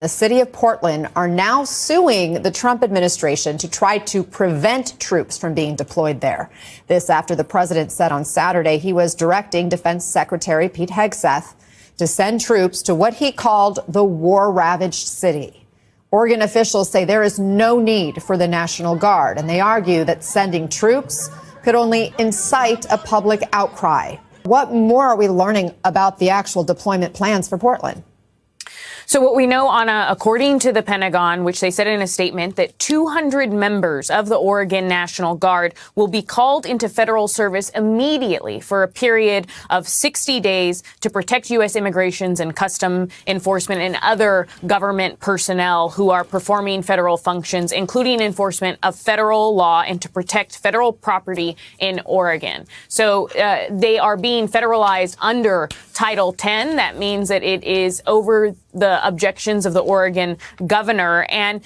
The city of Portland are now suing the Trump administration to try to prevent troops from being deployed there. This after the president said on Saturday he was directing Defense Secretary Pete Hegseth to send troops to what he called the war-ravaged city. Oregon officials say there is no need for the National Guard, and they argue that sending troops could only incite a public outcry. What more are we learning about the actual deployment plans for Portland? So what we know, Anna, according to the Pentagon, which they said in a statement, that 200 members of the Oregon National Guard will be called into federal service immediately for a period of 60 days to protect U.S. immigrations and custom enforcement and other government personnel who are performing federal functions, including enforcement of federal law and to protect federal property in Oregon. So they are being federalized under Title 10. That means that it is over the objections of the Oregon governor. And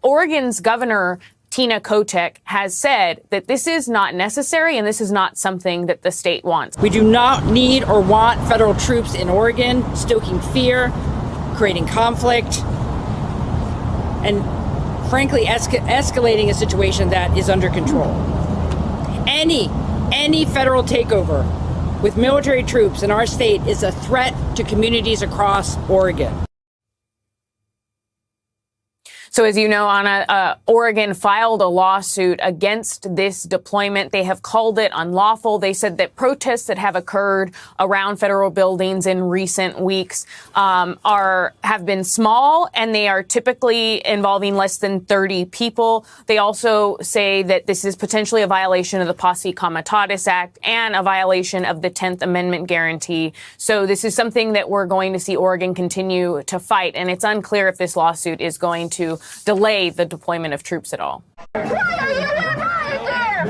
Oregon's governor, Tina Kotek, has said that this is not necessary and this is not something that the state wants. We do not need or want federal troops in Oregon stoking fear, creating conflict, and frankly escalating a situation that is under control. Any federal takeover with military troops in our state is a threat to communities across Oregon. So as you know, Anna, Oregon filed a lawsuit against this deployment. They have called it unlawful. They said that protests that have occurred around federal buildings in recent weeks have been small, and they are typically involving less than 30 people. They also say that this is potentially a violation of the Posse Comitatus Act and a violation of the 10th Amendment guarantee. So this is something that we're going to see Oregon continue to fight, and it's unclear if this lawsuit is going to delay the deployment of troops at all. Why are you not right there?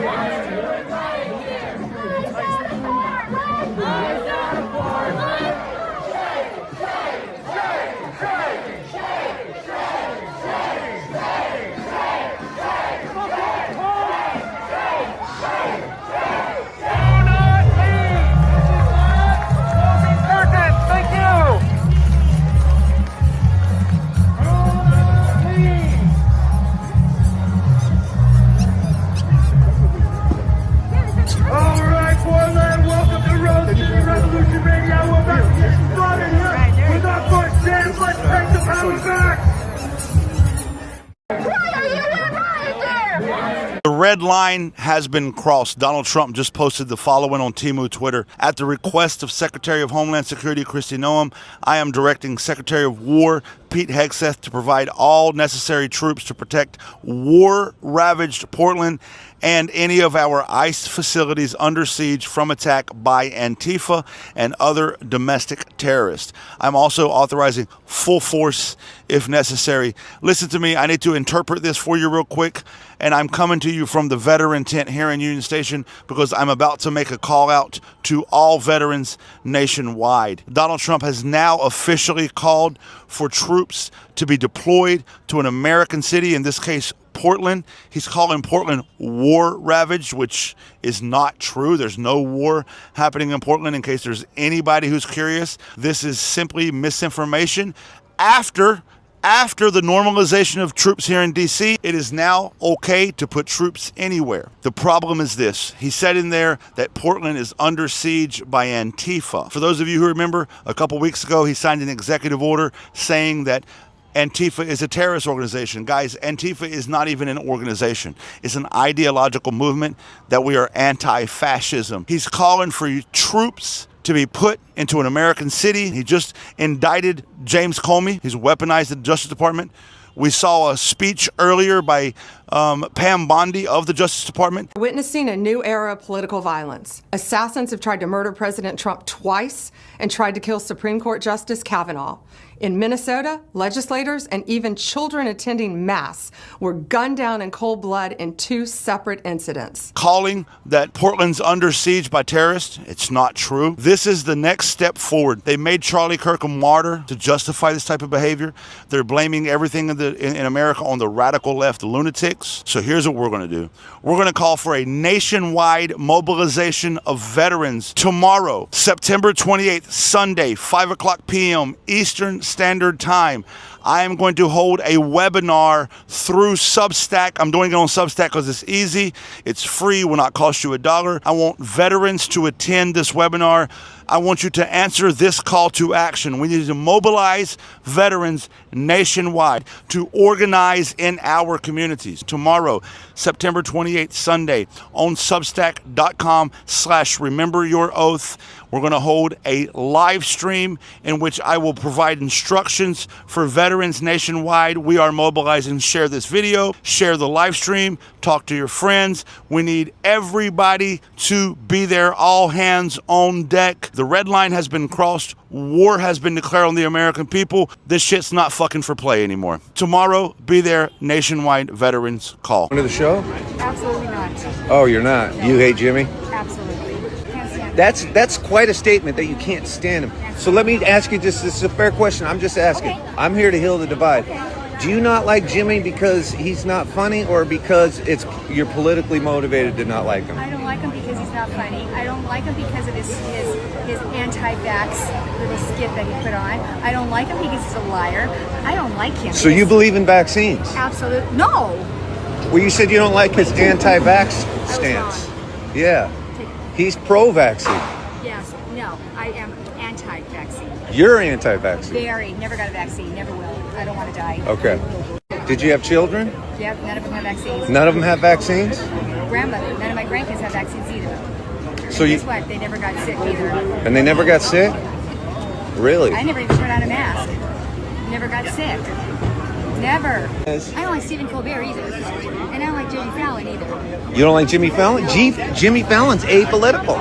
The red line has been crossed. Donald Trump just posted the following on Temu Twitter. At the request of Secretary of Homeland Security Kristi Noem, I am directing Secretary of War Pete Hegseth to provide all necessary troops to protect war-ravaged Portland and any of our ICE facilities under siege from attack by Antifa and other domestic terrorists. I'm also authorizing full force if necessary. Listen to me. I need to interpret this for you real quick. And I'm coming to you from the veteran tent here in Union Station because I'm about to make a call out to all veterans nationwide. Donald Trump has now officially called for troops to be deployed to an American city, in this case, Portland. He's calling Portland war-ravaged, which is not true. There's no war happening in Portland, in case there's anybody who's curious. This is simply misinformation. After the normalization of troops here in D.C., it is now okay to put troops anywhere. The problem is this. He said in there that Portland is under siege by Antifa. For those of you who remember, a couple weeks ago, he signed an executive order saying that Antifa is a terrorist organization. Guys, Antifa is not even an organization. It's an ideological movement that we are anti-fascism. He's calling for troops to be put into an American city. He just indicted James Comey. He's weaponized the Justice Department. We saw a speech earlier by Pam Bondi of the Justice Department. Witnessing a new era of political violence. Assassins have tried to murder President Trump twice and tried to kill Supreme Court Justice Kavanaugh. In Minnesota, legislators and even children attending Mass were gunned down in cold blood in 2 separate incidents. Calling that Portland's under siege by terrorists, it's not true. This is the next step forward. They made Charlie Kirk a martyr to justify this type of behavior. They're blaming everything in America on the radical left lunatics. So here's what we're going to do. We're going to call for a nationwide mobilization of veterans tomorrow, September 28th, Sunday, 5 o'clock p.m. Eastern Standard Time. I am going to hold a webinar through Substack. I'm doing it on Substack because it's easy. It's free, will not cost you $1. I want veterans to attend this webinar. I want you to answer this call to action. We need to mobilize veterans nationwide to organize in our communities. Tomorrow, September 28th, Sunday, on substack.com/rememberyouroath, we're going to hold a live stream in which I will provide instructions for veterans nationwide. We are mobilizing. Share this video, share the live stream, talk to your friends. We need everybody to be there, all hands on deck. The red line has been crossed. War has been declared on the American people. This shit's not fucking for play anymore. Tomorrow, be there, nationwide veterans call. To the show? Absolutely not. Oh, you're not? No. You hate Jimmy? Absolutely. Can't stand That's quite a statement that you can't stand him. So let me ask you this is a fair question. I'm just asking. Okay. I'm here to heal the divide. Okay. Do you not like Jimmy because he's not funny or because you're politically motivated to not like him? I don't like him because he's not funny. I don't like him because of his anti-vax little skit that he put on. I don't like him because he's a liar. I don't like him. So you believe in vaccines? Absolutely. No. Well, you said you don't like his anti-vax stance. Yeah. He's pro-vaccine. Yes. No. I am anti-vaccine. You're anti-vaccine. Very. Never got a vaccine. Never will. I don't want to die. Okay. Did you have children? Yep. None of them have vaccines. None of them have vaccines? Grandmother. None of my grandkids have vaccines either. So Guess what? They never got sick either. And they never got sick? Really? I never even put on a mask. Never got sick. Never. I don't like Stephen Colbert either. And I don't like Jimmy Fallon either. You don't like Jimmy Fallon? Jimmy Fallon's apolitical.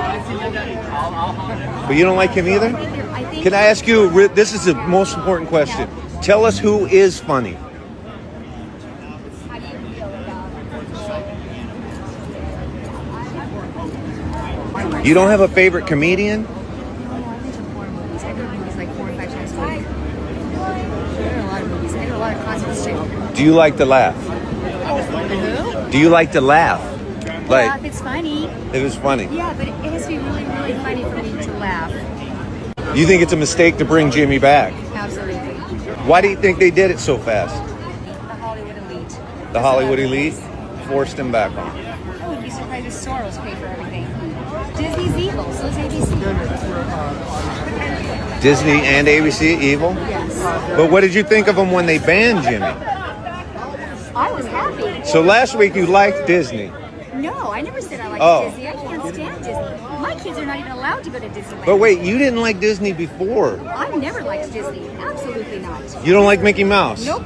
But you don't like him either? Can I ask you, this is the most important question. Tell us who is funny. How do you feel about You don't have a favorite comedian? No, I went to horror movies. I go to movies like 4 or 5 times a week. I go to a lot of movies. I go to a lot of concerts too. Do you like to laugh? Who? Do you like to laugh? Yeah, if it's funny. It was funny. Yeah, but it has to be really, really funny for me to laugh. You think it's a mistake to bring Jimmy back? Absolutely. Why do you think they did it so fast? The Hollywood elite. The Hollywood elite forced him back on. I wouldn't be surprised if Soros paid for everything. Disney's evil, so is ABC. Disney and ABC evil? Yes. But what did you think of them when they banned Jimmy? I was happy. So last week you liked Disney. No, I never said I liked Oh. Disney. I can't stand Disney. My kids are not even allowed to go to Disneyland. But wait, you didn't like Disney before. I've never liked Disney. Absolutely not. You don't like Mickey Mouse? Nope.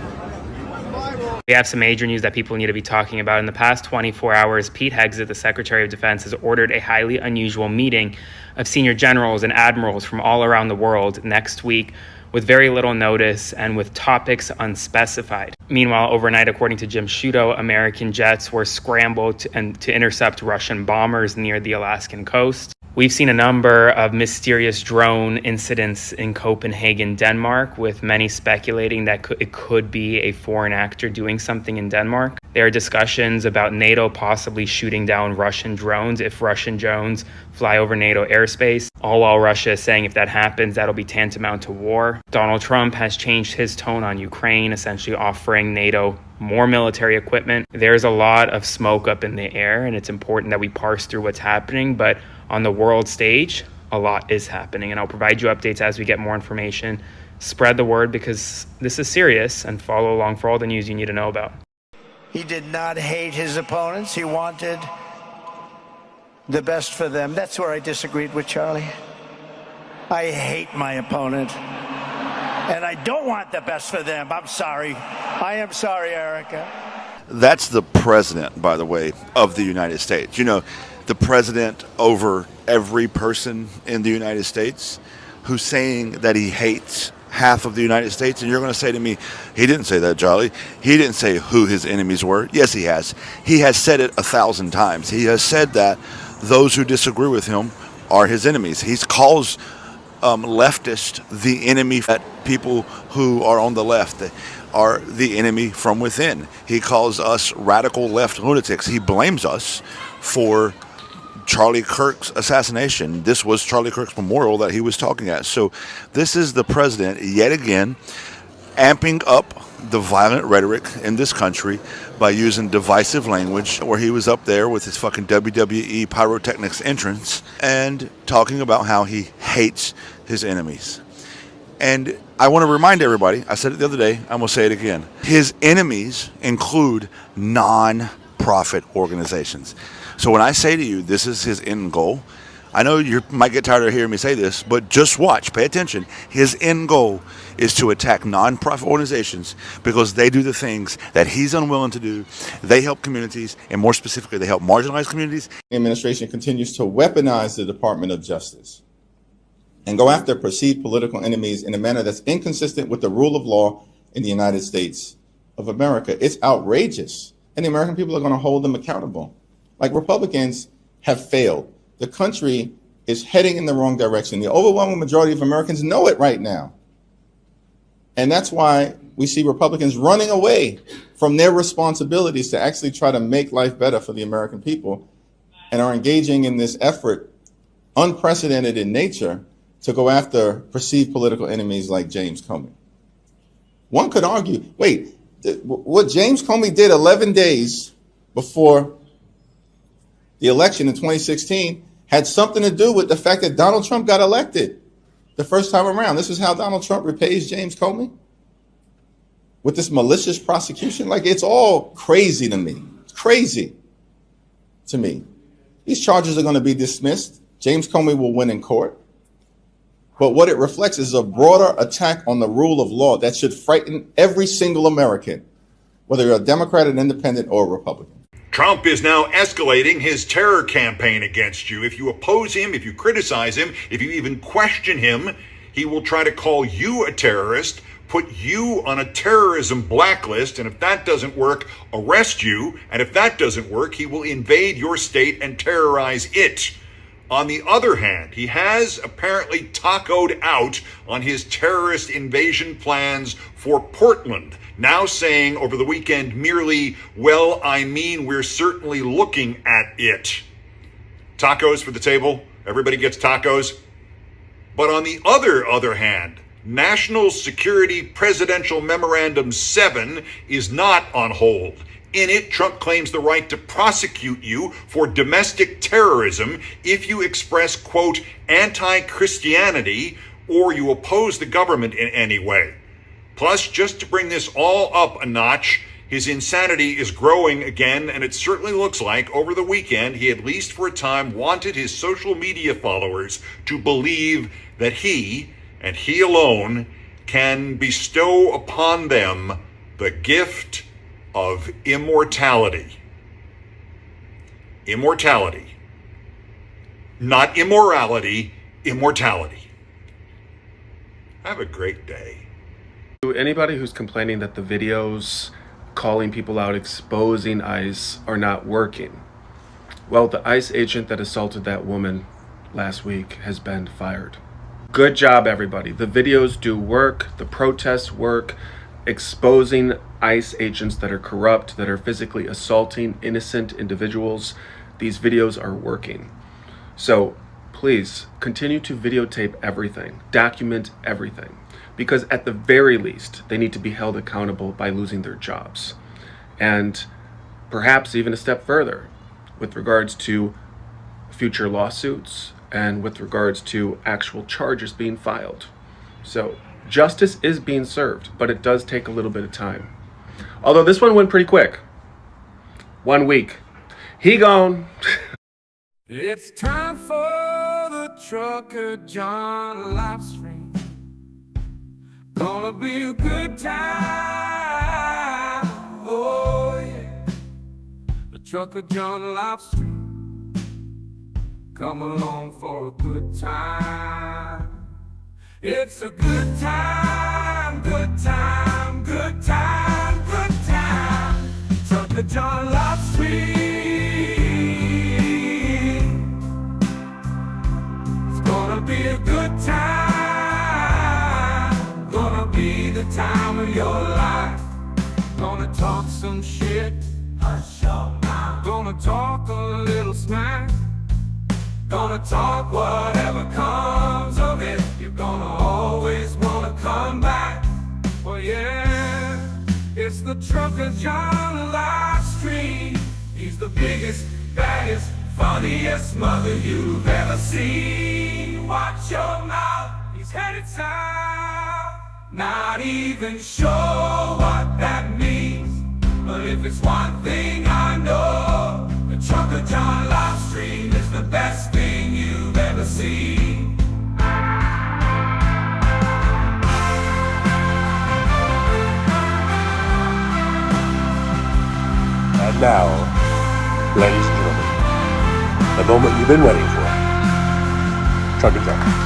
We have some major news that people need to be talking about. In the past 24 hours, Pete Hegseth, the Secretary of Defense, has ordered a highly unusual meeting of senior generals and admirals from all around the world next week with very little notice and with topics unspecified. Meanwhile, overnight, according to Jim Sciutto, American jets were scrambled to intercept Russian bombers near the Alaskan coast. We've seen a number of mysterious drone incidents in Copenhagen, Denmark, with many speculating that it could be a foreign actor doing something in Denmark. There are discussions about NATO possibly shooting down Russian drones if Russian drones fly over NATO airspace, all while Russia is saying if that happens, that'll be tantamount to war. Donald Trump has changed his tone on Ukraine, essentially offering NATO more military equipment. There's a lot of smoke up in the air, and it's important that we parse through what's happening, but on the world stage, a lot is happening, and I'll provide you updates as we get more information. Spread the word because this is serious, and follow along for all the news you need to know about. He did not hate his opponents. He wanted the best for them. That's where I disagreed with Charlie. I hate my opponent, and I don't want the best for them. I'm sorry. I am sorry, Erica. That's the president, by the way, of the United States. You know, the president over every person in the United States who's saying that he hates half of the United States. And you're going to say to me, he didn't say that, Charlie. He didn't say who his enemies were. Yes, he has. He has said it 1,000 times. He has said that those who disagree with him are his enemies. He calls leftist the enemy. That people who are on the left are the enemy from within. He calls us radical left lunatics. He blames us for Charlie Kirk's assassination. This was Charlie Kirk's memorial that he was talking at. So this is the president yet again amping up the violent rhetoric in this country by using divisive language, where he was up there with his fucking WWE pyrotechnics entrance and talking about how he hates his enemies. And I want to remind everybody, I said it the other day, I'm going to say it again. His enemies include non-profit organizations. So when I say to you, this is his end goal, I know you might get tired of hearing me say this, but just watch, pay attention. His end goal is to attack non-profit organizations because they do the things that he's unwilling to do. They help communities, and more specifically, they help marginalized communities. The administration continues to weaponize the Department of Justice and go after perceived political enemies in a manner that's inconsistent with the rule of law in the United States of America. It's outrageous, and the American people are going to hold them accountable. Like, Republicans have failed. The country is heading in the wrong direction. The overwhelming majority of Americans know it right now. And that's why we see Republicans running away from their responsibilities to actually try to make life better for the American people, and are engaging in this effort, unprecedented in nature, to go after perceived political enemies like James Comey. One could argue, wait, what James Comey did 11 days before the election in 2016 had something to do with the fact that Donald Trump got elected the first time around. This is how Donald Trump repays James Comey? With this malicious prosecution? Like, it's all crazy to me. It's crazy to me. These charges are going to be dismissed. James Comey will win in court. But what it reflects is a broader attack on the rule of law that should frighten every single American, whether you're a Democrat, an independent, or a Republican. Trump is now escalating his terror campaign against you. If you oppose him, if you criticize him, if you even question him, he will try to call you a terrorist, put you on a terrorism blacklist, and if that doesn't work, arrest you. And if that doesn't work, he will invade your state and terrorize it. On the other hand, he has apparently tacoed out on his terrorist invasion plans for Portland, now saying over the weekend merely, well, I mean, we're certainly looking at it. Tacos for the table. Everybody gets tacos. But on the other hand, National Security Presidential Memorandum 7 is not on hold. In it, Trump claims the right to prosecute you for domestic terrorism if you express, quote, anti-Christianity or you oppose the government in any way. Plus, just to bring this all up a notch, his insanity is growing again, and it certainly looks like over the weekend he, at least for a time, wanted his social media followers to believe that he, and he alone, can bestow upon them the gift of immortality. Immortality. Not immorality, immortality. Have a great day. To anybody who's complaining that the videos calling people out, exposing ICE are not working, well, the ICE agent that assaulted that woman last week has been fired. Good job, everybody. The videos do work. The protests work. Exposing ICE agents that are corrupt, that are physically assaulting innocent individuals. These videos are working. So please continue to videotape everything, document everything, because at the very least, they need to be held accountable by losing their jobs. And perhaps even a step further with regards to future lawsuits and with regards to actual charges being filed. So justice is being served, but it does take a little bit of time. Although this one went pretty quick. 1 week. He gone. It's time for the Trucker John Livestream. Gonna be a good time. Oh yeah. The Trucker John Livestream. Come along for a good time. It's a good time, good time, good time, good time. Trucker John Livestream. It's gonna be a good time. Gonna be the time of your life. Gonna talk some shit. Hush your mouth. Gonna talk a little smack. Gonna talk whatever comes of it. You're gonna always wanna come back. Well, yeah. Trucker John Livestream. He's the biggest, baddest, funniest mother you've ever seen. Watch your mouth, he's headed south. Not even sure what that means, but if it's one thing I know, the Trucker John Livestream is the best thing you've ever seen. And now, ladies and gentlemen, the moment you've been waiting for. Trucker John.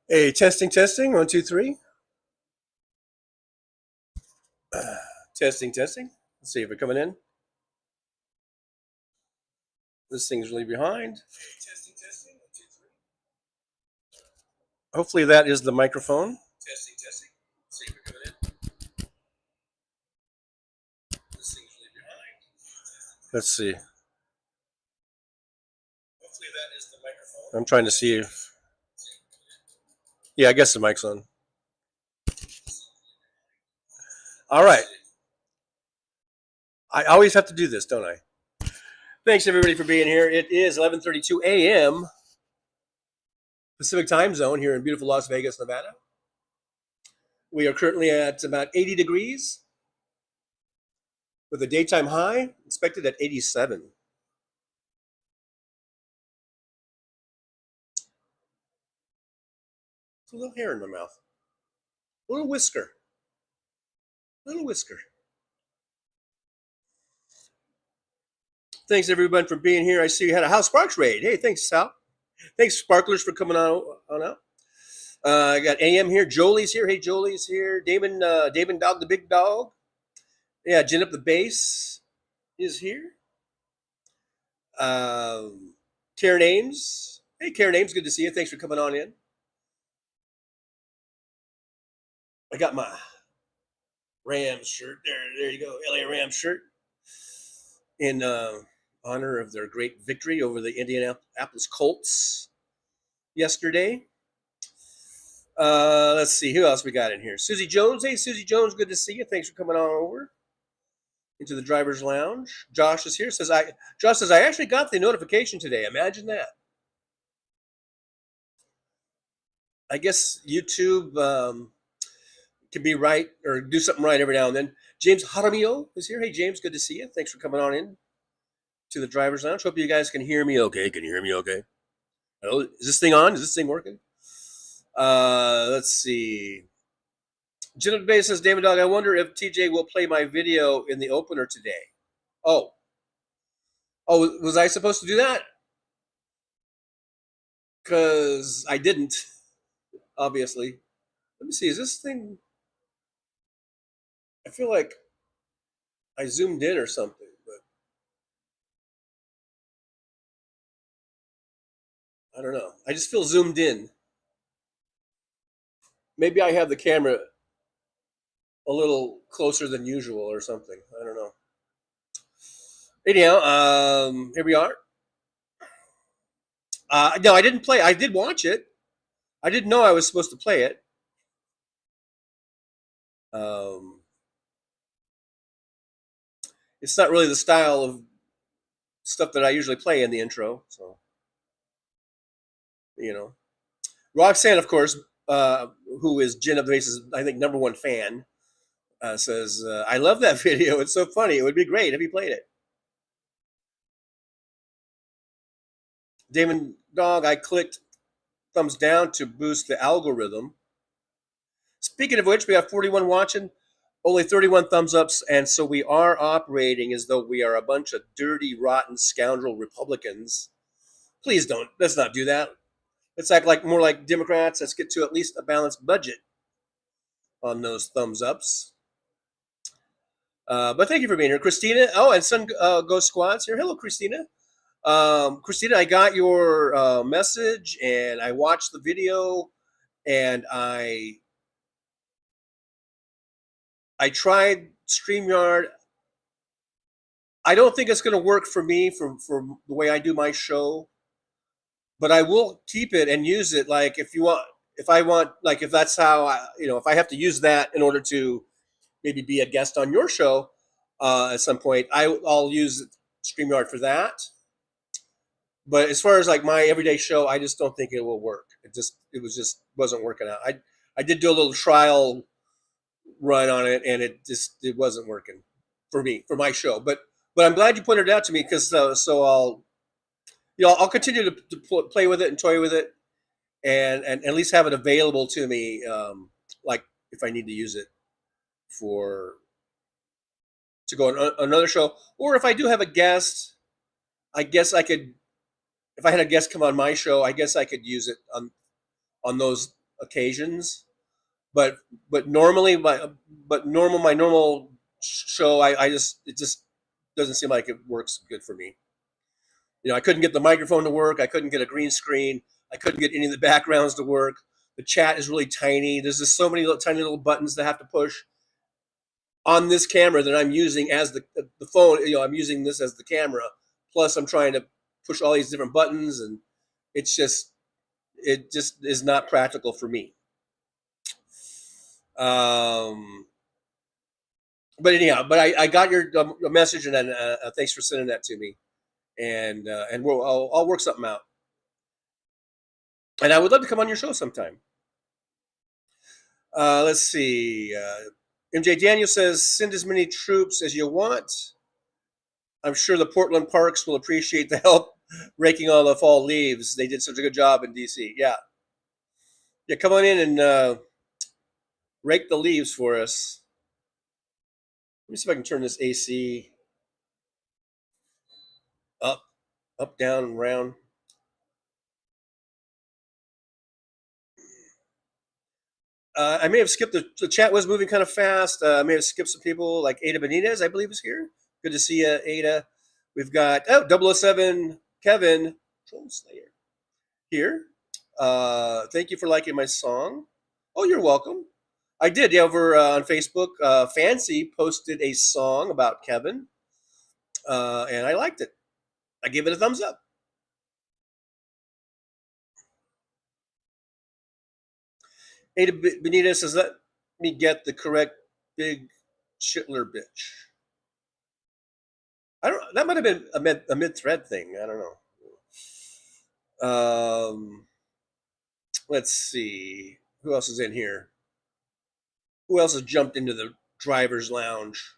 Hey, testing, 1, 2, 3. Testing. Let's see if we're coming in. This thing's really behind. Testing, 1, 2, 3. Hopefully that is the microphone. Testing. Let's see if we're coming in. This thing's really behind. Let's see. Hopefully that is the microphone. I'm trying to see if. Yeah, I guess the mic's on. All right. I always have to do this, don't I? Thanks, everybody, for being here. It is 11:32 a.m. Pacific time zone here in beautiful Las Vegas, Nevada. We are currently at about 80 degrees with a daytime high expected at 87. It's a little hair in my mouth. A little whisker. Thanks, everyone, for being here. I see you had a House Sparks raid. Hey, thanks, Sal. Thanks, Sparklers, for coming on out. I got AM here. Jolie's here. Hey, Jolie's here. Damon Dog, the big dog. Yeah, Gin Up the Bass is here. Karen Ames. Hey, Karen Ames, good to see you. Thanks for coming on in. I got my Rams shirt. There you go. LA Rams shirt. In honor of their great victory over the Indianapolis Colts yesterday. Let's see, who else we got in here? Susie Jones. Hey, Susie Jones, good to see you. Thanks for coming on over into the driver's lounge. Josh is here. Josh says, I actually got the notification today. Imagine that. I guess YouTube can be right or do something right every now and then. James Jaramillo is here. Hey, James, good to see you. Thanks for coming on in to the driver's lounge. Hope you guys can hear me okay. Can you hear me okay? Hello? Is this thing on? Is this thing working? Let's see. Jennifer Bay says, Damon Dog, I wonder if TJ will play my video in the opener today. Oh, was I supposed to do that? Because I didn't, obviously. Let me see, is this thing... I feel like I zoomed in or something, but I don't know. I just feel zoomed in. Maybe I have the camera a little closer than usual or something. I don't know. Anyhow, here we are. No, I didn't play. I did watch it. I didn't know I was supposed to play it. It's not really the style of stuff that I usually play in the intro, so you know. Roxanne, of course, who is Gin Up the Bass's, I think, #1 fan, says, I love that video. It's so funny. It would be great if he played it. Damon Dog, I clicked thumbs down to boost the algorithm. Speaking of which, we have 41 watching, only 31 thumbs ups, and so we are operating as though we are a bunch of dirty, rotten, scoundrel Republicans. Please don't. Let's not do that. Let's act like more like Democrats. Let's get to at least a balanced budget on those thumbs ups. But thank you for being here, Christina. Oh, and Sun Ghost Squad's here. Hello, Christina. Christina, I got your message, and I watched the video, and I I tried StreamYard. I don't think it's going to work for me for the way I do my show, but I will keep it and use it. Like if I want, like if that's how if I have to use that in order to maybe be a guest on your show at some point, I'll use StreamYard for that. But as far as like my everyday show, I just don't think it will work. It wasn't working out. I did do a little trial run on it, and it wasn't working for me for my show. But I'm glad you pointed it out to me, because so I'll continue to play with it and toy with it, and at least have it available to me, like if I need to use it to go on another show, or if I do have a guest, I guess I could. If I had a guest come on my show, I guess I could use it on those occasions. But normally my normal show, it just doesn't seem like it works good for me. I couldn't get the microphone to work. I couldn't get a green screen. I couldn't get any of the backgrounds to work. The chat is really tiny. There's just so many tiny little buttons that have to push on this camera that I'm using as the phone. I'm using this as the camera. Plus, I'm trying to push all these different buttons, and it just is not practical for me. But anyhow, I got your message, and then thanks for sending that to me, and I'll work something out. And I would love to come on your show sometime. Let's see. MJ Daniel says, send as many troops as you want. I'm sure the Portland Parks will appreciate the help raking all the fall leaves. They did such a good job in DC. Yeah, come on in and rake the leaves for us. Let me see if I can turn this AC up, down, and round. I may have skipped the chat was moving kind of fast. I may have skipped some people, like Ada Benitez, I believe, is here. Good to see you, Ada. We've got 007 Kevin Troll Slayer here. Thank you for liking my song. Oh, you're welcome. I did. Yeah, over on Facebook. Fancy posted a song about Kevin, and I liked it. I gave it a thumbs up. Ada Benitez says, let me get the correct big Shitler bitch. I don't. That might have been a mid-thread thing. I don't know. Let's see. Who else is in here? Who else has jumped into the driver's lounge?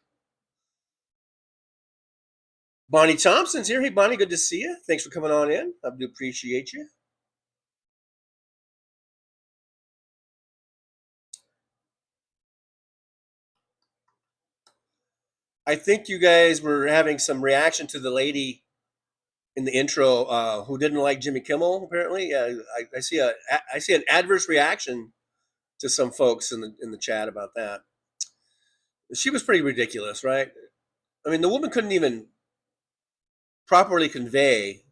Bonnie Thompson's here. Hey, Bonnie, good to see you. Thanks for coming on in. I do appreciate you. I think you guys were having some reaction to the lady in the intro who didn't like Jimmy Kimmel. Apparently, I see an adverse reaction to some folks in the chat about that. She was pretty ridiculous, right? I mean, the woman couldn't even properly convey,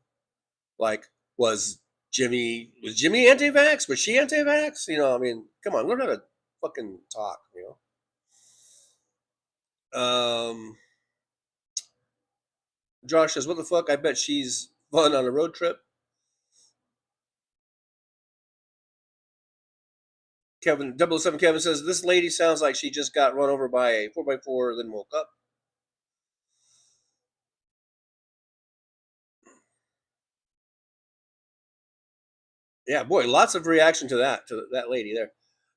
like, was Jimmy anti-vax? Was she anti-vax? I mean, come on, learn how to fucking talk, Josh says, what the fuck? I bet she's fun on a road trip. Kevin 007 Kevin says, this lady sounds like she just got run over by a 4x4, then woke up. Yeah, boy, lots of reaction to that lady there.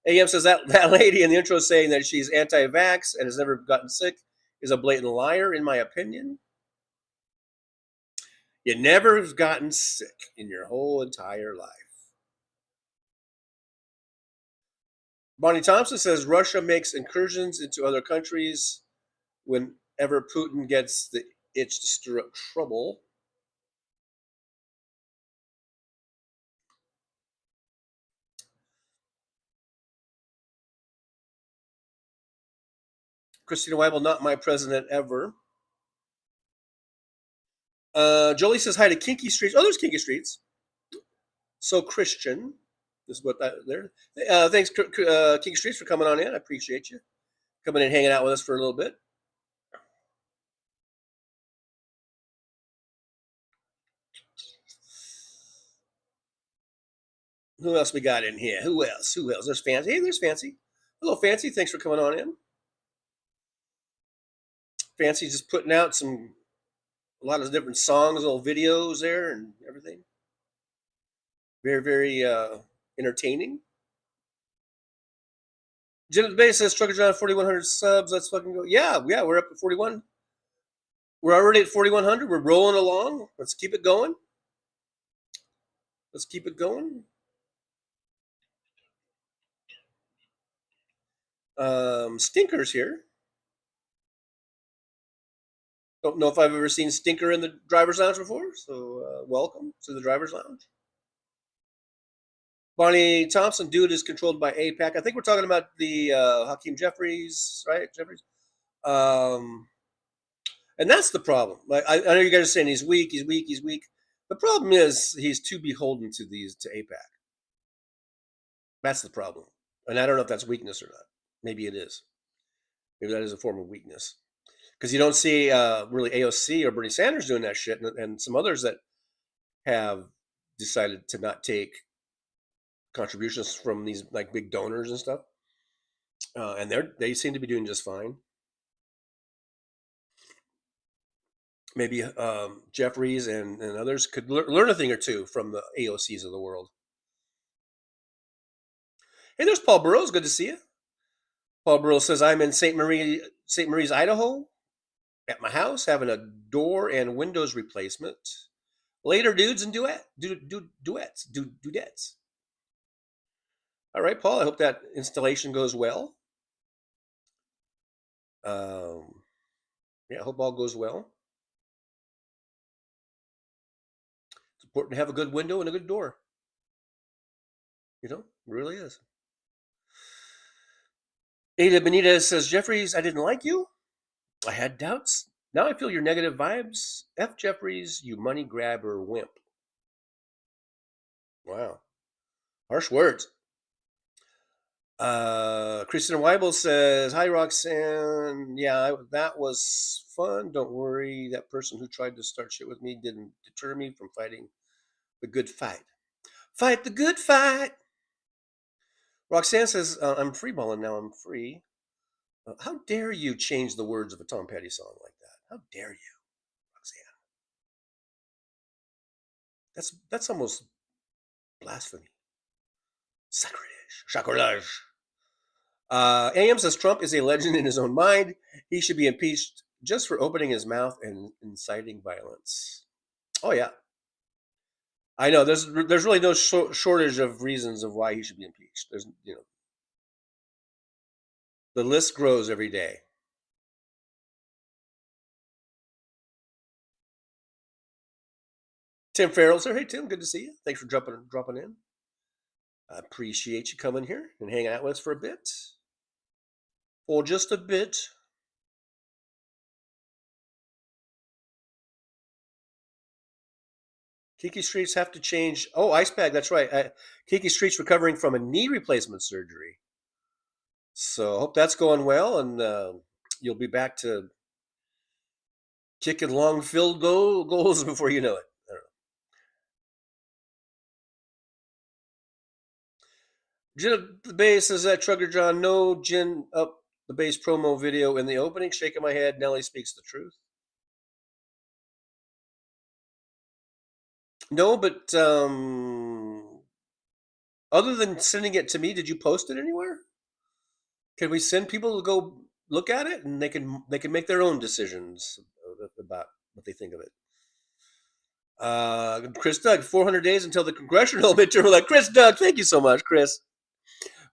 AM says that lady in the intro saying that she's anti-vax and has never gotten sick is a blatant liar, in my opinion. You never have gotten sick in your whole entire life. Bonnie Thompson says Russia makes incursions into other countries whenever Putin gets the itch to stir up trouble. Christina Weibel, not my president ever. Jolie says hi to Kinky Streets. Oh, there's Kinky Streets. So Christian is what that there. Thanks, Kinky Streets, for coming on in. I appreciate you. coming in, hanging out with us for a little bit. Who else we got in here? Who else? There's Fancy. Hey, there's Fancy. Hello, Fancy. Thanks for coming on in. Fancy just putting out a lot of different songs, little videos there and everything. Very, very entertaining. Jim Bay says, Trucker John, 4,100 subs. Let's fucking go. Yeah, we're up to 41. We're already at 4,100. We're rolling along. Let's keep it going. Stinker's here. Don't know if I've ever seen Stinker in the driver's lounge before, so welcome to the driver's lounge. Bonnie Thompson, dude is controlled by APAC. I think we're talking about the Hakeem Jeffries, right? Jeffries. And that's the problem. Like I know you guys are saying he's weak. The problem is he's too beholden to APAC. That's the problem. And I don't know if that's weakness or not. Maybe it is. Maybe that is a form of weakness. Because you don't see really AOC or Bernie Sanders doing that shit, and some others that have decided to not take contributions from these like big donors and stuff, and they seem to be doing just fine. Maybe Jeffries and others could learn a thing or two from the AOCs of the world. Hey, there's Paul Burrows. Good to see you. Paul Burrows says, I'm in St. Mary's, Idaho, at my house, having a door and windows replacement. Later, dudes, and dudettes. All right, Paul, I hope that installation goes well. I hope all goes well. It's important to have a good window and a good door. You know, it really is. Ada Benitez says, Jeffries, I didn't like you. I had doubts. Now I feel your negative vibes. F Jeffries, you money grabber wimp. Wow. Harsh words. Christina Weibel says, hi, Roxanne. Yeah, that was fun. Don't worry. That person who tried to start shit with me didn't deter me from fighting the good fight. Fight the good fight. Roxanne says, I'm freeballing now. I'm free. How dare you change the words of a Tom Petty song like that? How dare you, Roxanne? That's almost blasphemy. Sacrilege. AM says Trump is a legend in his own mind. He should be impeached just for opening his mouth and inciting violence. Oh yeah, I know. There's really no shortage of reasons of why he should be impeached. There's the list grows every day. Tim Farrell's here. Hey Tim, good to see you. Thanks for dropping in. I appreciate you coming here and hanging out with us for a bit. For just a bit. Kiki Street's have to change. Oh, Ice Bag, that's right. Kiki Street's recovering from a knee replacement surgery. So I hope that's going well, and you'll be back to kicking long field goals before you know it. Gin up the bass says that Trucker John, no gin up the bass promo video in the opening. Shaking my head, Nelly speaks the truth. No, but other than sending it to me, did you post it anywhere? Can we send people to go look at it, and they can make their own decisions about what they think of it? Chris Doug, 400 days until the congressional midterm. Like Chris Doug, thank you so much, Chris.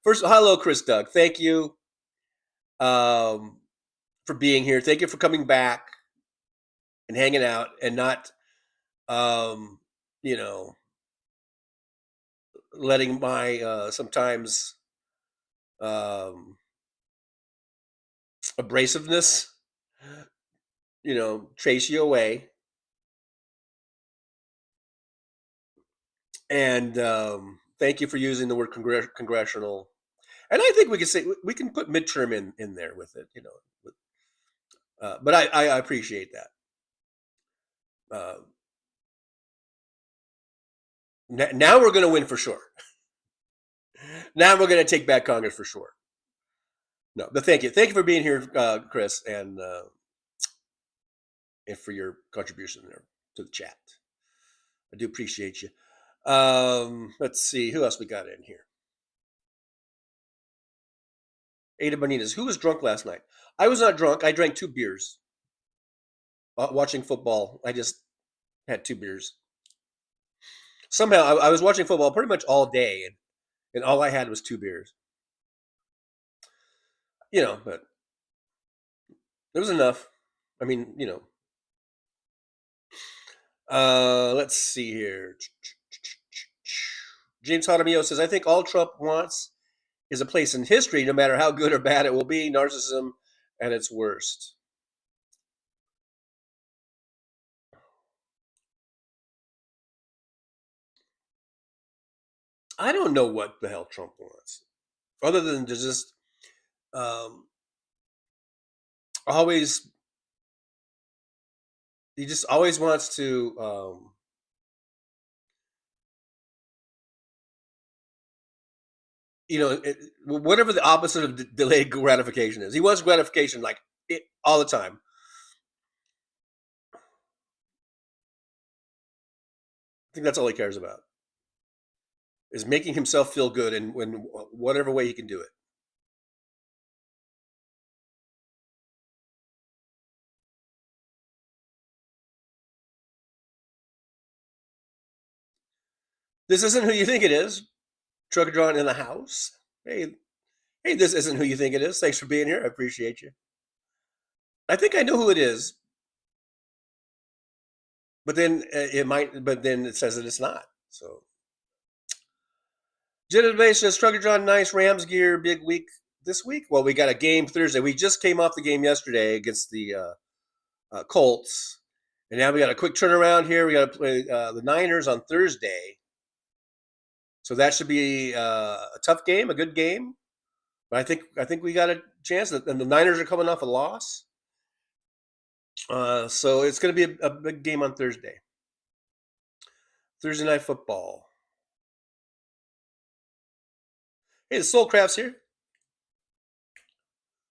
First, hello, Chris Doug. Thank you for being here. Thank you for coming back and hanging out and not, letting my sometimes abrasiveness, chase you away. And thank you for using the word congressional. And I think we can say we can put midterm in there with it, you know. But I appreciate that. Now we're going to win for sure. Now we're going to take back Congress for sure. No, but thank you for being here, Chris, and for your contribution there to the chat. I do appreciate you. Let's see who else we got in here. Ada Bonitas, who was drunk last night? I was not drunk. I drank 2 beers. Watching football, I just had 2 beers. Somehow, I was watching football pretty much all day, and all I had was 2 beers. You know, but it was enough. I mean, you know. Let's see here. James Jaramillo says, I think all Trump wants is a place in history, no matter how good or bad it will be. Narcissism at its worst. I don't know what the hell Trump wants, other than to just always. He just always wants to you know, whatever the opposite of delayed gratification is. He wants gratification like all the time. I think that's all he cares about, is making himself feel good in whatever way he can do it. This isn't who you think it is. Trucker John in the house. Hey, this isn't who you think it is. Thanks for being here. I appreciate you. I think I know who it is. But then it says that it's not. So Jenna Bay says, Trucker John, nice Rams gear, big week this week. Well, we got a game Thursday. We just came off the game yesterday against the Colts. And now we got a quick turnaround here. We got to play the Niners on Thursday. So that should be a tough game, a good game. But I think we got a chance. And the Niners are coming off a loss. So it's going to be a big game on Thursday. Thursday Night Football. Hey, the Soulcraft's here.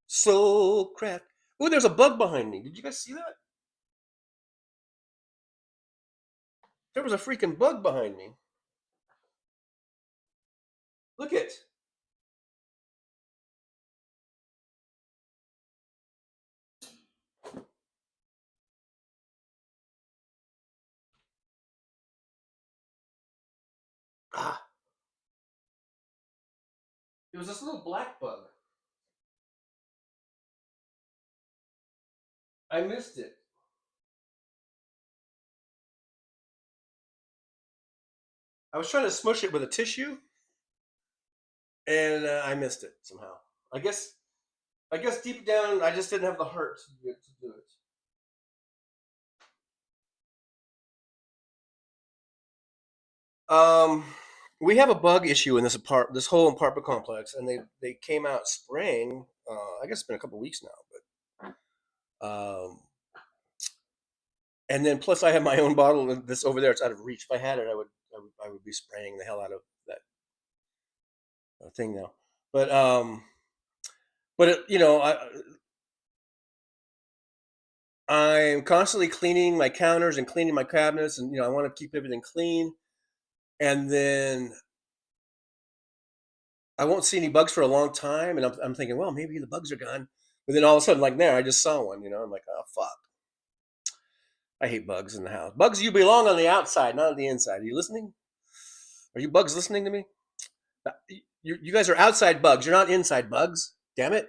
Soulcraft. Oh, there's a bug behind me. Did you guys see that? There was a freaking bug behind me. Look it. Ah. It was this little black bug. I missed it. I was trying to smush it with a tissue, and I missed it somehow. I guess deep down, I just didn't have the heart to do it. We have a bug issue in this whole apartment complex, and they came out spraying. I guess it's been a couple weeks now, but and then plus I have my own bottle of this over there. It's out of reach. If I had it, I would be spraying the hell out of that thing now. But you know, I'm constantly cleaning my counters and cleaning my cabinets, and you know, I want to keep everything clean. And then I won't see any bugs for a long time, and I'm thinking, well, maybe the bugs are gone. But then all of a sudden, like there, I just saw one. You know, I'm like, oh fuck. I hate bugs in the house. Bugs, you belong on the outside, not on the inside. Are you listening? Are you bugs listening to me? You guys are outside bugs. You're not inside bugs. Damn it.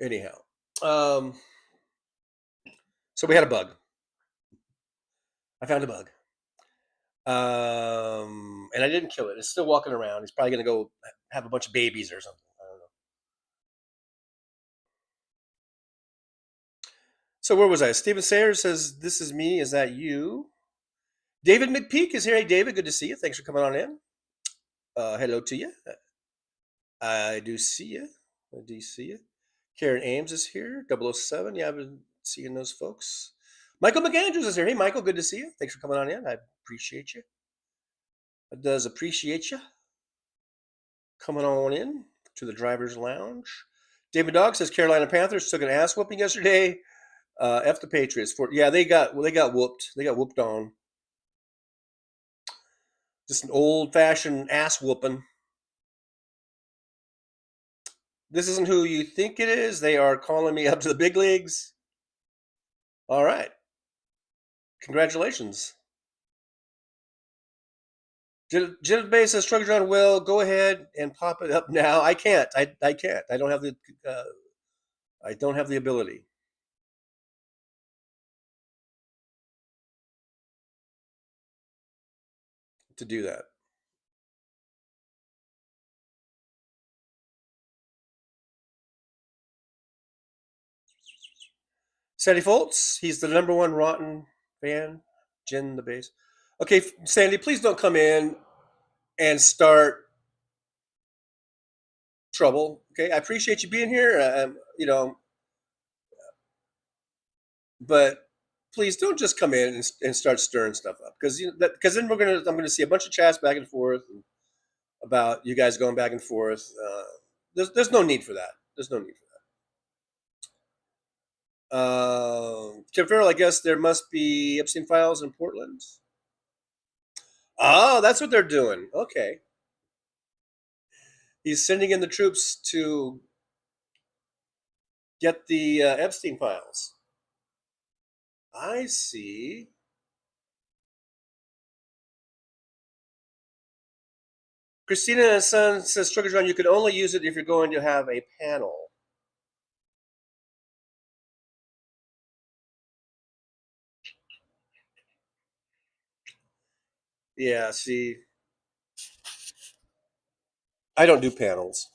Anyhow, so we had a bug. I found a bug. And I didn't kill it. It's still walking around. It's probably going to go have a bunch of babies or something. I don't know. So where was I? Stephen Sayers says, this is me. Is that you? David McPeak is here. Hey, David, good to see you. Thanks for coming on in. Hello to you. I do see you. I do see you. Karen Ames is here. 007. Yeah, I've been seeing those folks. Michael McAndrews is here. Hey, Michael, good to see you. Thanks for coming on in. I appreciate you. I does appreciate you coming on in to the driver's lounge. David Dog says Carolina Panthers took an ass whooping yesterday. F the Patriots. They got whooped. They got whooped on. Just an old fashioned ass whooping. This isn't who you think it is. They are calling me up to the big leagues. All right. Congratulations. Jill Bay says, Trucker John, will go ahead and pop it up now. I can't. I can't. I don't have the ability. To do that. Sandy Foltz, he's the number one Rotten fan. Jen the bass. Okay, Sandy, please don't come in and start trouble. Okay, I appreciate you being here. But please don't just come in and start stirring stuff up, because then I'm gonna see a bunch of chats back and forth about you guys going back and forth. There's no need for that. There's no need for that. Tim Farrell, I guess there must be Epstein files in Portland. Oh, that's what they're doing. Okay. He's sending in the troops to get the Epstein files. I see. Christina and Son says, Trucker John, you can only use it if you're going to have a panel. Yeah, see. I don't do panels.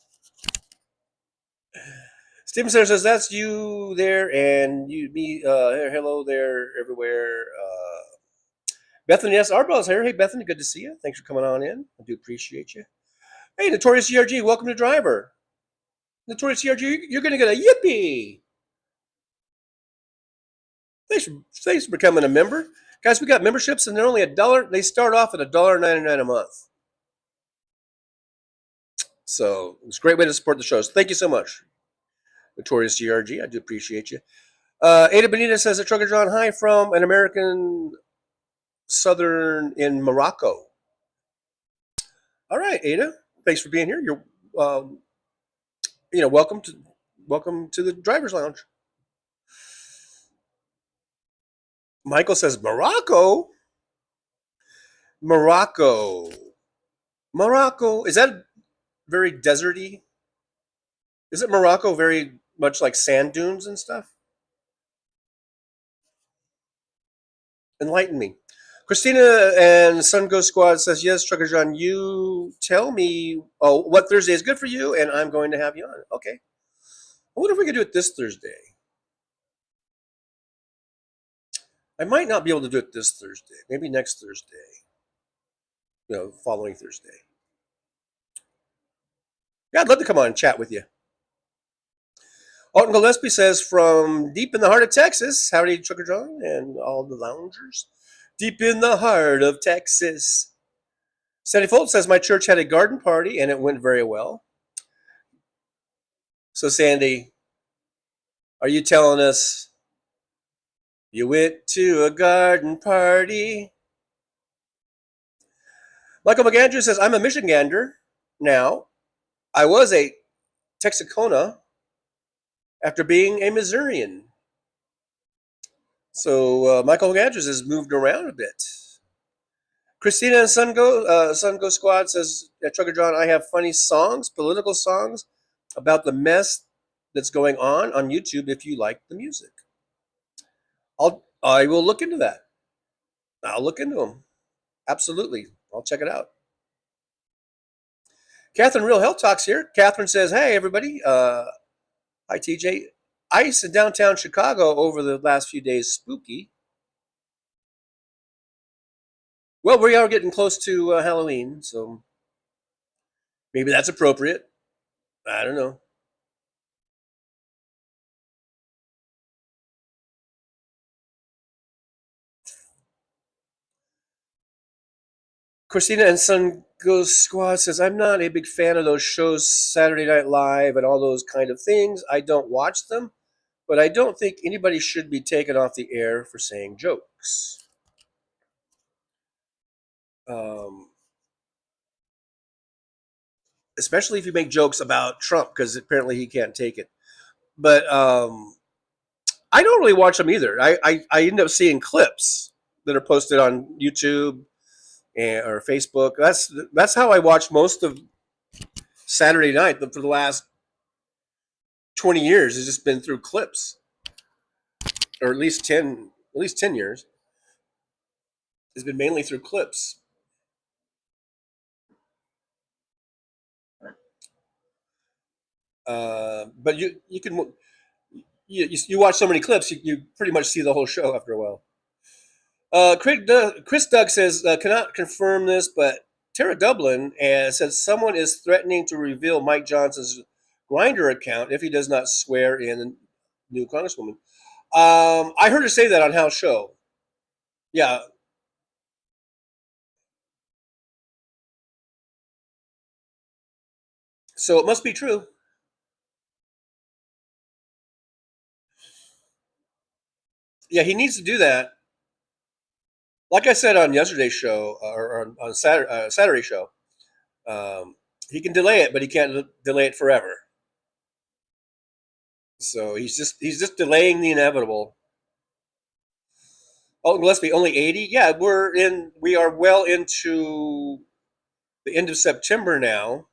Steven Center says, that's you there and you me hello there everywhere. Bethany S. Arbell's here. Hey Bethany, good to see you. Thanks for coming on in. I do appreciate you. Hey, Notorious GRG, welcome to Driver. Notorious GRG, you're gonna get a yippee. Thanks for becoming a member. Guys, we got memberships and they're only $1. They start off at $1.99 a month. So it's a great way to support the shows. Thank you so much, Notorious GRG. I do appreciate you. Ada Benita says that Trucker John, hi from an American Southern in Morocco. All right, Ada, thanks for being here. You're, welcome to the driver's lounge. Michael says Morocco. Morocco. Is that very deserty? Isn't Morocco very much like sand dunes and stuff? Enlighten me. Christina and Sun Go Squad says, yes, Trucker John, you tell me what Thursday is good for you, and I'm going to have you on. Okay. I wonder if we could do it this Thursday. I might not be able to do it this Thursday. Maybe next Thursday. Following Thursday. Yeah, I'd love to come on and chat with you. Alton Gillespie says, from deep in the heart of Texas, howdy, Trucker John and all the loungers. Deep in the heart of Texas. Sandy Foltz says, my church had a garden party and it went very well. So, Sandy, are you telling us you went to a garden party? Michael McAndrew says, I'm a Michigander now. I was a Texicana after being a Missourian. So Michael McAndrews has moved around a bit. Christina and Sun Go Squad says, Trucker John, I have funny songs, political songs, about the mess that's going on YouTube if you like the music. I will look into that. I'll look into them. Absolutely. I'll check it out. Catherine Real Health Talks here. Catherine says, hey, everybody. Hi, TJ. Ice in downtown Chicago over the last few days. Spooky. Well, we are getting close to Halloween, so Maybe that's appropriate. I don't know. Christina and Sun Goes Squad says, I'm not a big fan of those shows, Saturday Night Live and all those kind of things. I don't watch them, but I don't think anybody should be taken off the air for saying jokes. Especially if you make jokes about Trump, because apparently he can't take it. But I don't really watch them either. I end up seeing clips that are posted on YouTube or Facebook. That's how I watch most of Saturday night for the last 20 years. Has just been through clips, or at least 10 years. It's been mainly through clips. But you can you watch so many clips, you pretty much see the whole show after a while. Chris Doug says, cannot confirm this, but Tara Dublin says someone is threatening to reveal Mike Johnson's Grindr account if he does not swear in the new congresswoman. I heard her say that on House Show. Yeah. So it must be true. Yeah, he needs to do that. Like I said on yesterday's show, or on Saturday show, he can delay it, but he can't delay it forever. So he's just delaying the inevitable. Oh, Gillespie, only 80? Yeah, we are well into the end of September now.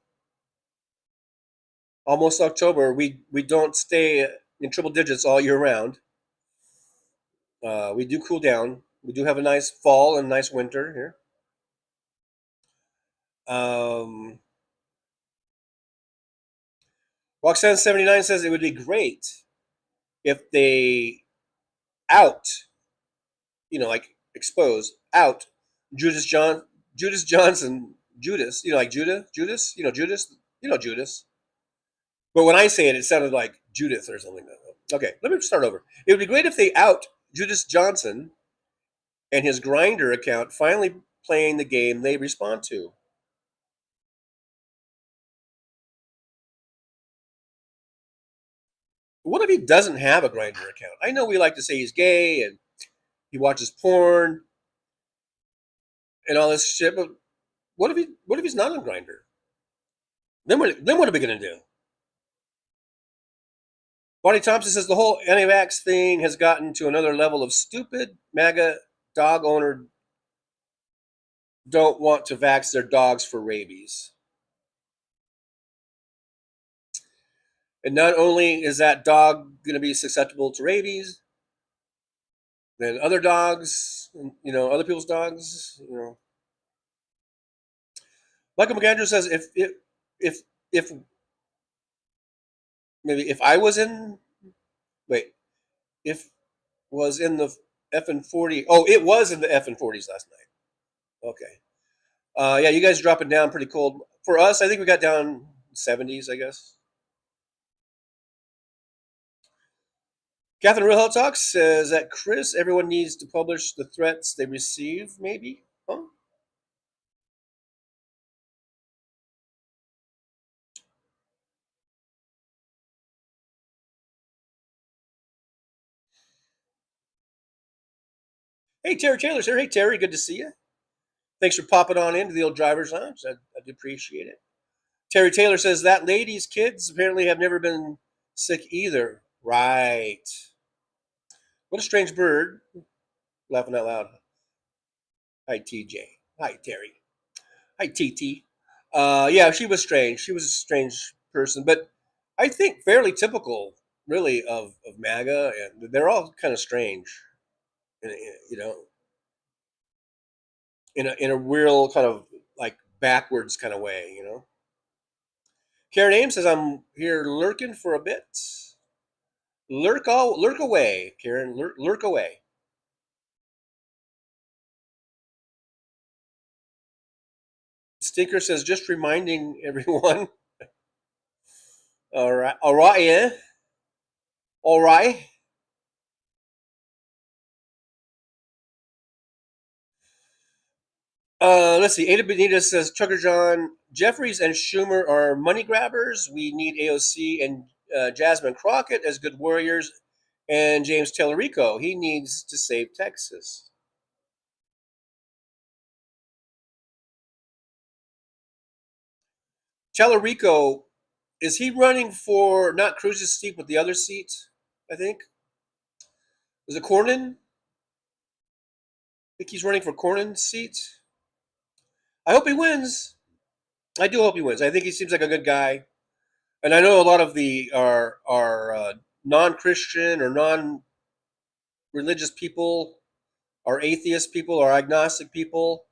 Almost October. We don't stay in triple digits all year round. We do cool down. We do have a nice fall and nice winter here. Roxanne79 says it would be great if they like expose out Judas Johnson, Judas, like Judas, Judas. But when I say it, it sounded like Judith or something. Okay, let me start over. It would be great if they out Judas Johnson and his Grindr account finally playing the game they respond to. What if he doesn't have a Grindr account? I know we like to say he's gay and he watches porn and all this shit, but what if he's not on Grindr? Then what are we gonna do? Bonnie Thompson says the whole anti-vax thing has gotten to another level of stupid. MAGA dog owner don't want to vax their dogs for rabies. And not only is that dog going to be susceptible to rabies, then other dogs, other people's dogs, Michael McAndrew says if maybe if I was in, if was in the FN40. Oh, it was in the FN40s last night. Okay. Yeah, you guys dropping down pretty cold. For us, I think we got down 70s, I guess. Catherine Real Hell Talks says that Chris, everyone needs to publish the threats they receive, maybe? Huh? Hey, Terry Taylor's here. Hey, Terry, good to see you. Thanks for popping on into the old driver's lounge. I do appreciate it. Terry Taylor says that lady's kids apparently have never been sick either. Right. What a strange bird. Laughing out loud. Hi, TJ. Hi, Terry. Hi, TT. Yeah, she was strange. She was a strange person, but I think fairly typical, really, of MAGA, and they're all kind of strange, in a real kind of like backwards kind of way, Karen Ames says, I'm here lurking for a bit. Lurk away, Karen. Lurk away. Stinker says, just reminding everyone. All right, yeah. All right. Let's see. Ada Benitez says, Trucker John, Jeffries and Schumer are money grabbers. We need AOC and Jasmine Crockett as good warriors, and James Tellerico. He needs to save Texas. Tellerico, is he running for not Cruz's seat, but the other seat? I think. Is it Cornyn? I think he's running for Cornyn's seat. I hope he wins. I do hope he wins. I think he seems like a good guy, and I know a lot of the are non-Christian or non-religious people, or atheist people, or agnostic people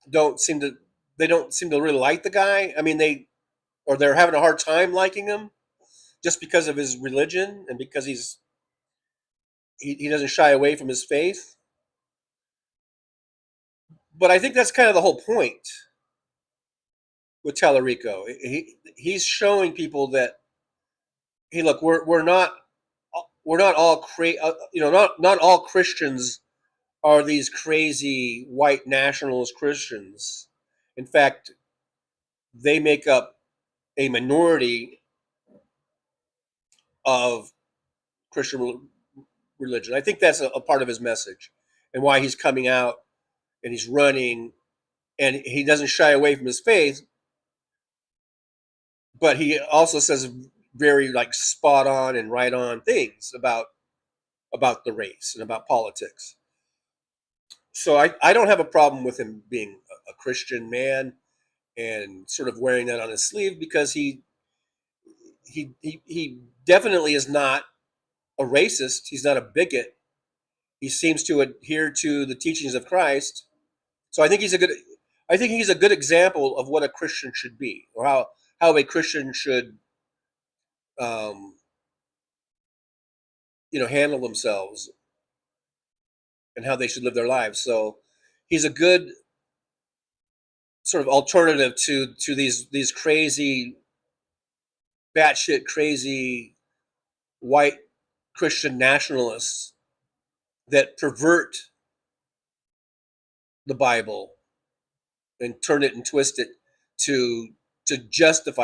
don't seem to really like the guy. I mean, they're having a hard time liking him just because of his religion and because he doesn't shy away from his faith. But I think that's kind of the whole point with Tallarico. He's showing people that, hey, look, we're not all not all Christians are these crazy white nationalist Christians. In fact, they make up a minority of Christian religion. I think that's a part of his message and why he's coming out and he's running, and he doesn't shy away from his faith, but he also says very like spot on and right on things about the race and about politics. So I don't have a problem with him being a Christian man and sort of wearing that on his sleeve, because he definitely is not a racist. He's not a bigot. He seems to adhere to the teachings of Christ. So I think he's a good example of what a Christian should be, or how a Christian should handle themselves and how they should live their lives. So he's a good sort of alternative to these crazy, batshit crazy white Christian nationalists that pervert the Bible and turn it and twist it to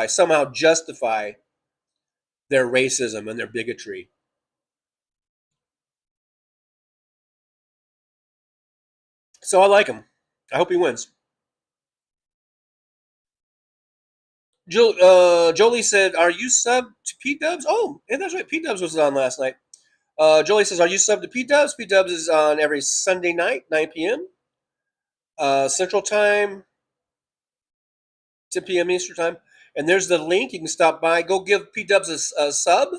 somehow justify their racism and their bigotry. So I like him. I hope he wins. Jolie said, "Are you sub to P Dubs?" Oh, and that's right. P Dubs was on last night. Jolie says, "Are you sub to P Dubs?" P Dubs is on every Sunday night, 9 p.m. Central Time, 10 p.m. Eastern Time. And there's the link. You can stop by. Go give P Dubs a sub.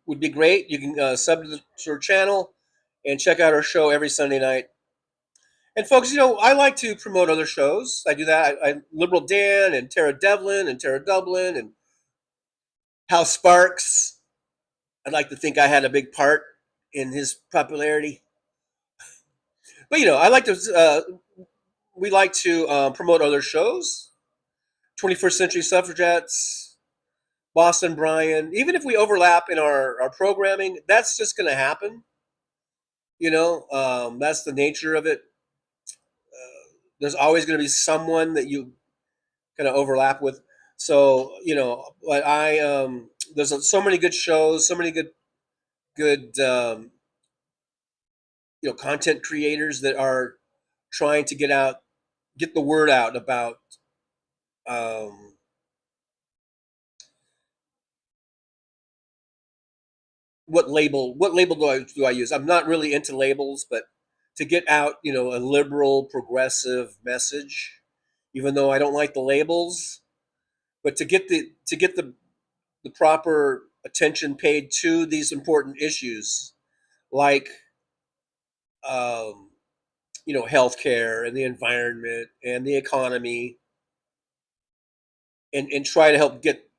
Would be great. You can sub to her channel and check out her show every Sunday night. And folks, I like to promote other shows. I do that. I Liberal Dan and Tara Devlin and Tara Dublin and Hal Sparks. I'd like to think I had a big part in his popularity. But I like to. We like to promote other shows. 21st Century Suffragettes, Boston Brian. Even if we overlap in our programming, that's just going to happen. That's the nature of it. There's always going to be someone that you kind of overlap with. So but there's so many good shows, so many good content creators that are trying to get the word out about what label do I use? I'm not really into labels, but to get out, a liberal, progressive message, even though I don't like the labels, but to get the proper attention paid to these important issues, like healthcare and the environment and the economy, and try to help get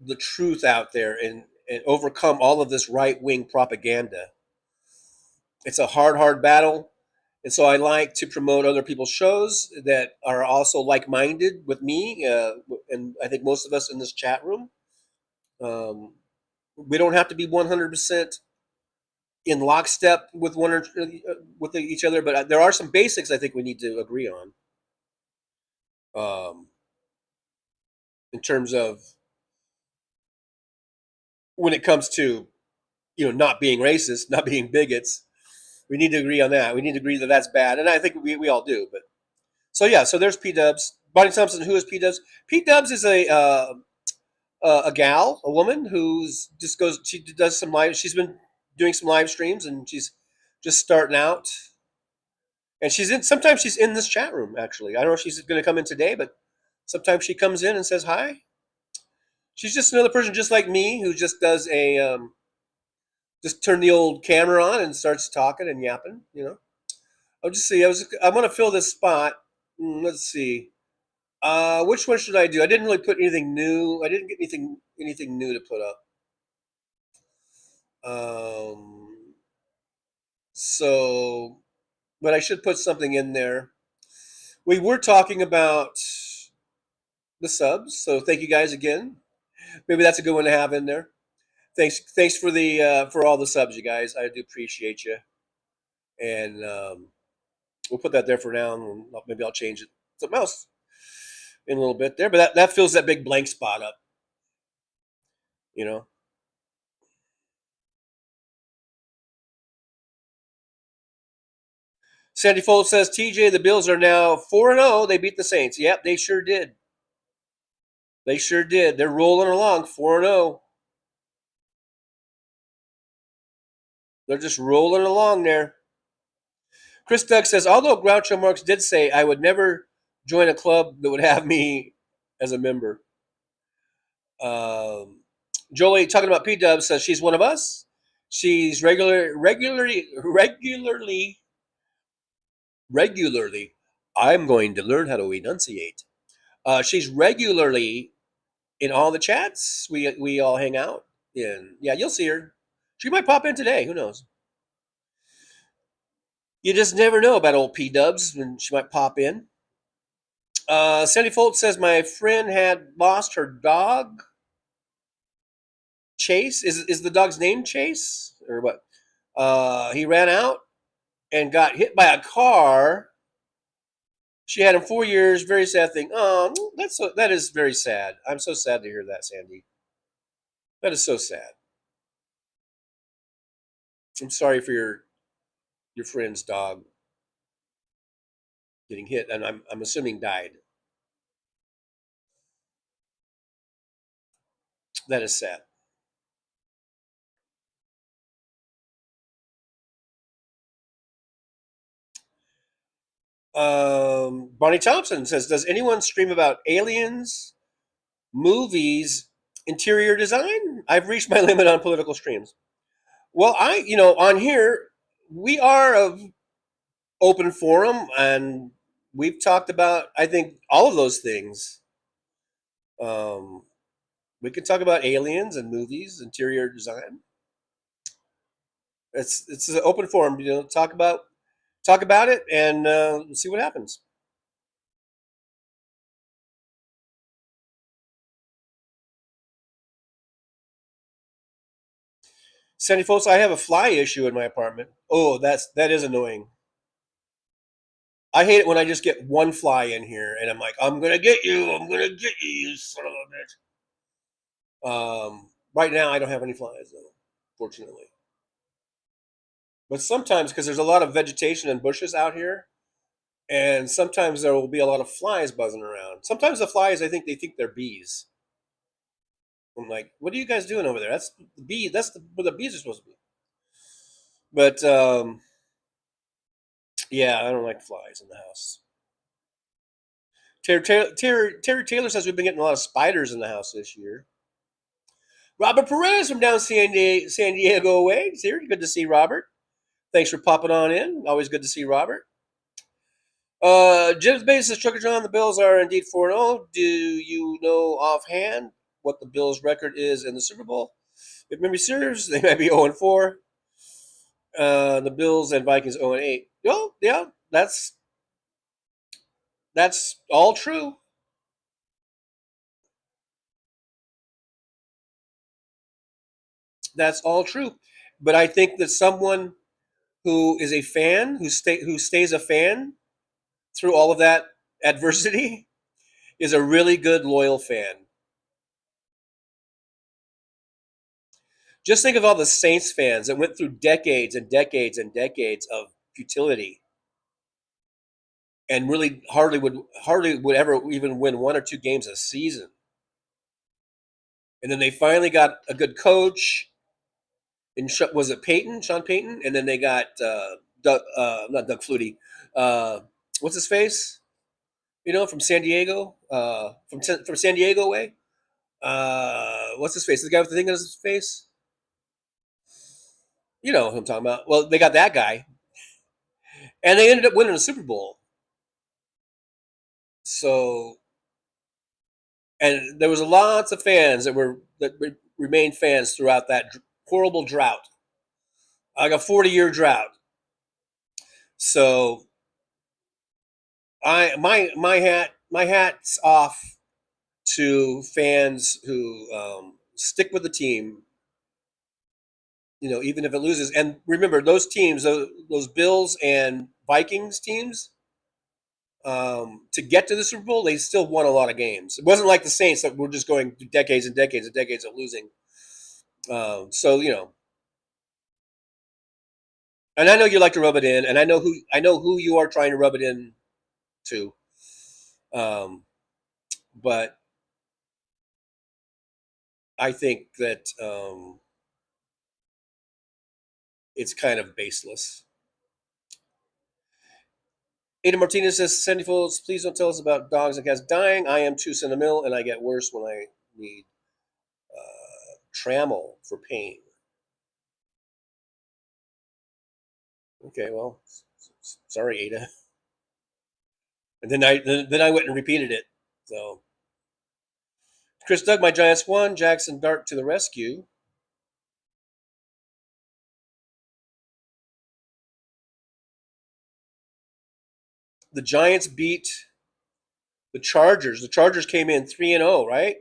the truth out there and overcome all of this right-wing propaganda. It's a hard battle, And so I like to promote other people's shows that are also like-minded with me, and I think most of us in this chat room. We don't have to be 100% in lockstep with with each other, but there are some basics I think we need to agree on. In terms of when it comes to not being racist, not being bigots, we need to agree on that. We need to agree that that's bad, and I think we all do. But so yeah, so there's P Dubs. Bonnie Thompson, who is P Dubs? P Dubs is a gal, a woman who's just goes. She does some live. She's been doing some live streams, and she's just starting out. And she's in. Sometimes she's in this chat room. Actually, I don't know if she's going to come in today, but sometimes she comes in and says hi. She's just another person, just like me, who just does just turn the old camera on and starts talking and yapping. I'll just see. I want to fill this spot. Let's see. Which one should I do? I didn't really put anything new. I didn't get anything new to put up. So, but I should put something in there. We were talking about the subs, so thank you guys again. Maybe that's a good one to have in there. Thanks for all the subs, you guys. I do appreciate you, and we'll put that there for now, and maybe I'll change it something else in a little bit there. But that fills that big blank spot up, Sandy Fold says, TJ, the Bills are now 4-0. They beat the Saints. Yep, they sure did. They sure did. They're rolling along 4-0. They're just rolling along there. Chris Doug says, although Groucho Marx did say I would never join a club that would have me as a member. Jolie, talking about P-Dub, says she's one of us. She's regularly. I'm going to learn how to enunciate. She's regularly in all the chats. We all hang out. And yeah, you'll see her. She might pop in today. Who knows? You just never know about old P-Dubs when she might pop in. Sandy Folt says my friend had lost her dog. Chase? Is the dog's name Chase? Or what? He ran out and got hit by a car. She had him 4 years. Very sad thing. Oh, that is very sad. I'm so sad to hear that, Sandy. That is so sad. I'm sorry for your friend's dog getting hit, and I'm assuming died. That is sad. Bonnie Thompson says, does anyone stream about aliens, movies, interior design? I've reached my limit on political streams. Well, on here, we are of open forum, and we've talked about, I think, all of those things. We can talk about aliens and movies, interior design. It's an open forum, talk about it and see what happens. Sandy folks, I have a fly issue in my apartment. Oh, that is annoying. I hate it when I just get one fly in here and I'm like, I'm gonna get you, you son of a bitch. Right now I don't have any flies though, fortunately. But sometimes, because there's a lot of vegetation and bushes out here, and sometimes there will be a lot of flies buzzing around. Sometimes the flies, I think they think they're bees. I'm like, what are you guys doing over there? That's the bee. That's where the bees are supposed to be. But yeah, I don't like flies in the house. Terry Taylor says we've been getting a lot of spiders in the house this year. Robert Perez from down San Diego way. It's here. Good to see Robert. Thanks for popping on in. Always good to see Robert. Jim's Bass says, Trucker John, the Bills are indeed 4-0. Do you know offhand what the Bills' record is in the Super Bowl? If memory serves, they might be 0-4. The Bills and Vikings 0-8. Oh, yeah, that's all true. That's all true. But I think that someone who is a fan, who stays a fan through all of that adversity, is a really good loyal fan. Just think of all the Saints fans that went through decades and decades and decades of futility and really hardly would ever even win 1 or 2 games a season. And then they finally got a good coach. And was it Peyton, Sean Payton? And then they got Doug, not Doug Flutie. What's his face? From San Diego, from San Diego way. What's his face? The guy with the thing on his face. You know who I'm talking about. Well, they got that guy, and they ended up winning a Super Bowl. So, and there was lots of fans that remained fans throughout that horrible drought, like a 40-year drought. So, my hat's off to fans who stick with the team, even if it loses. And remember, those teams, those Bills and Vikings teams, to get to the Super Bowl, they still won a lot of games. It wasn't like the Saints that were just going through decades and decades and decades of losing. So and I know you like to rub it in, and I know who you are trying to rub it in to. But I think that it's kind of baseless. Ada Martinez says, Sandy Folds, please don't tell us about dogs and cats dying. I am too sentimental, and I get worse when I need Trammel for pain. Okay, well, sorry, Ada. And then I went and repeated it. So, Chris Doug, my Giants won. Jackson Dart to the rescue. The Giants beat the Chargers. The Chargers came in 3-0, right?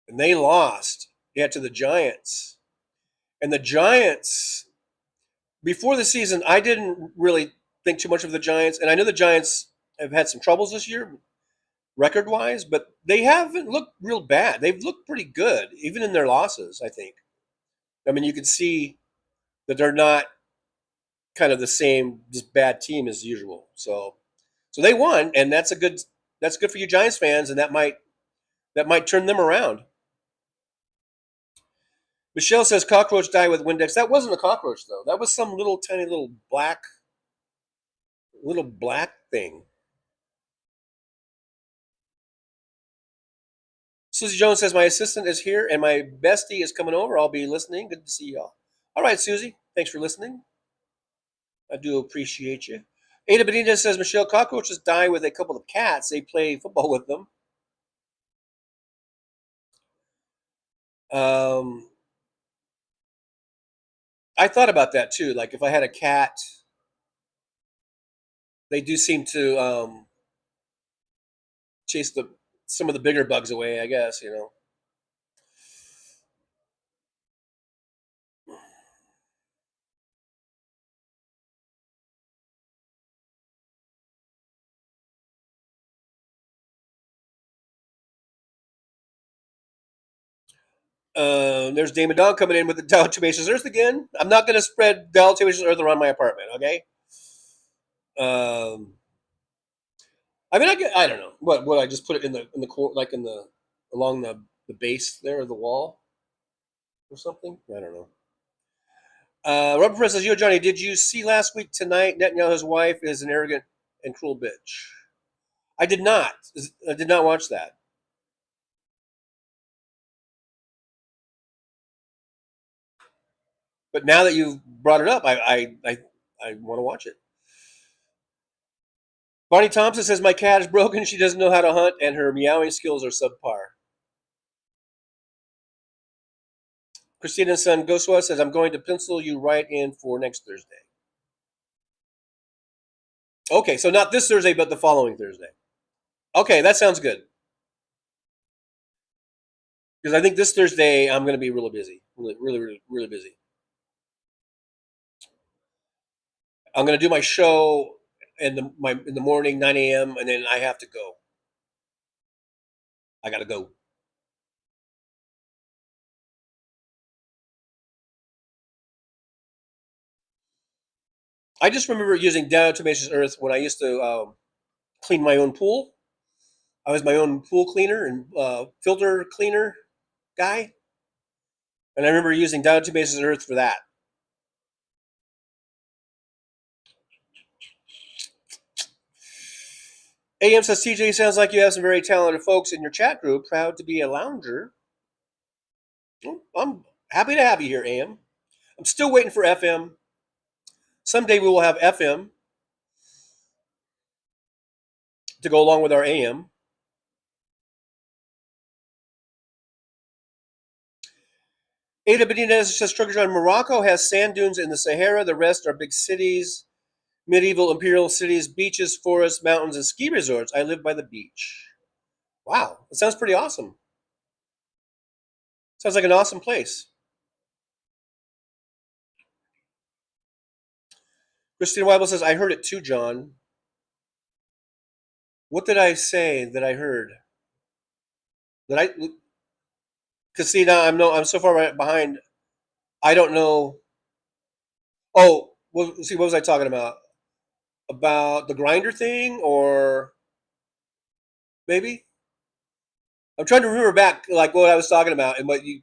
And they lost, to the Giants. And the Giants, before the season, I didn't really think too much of the Giants. And I know the Giants have had some troubles this year, record-wise, but they haven't looked real bad. They've looked pretty good, even in their losses, I think. I mean, you can see that they're not kind of the same just bad team as usual. So they won, and that's good for you Giants fans, and that might turn them around. Michelle says cockroach die with Windex. That wasn't a cockroach though. That was some little tiny little black thing. Susie Jones says my assistant is here and my bestie is coming over. I'll be listening. Good to see y'all. All right, Susie. Thanks for listening. I do appreciate you. Ada Benitez says, Michelle, cockroaches die with a couple of cats. They play football with them. I thought about that too. Like if I had a cat, they do seem to chase some of the bigger bugs away, I guess, There's Damon Dog coming in with the Dalmatian Earth again. I'm not going to spread Dalmatian Earth around my apartment, okay? I mean, I don't know. What I just put it in the like along the base there of the wall or something? I don't know. Robert Prince says, Yo, Johnny, did you see last week tonight Netanyahu's wife is an arrogant and cruel bitch? I did not. I did not watch that. But now that you've brought it up, I want to watch it. Bonnie Thompson says, my cat is broken. She doesn't know how to hunt, and her meowing skills are subpar. Christina's son, Goswa, says, I'm going to pencil you right in for next Thursday. Okay, so not this Thursday, but the following Thursday. Okay, that sounds good. Because I think this Thursday I'm going to be really busy, really busy. I'm going to do my show in the morning, 9 a.m., and then I have to go. I got to go. I just remember using diatomaceous earth when I used to clean my own pool. I was my own pool cleaner and filter cleaner guy, and I remember using diatomaceous earth for that. AM says, TJ, sounds like you have some very talented folks in your chat group. Proud to be a lounger. Well, I'm happy to have you here, AM. I'm still waiting for FM. Someday we will have FM to go along with our AM. Ada Benitez says, Trucker Morocco has sand dunes in the Sahara. The rest are big cities, medieval imperial cities, beaches, forests, mountains, and ski resorts. I live by the beach. Wow, that sounds pretty awesome. Sounds like an awesome place. Christina Weibel says, I heard it too, John. What did I say that I heard? Because see, now I'm so far right behind. I don't know. Oh, well, see, what was I talking about? About the grinder thing, or maybe? I'm trying to remember back, like what I was talking about, and what you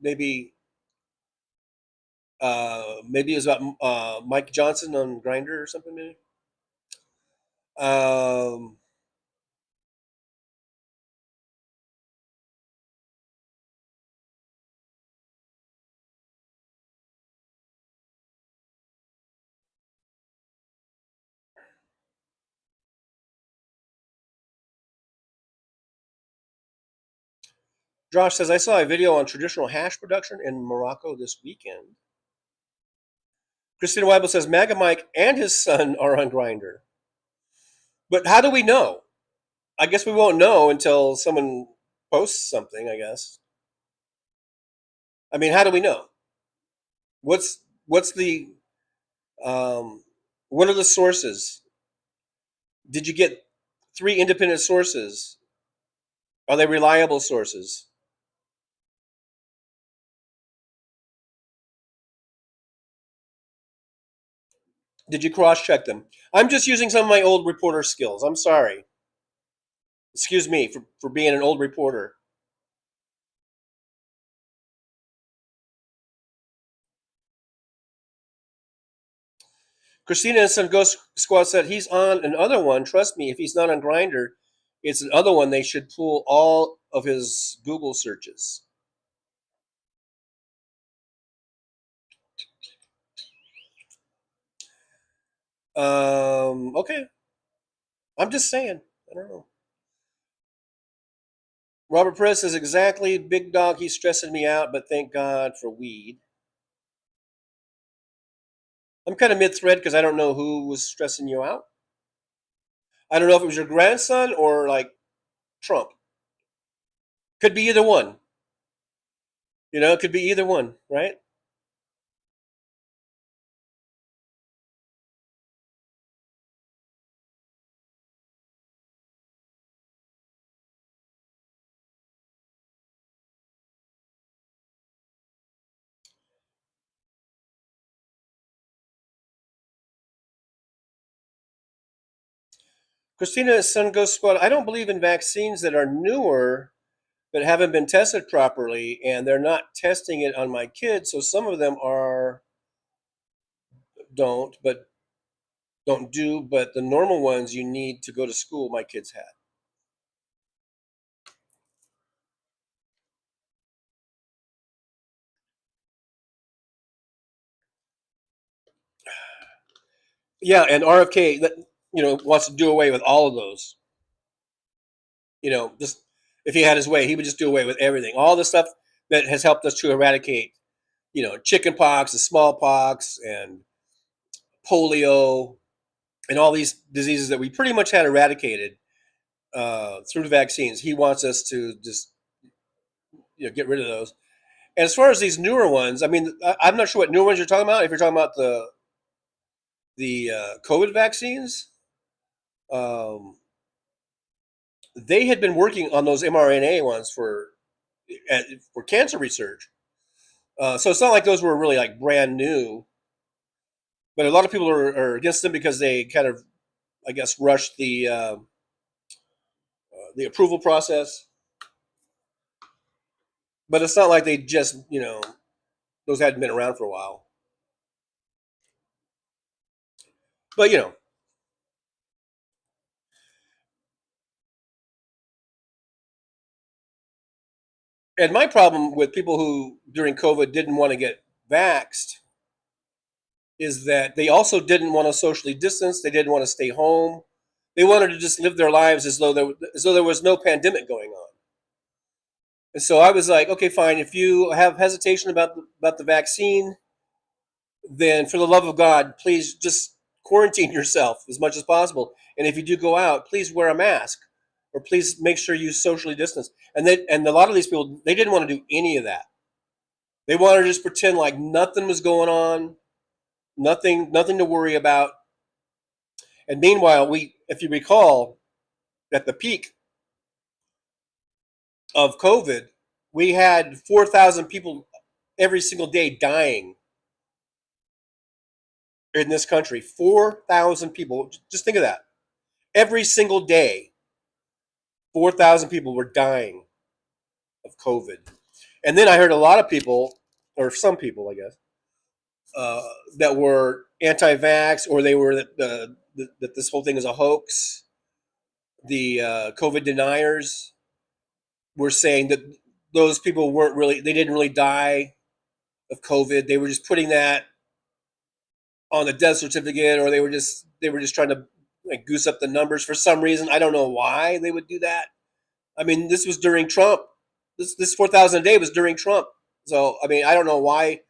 maybe maybe it was about Mike Johnson on Grinder or something, maybe. Um, Josh says, I saw a video on traditional hash production in Morocco this weekend. Christina Weibel says, Maga Mike and his son are on Grinder. But how do we know? I guess we won't know until someone posts something, I guess. I mean, how do we know? What's the what are the sources? Did you get 3 independent sources? Are they reliable sources? Did you cross-check them? I'm just using some of my old reporter skills. I'm sorry. Excuse me for being an old reporter. Christina and some Ghost Squad said he's on another one. Trust me, if he's not on Grinder, it's another one. They should pull all of his Google searches. Okay. I'm just saying. I don't know. Robert Perez says, exactly, big dog, he's stressing me out, but thank God for weed. I'm kind of mid-thread because I don't know who was stressing you out. I don't know if it was your grandson or like Trump. Could be either one. You know, it could be either one, right? Christina's son Ghost Squad, I don't believe in vaccines that are newer but haven't been tested properly, and they're not testing it on my kids, so some of them are don't do, but the normal ones you need to go to school, my kids had. Yeah, and RFK, wants to do away with all of those. Just if he had his way, he would just do away with everything. All the stuff that has helped us to eradicate, chicken pox and smallpox and polio and all these diseases that we pretty much had eradicated through the vaccines. He wants us to just get rid of those. And as far as these newer ones, I mean, I'm not sure what newer ones you're talking about. If you're talking about the COVID vaccines, they had been working on those mRNA ones for cancer research. So it's not like those were really like brand new, but a lot of people are against them because they kind of, I guess, rushed the approval process. But it's not like they just, those hadn't been around for a while. But and my problem with people who during COVID didn't want to get vaxxed is that they also didn't want to socially distance. They didn't want to stay home. They wanted to just live their lives as though there was no pandemic going on. And so I was like, okay, fine. If you have hesitation about the vaccine, then for the love of God, please just quarantine yourself as much as possible. And if you do go out, please wear a mask, or please make sure you socially distance. And a lot of these people, they didn't want to do any of that. They wanted to just pretend like nothing was going on, nothing to worry about. And meanwhile, if you recall, at the peak of COVID, we had 4,000 people every single day dying in this country. 4,000 people. Just think of that. Every single day, 4,000 people were dying of COVID. And then I heard a lot of people, or some people, I guess, that were anti-vax, or they were that this whole thing is a hoax. The COVID deniers were saying that those people they didn't really die of COVID. They were just putting that on the death certificate, or they were just trying to goose up the numbers for some reason. I don't know why they would do that. I mean, this was during Trump. This 4,000 a day was during Trump. So I mean, I don't know why,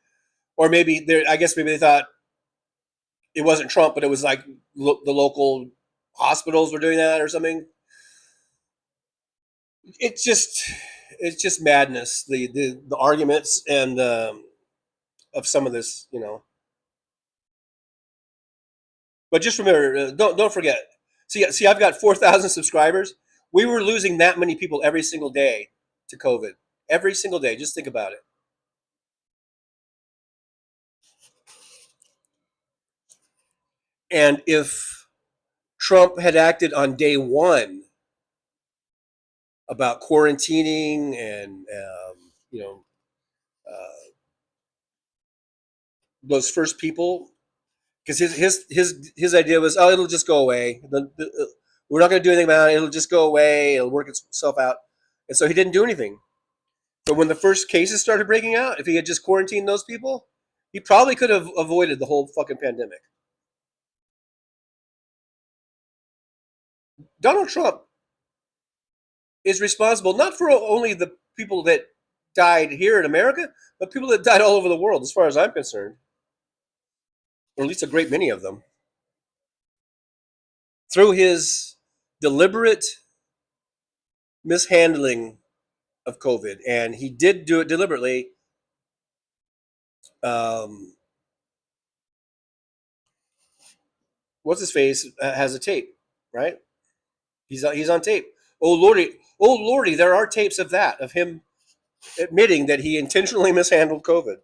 or maybe I guess maybe they thought it wasn't Trump, but it was like the local hospitals were doing that or something. It's just madness. The arguments and of some of this, But just remember, don't forget. See, I've got 4,000 subscribers. We were losing that many people every single day to COVID. Every single day. Just think about it. And if Trump had acted on day one about quarantining and those first people, because his idea was, oh, it'll just go away. We're not going to do anything about it. It'll just go away. It'll work itself out. And so he didn't do anything. But when the first cases started breaking out, if he had just quarantined those people, he probably could have avoided the whole fucking pandemic. Donald Trump is responsible not for only the people that died here in America, but people that died all over the world, as far as I'm concerned. Or at least a great many of them. Through his deliberate mishandling of COVID, and he did do it deliberately. What's his face has a tape, right? He's on tape. Oh lordy, there are tapes of that, of him admitting that he intentionally mishandled COVID.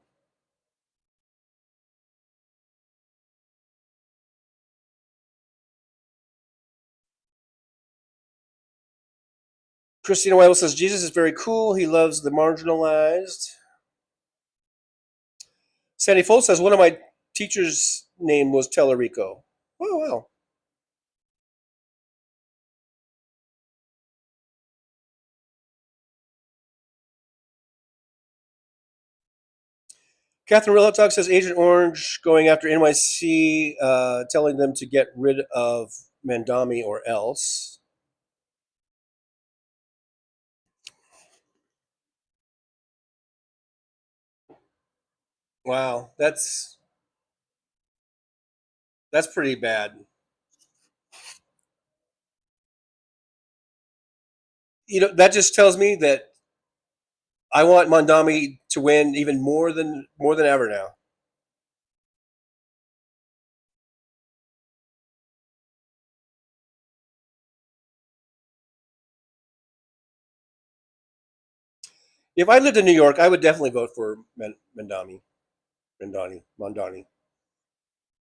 Christina Weibel says Jesus is very cool. He loves the marginalized. Sandy Folt says one of my teachers' name was Tellerico. Oh well. Catherine Real Hot Dog says Agent Orange going after NYC, telling them to get rid of Mandami or else. Wow, that's pretty bad. that just tells me that I want Mondami to win even more than ever now. If I lived in New York, I would definitely vote for Mondani. Mondani.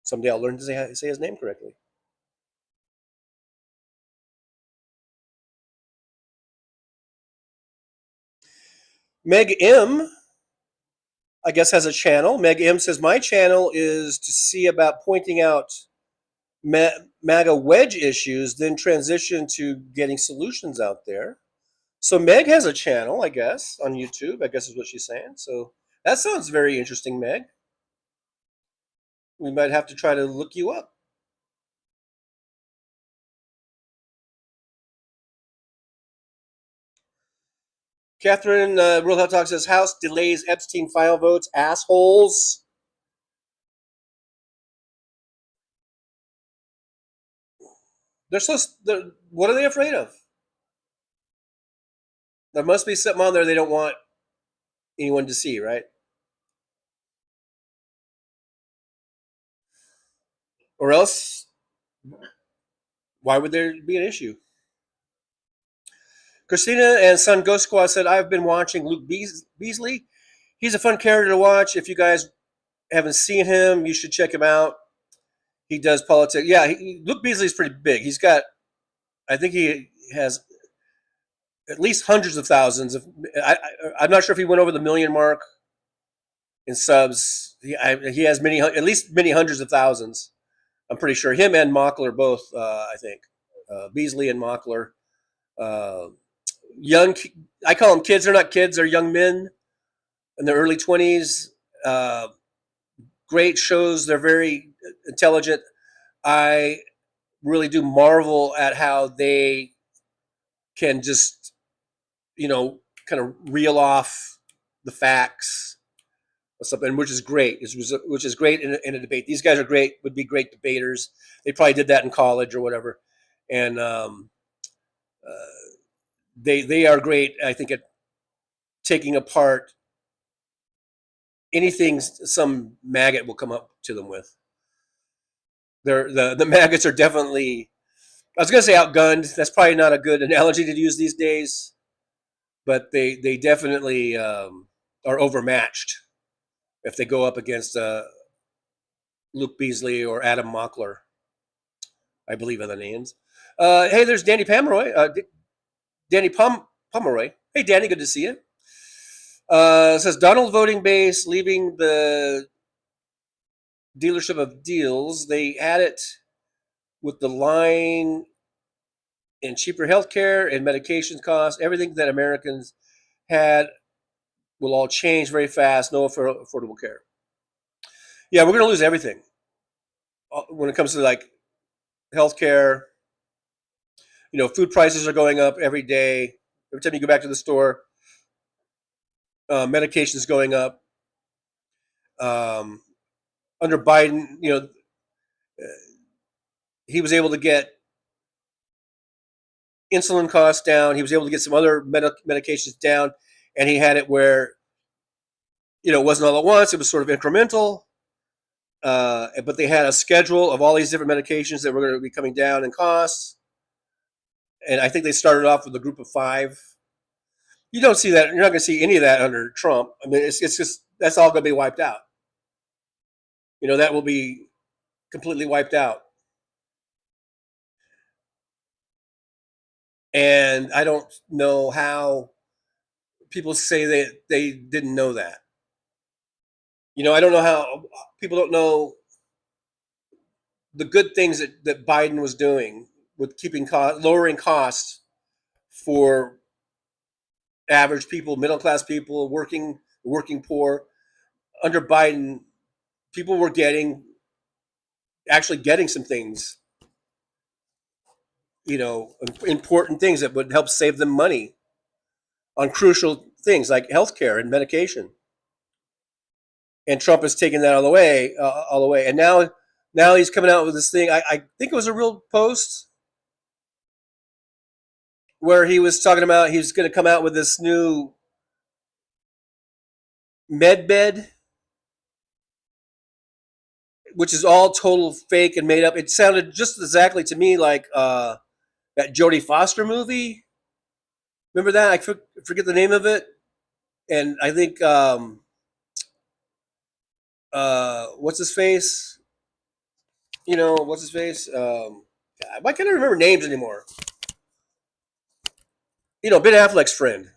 Someday I'll learn to say his name correctly. Meg M, I guess, has a channel. Meg M says, my channel is to see about pointing out MAGA wedge issues, then transition to getting solutions out there. So Meg has a channel, I guess, on YouTube, I guess is what she's saying. So that sounds very interesting, Meg. We might have to try to look you up. Catherine Real Hot Talk says, House delays Epstein file votes, assholes. What are they afraid of? There must be something on there they don't want anyone to see, right? Or else, why would there be an issue? Christina and Son Ghost Squad said, I've been watching Luke Beasley. He's a fun character to watch. If you guys haven't seen him, you should check him out. He does politics. Yeah, Luke Beasley's pretty big. He's got, I think he has at least hundreds of thousands of. I'm not sure if he went over the million mark in subs. He has at least many hundreds of thousands. I'm pretty sure him and Mockler both. I think Beasley and Mockler. Young, I call them kids. They're not kids. They're young men in their early 20s. Great shows. They're very intelligent. I really do marvel at how they can just, kind of reel off the facts or something, which is great. Which is great in a debate. These guys are great. Would be great debaters. They probably did that in college or whatever, and they are great. I think at taking apart anything some maggot will come up to them with. The maggots are definitely, I was going to say outgunned. That's probably not a good analogy to use these days, but they definitely are overmatched if they go up against Luke Beasley or Adam Mockler, I believe are the names. Hey, there's Danny Pomeroy. Danny Pomeroy. Hey, Danny, good to see you. Says Donald voting base leaving the dealership of deals. They had it with the line in cheaper healthcare and medication costs. Everything that Americans had will all change very fast. No affordable care. Yeah, we're going to lose everything when it comes to like healthcare. Food prices are going up every day. Every time you go back to the store, medication is going up. Under Biden, he was able to get insulin costs down. He was able to get some other medications down, and he had it where, it wasn't all at once. It was sort of incremental. But they had a schedule of all these different medications that were going to be coming down in costs. And I think they started off with a group of 5. You don't see that. You're not going to see any of that under Trump. I mean, it's just, that's all going to be wiped out. That will be completely wiped out. And I don't know how people say that they didn't know that. I don't know how people don't know the good things that Biden was doing with lowering costs for average people, middle class people, working poor. Under Biden, people were actually getting some things, important things that would help save them money on crucial things like healthcare and medication. And Trump has taken that all the way. And now he's coming out with this thing. I think it was a real post where he was talking about he was going to come out with this new med bed, which is all total fake and made up. It sounded just exactly to me like that Jodie Foster movie. Remember that? I forget the name of it. And I think what's his face? What's his face? God, why can't I remember names anymore? Ben Affleck's friend,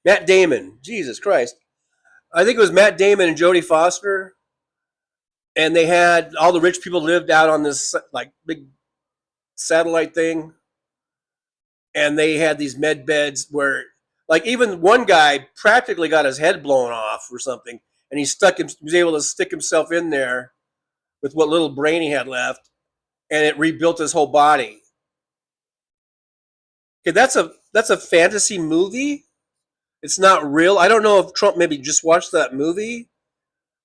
Matt Damon. Jesus Christ! I think it was Matt Damon and Jodie Foster, and they had all the rich people lived out on this like big satellite thing, and they had these med beds where, like, even one guy practically got his head blown off or something, and he was able to stick himself in there with what little brain he had left, and it rebuilt his whole body. Okay, that's a fantasy movie. It's not real. I don't know if Trump maybe just watched that movie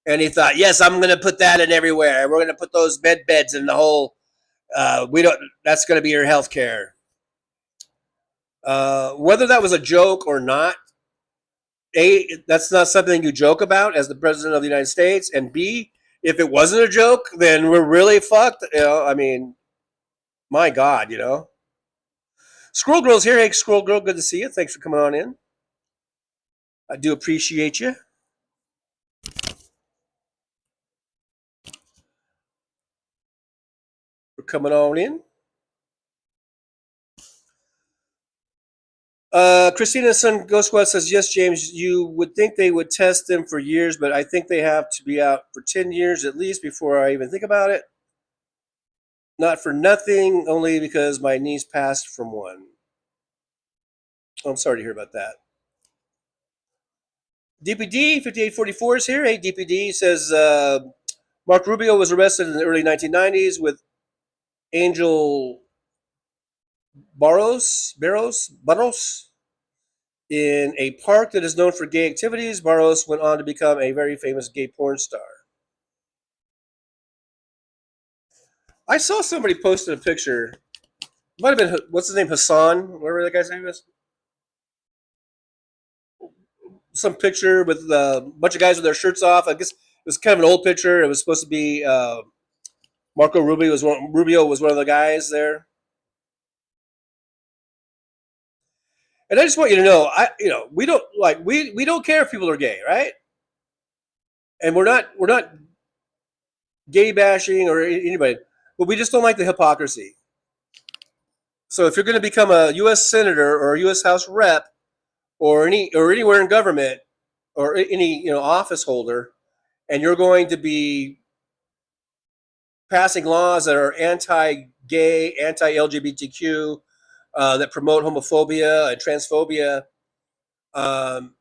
and he thought, yes, I'm going to put that in everywhere. We're going to put those bed beds in the whole. That's going to be your health care. Whether that was a joke or not, A, that's not something you joke about as the president of the United States. And B, if it wasn't a joke, then we're really fucked. I mean, my God, Squirrel Girl's here. Hey, Squirrel Girl, good to see you. Thanks for coming on in. I do appreciate you. For coming on in. Christina's son Ghost Squad says, yes, James, you would think they would test them for years, but I think they have to be out for 10 years at least before I even think about it. Not for nothing, only because my niece passed from one. Oh, I'm sorry to hear about that. DPD 5844 is here. Hey, DPD says Mark Rubio was arrested in the early 1990s with Angel Barros in a park that is known for gay activities. Barros went on to become a very famous gay porn star. I saw somebody posted a picture. Might have been, what's his name, Hassan, whatever that guy's name is. Some picture with a bunch of guys with their shirts off. I guess it was kind of an old picture. It was supposed to be Marco Rubio was one of the guys there. And I just want you to know, we don't care if people are gay, right? And we're not gay bashing or anybody, but we just don't like the hypocrisy. So if you're going to become a U.S. senator or a U.S. House rep or anywhere in government or any office holder, and you're going to be passing laws that are anti-gay, anti-LGBTQ, that promote homophobia and transphobia, and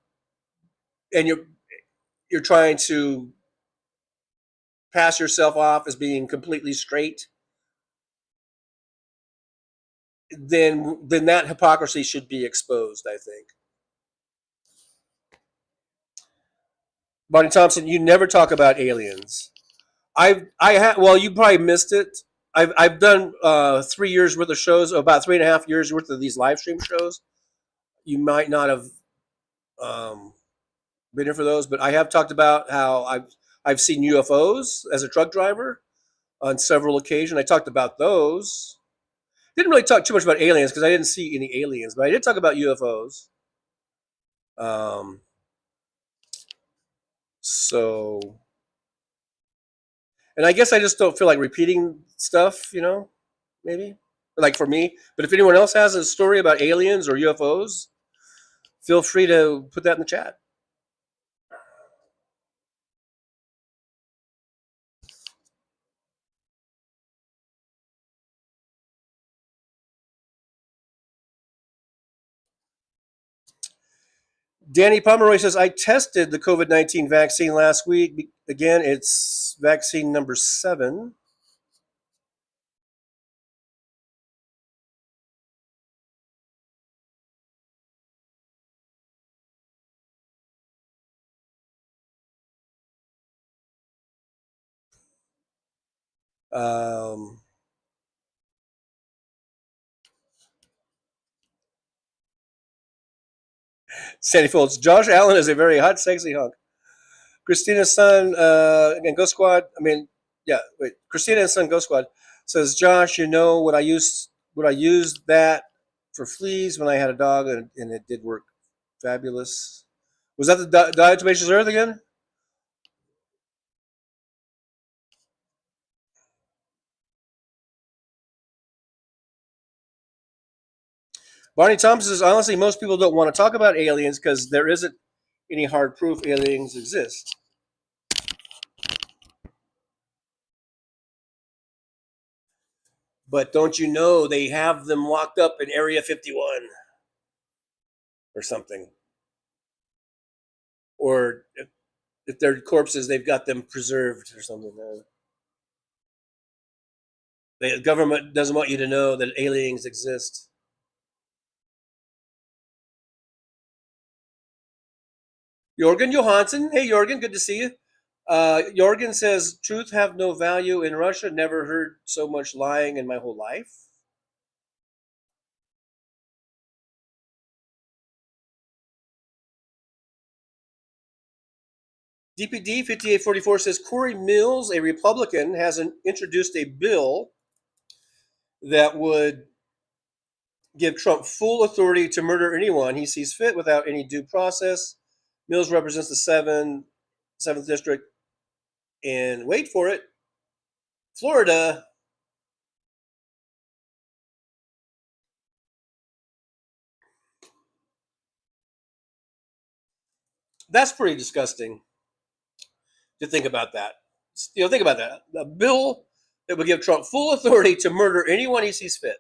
you're trying to pass yourself off as being completely straight, then that hypocrisy should be exposed, I think. Bonnie Thompson, you never talk about aliens. Well, you probably missed it. I've done 3 years worth of shows, about 3.5 years worth of these live stream shows. You might not have been here for those, but I have talked about how I've seen UFOs as a truck driver on several occasions. I talked about those. Didn't really talk too much about aliens because I didn't see any aliens, but I did talk about UFOs. So, and I guess I just don't feel like repeating stuff, maybe like for me. But if anyone else has a story about aliens or UFOs, feel free to put that in the chat. Danny Pomeroy says, I tested the COVID-19 vaccine last week. Again, it's vaccine number 7. Sandy Folds. Josh Allen is a very hot, sexy hunk. Christina's son, again, Ghost Squad. I mean, yeah, wait. Christina's son, Ghost Squad, says, Josh, you know what I used that for fleas when I had a dog, and it did work fabulous. Was that the diatomaceous earth again? Barney Thompson says, honestly, most people don't want to talk about aliens because there isn't any hard proof aliens exist. But don't you know they have them locked up in Area 51 or something? Or if they're corpses, they've got them preserved or something. The government doesn't want you to know that aliens exist. Jorgen Johansson. Hey, Jorgen, good to see you. Jorgen says, truth have no value in Russia. Never heard so much lying in my whole life. DPD 5844 says, Corey Mills, a Republican, has introduced a bill that would give Trump full authority to murder anyone he sees fit without any due process. Mills represents the 7th District in, wait for it, Florida. That's pretty disgusting to think about that. Think about that. A bill that would give Trump full authority to murder anyone he sees fit.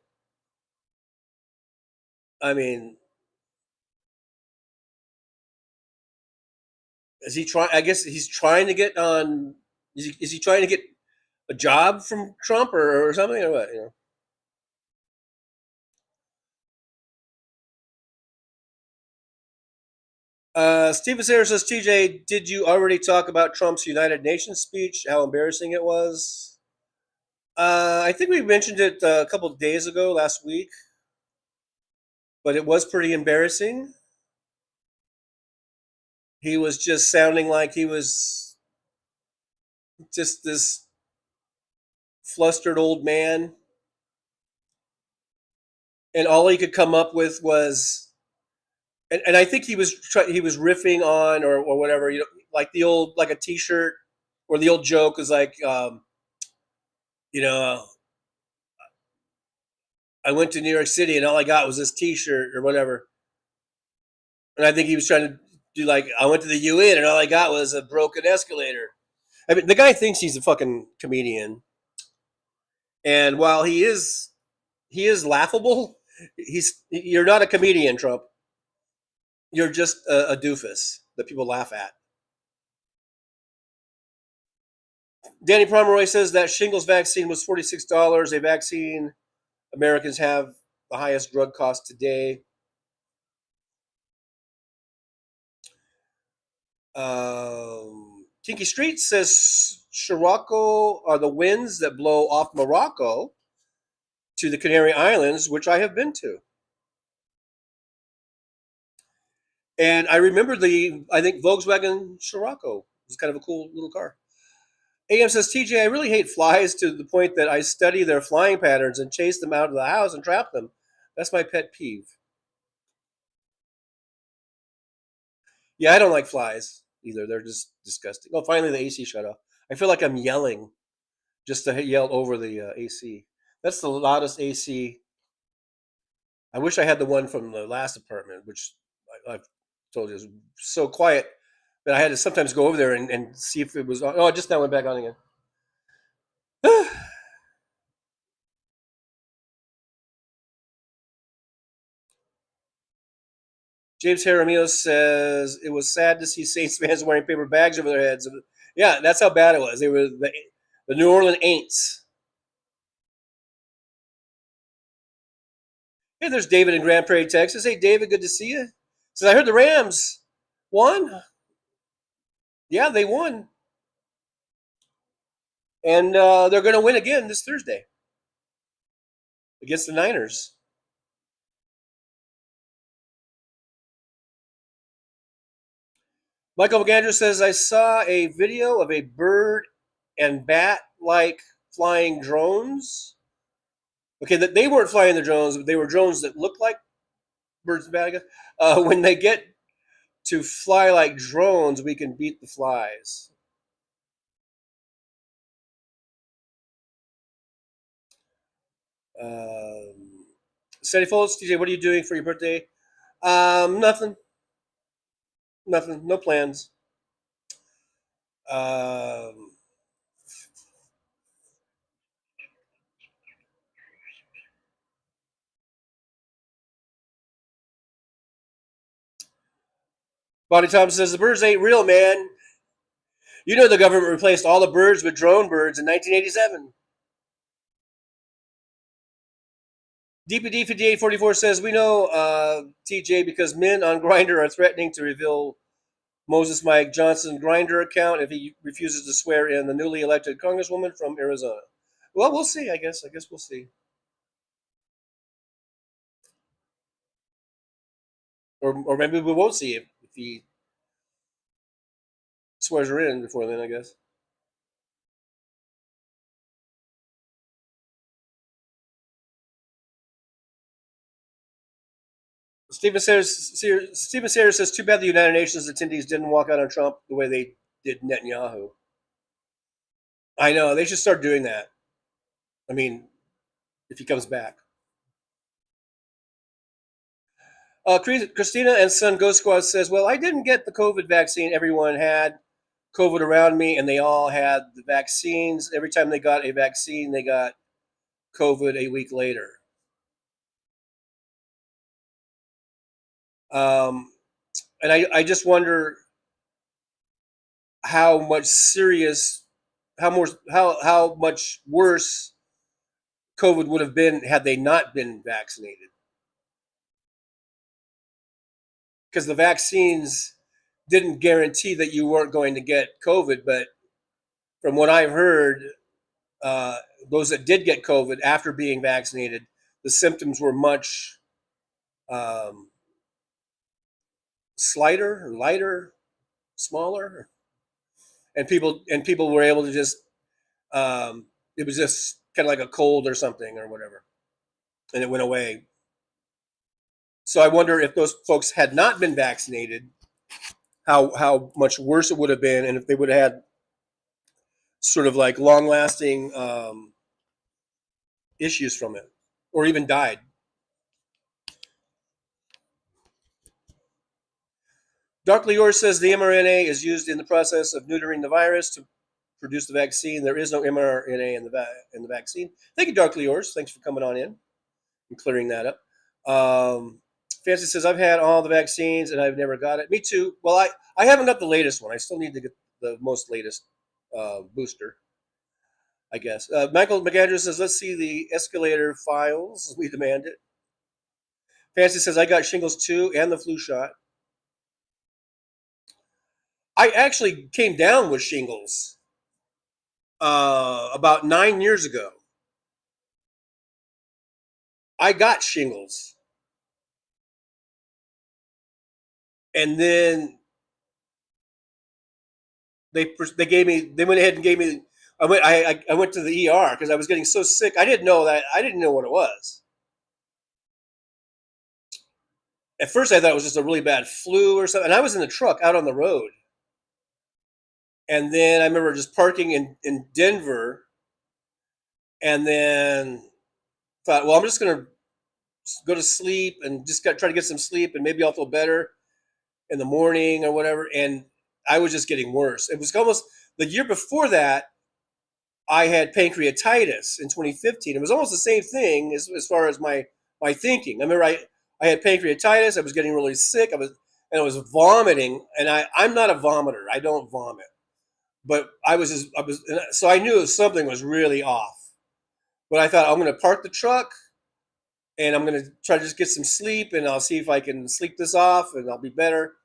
I mean, is he trying? I guess he's trying to get on. Is he trying to get a job from Trump or something or what? Steven Sayre says, TJ, did you already talk about Trump's United Nations speech? How embarrassing it was? I think we mentioned it a couple of days ago, last week, but it was pretty embarrassing. He was just sounding like he was just this flustered old man. And all he could come up with was, and I think he was riffing on or whatever, like the old, like a T-shirt, or the old joke is like, I went to New York City and all I got was this T-shirt or whatever. And I think he was trying to do like, I went to the UN and all I got was a broken escalator. I mean, the guy thinks he's a fucking comedian, and while he is laughable, you're not a comedian, Trump. You're just a doofus that people laugh at. Danny Pomeroy says that shingles vaccine was $46, a vaccine Americans have the highest drug cost today. Kinky Street says Sirocco are the winds that blow off Morocco to the Canary Islands, which I have been to. And I remember I think Volkswagen Scirocco. It's kind of a cool little car. AM says, TJ, I really hate flies to the point that I study their flying patterns and chase them out of the house and trap them. That's my pet peeve. Yeah, I don't like flies either. They're just disgusting. Oh, finally the AC shut off. I feel like I'm yelling just to yell over the AC. That's the loudest AC. I wish I had the one from the last apartment, which I've told you is so quiet that I had to sometimes go over there and see if it was on. Oh, it just now went back on again. James Jaramillo says it was sad to see Saints fans wearing paper bags over their heads. Yeah, that's how bad it was. They were the New Orleans Aints. Hey, there's David in Grand Prairie, Texas. Hey, David, good to see you. Says, I heard the Rams won. Yeah, they won. And they're going to win again this Thursday against the Niners. Michael McAndrew says, I saw a video of a bird and bat-like flying drones. Okay, that they weren't flying the drones, but they were drones that looked like birds and bats, I guess. When they get to fly like drones, we can beat the flies. Steady Folds, TJ, what are you doing for your birthday? Nothing. Nothing. No plans. Bonnie Thompson says, the birds ain't real, man. You know the government replaced all the birds with drone birds in 1987. DPD5844 says, we know, TJ, because men on Grindr are threatening to reveal Moses Mike Johnson's Grindr account if he refuses to swear in the newly elected congresswoman from Arizona. Well, we'll see, I guess. I guess we'll see. Or maybe we won't see if he swears her in before then, I guess. Stephen Sayers says, too bad the United Nations attendees didn't walk out on Trump the way they did Netanyahu. I know. They should start doing that. I mean, if he comes back. Christina and Son Ghost Squad says, well, I didn't get the COVID vaccine. Everyone had COVID around me, and they all had the vaccines. Every time they got a vaccine, they got COVID a week later. And I just wonder how much worse COVID would have been had they not been vaccinated. Because the vaccines didn't guarantee that you weren't going to get COVID, but from what I've heard, those that did get COVID after being vaccinated, the symptoms were much slighter, lighter, smaller, and people were able to just it was just kind of like a cold or something or whatever, and it went away. So I wonder if those folks had not been vaccinated, how much worse it would have been, and if they would have had sort of like long-lasting issues from it, or even died. Darkly Yours says the mRNA is used in the process of neutering the virus to produce the vaccine. There is no mRNA in the vaccine. Thank you, Darkly Yours. Thanks for coming on in and clearing that up. Fancy says, I've had all the vaccines and I've never got it. Me too. Well, I haven't got the latest one. I still need to get the most latest booster, I guess. Michael McAndrew says, let's see the escalator files. We demand it. Fancy says, I got shingles too and the flu shot. I actually came down with shingles about 9 years ago. I got shingles. And then they went ahead and gave me, I went to the ER because I was getting so sick. I didn't know what it was. At first I thought it was just a really bad flu or something. And I was in the truck out on the road. And then I remember just parking in Denver, and then thought, well, I'm just going to go to sleep and just try to get some sleep, and maybe I'll feel better in the morning or whatever. And I was just getting worse. It was almost the year before that, I had pancreatitis in 2015. It was almost the same thing as far as my thinking. I remember I had pancreatitis. I was getting really sick. I was vomiting, and I'm not a vomiter. I don't vomit. But so I knew something was really off. But I thought, I'm going to park the truck and I'm going to try to just get some sleep, and I'll see if I can sleep this off and I'll be better.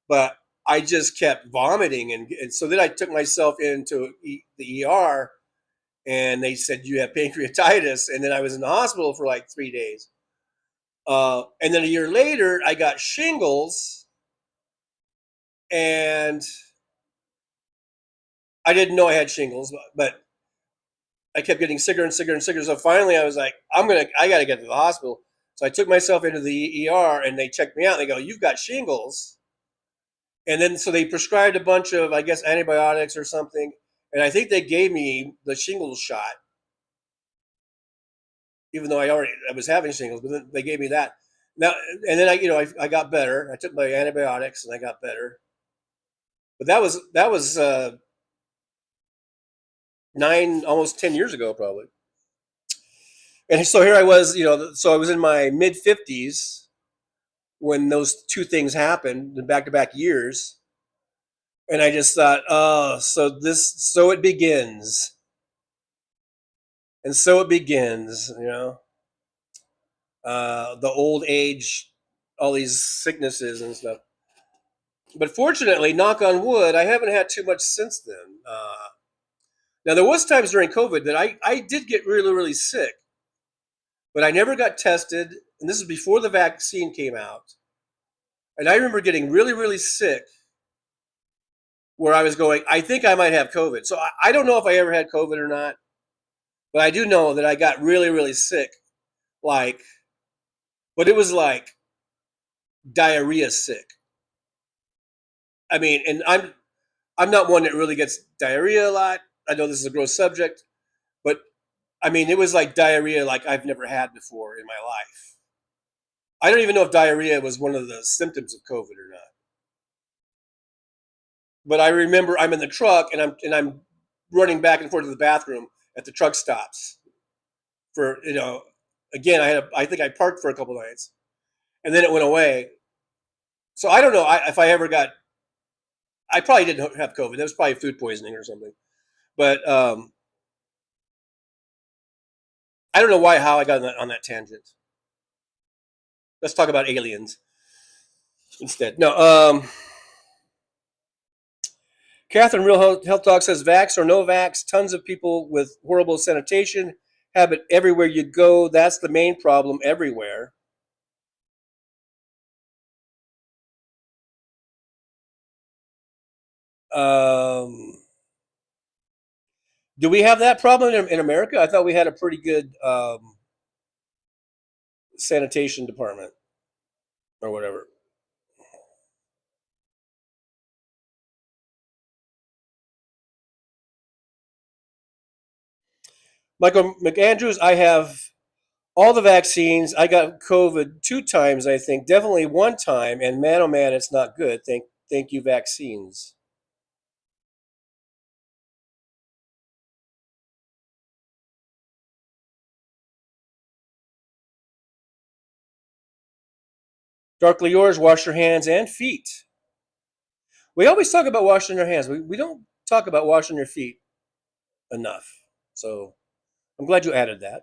But I just kept vomiting. And so then I took myself into the ER, and they said, you have pancreatitis. And then I was in the hospital for like 3 days. And then a year later, I got shingles. and I didn't know I had shingles, but I kept getting sicker and sicker and sicker. So finally, I was like, I got to get to the hospital. So I took myself into the ER, and they checked me out. And they go, "You've got shingles." And then so they prescribed a bunch of, I guess, antibiotics or something. And I think they gave me the shingles shot, even though I was having shingles. But then they gave me that. Now and then I got better. I took my antibiotics and I got better. But that was almost 10 years ago, probably. And so here I was, so I was in my mid 50s when those two things happened in back-to-back years. And I just thought, oh, so it begins. And so it begins, the old age, all these sicknesses and stuff. But fortunately, knock on wood, I haven't had too much since then. Now, there was times during COVID that I did get really, really sick, but I never got tested. And this is before the vaccine came out. And I remember getting really, really sick where I was going, I think I might have COVID. So I don't know if I ever had COVID or not, but I do know that I got really, really sick. But it was like diarrhea sick. I mean, and I'm not one that really gets diarrhea a lot. I know this is a gross subject, but I mean, it was like diarrhea like I've never had before in my life. I don't even know if diarrhea was one of the symptoms of COVID or not. But I remember I'm in the truck and I'm running back and forth to the bathroom at the truck stops for, again, I think I parked for a couple nights and then it went away. So I don't know if I ever I probably didn't have COVID. That was probably food poisoning or something. But I don't know how I got on that tangent. Let's talk about aliens instead. No, Catherine Real Health Talk says, vax or no vax, tons of people with horrible sanitation habit everywhere you go. That's the main problem everywhere. Do we have that problem in America? I thought we had a pretty good sanitation department or whatever. Michael McAndrews, I have all the vaccines. I got COVID 2 times, I think. Definitely 1 time. And man, oh man, it's not good. Thank you, vaccines. Darkly yours, wash your hands and feet. We always talk about washing your hands. We don't talk about washing your feet enough. So I'm glad you added that.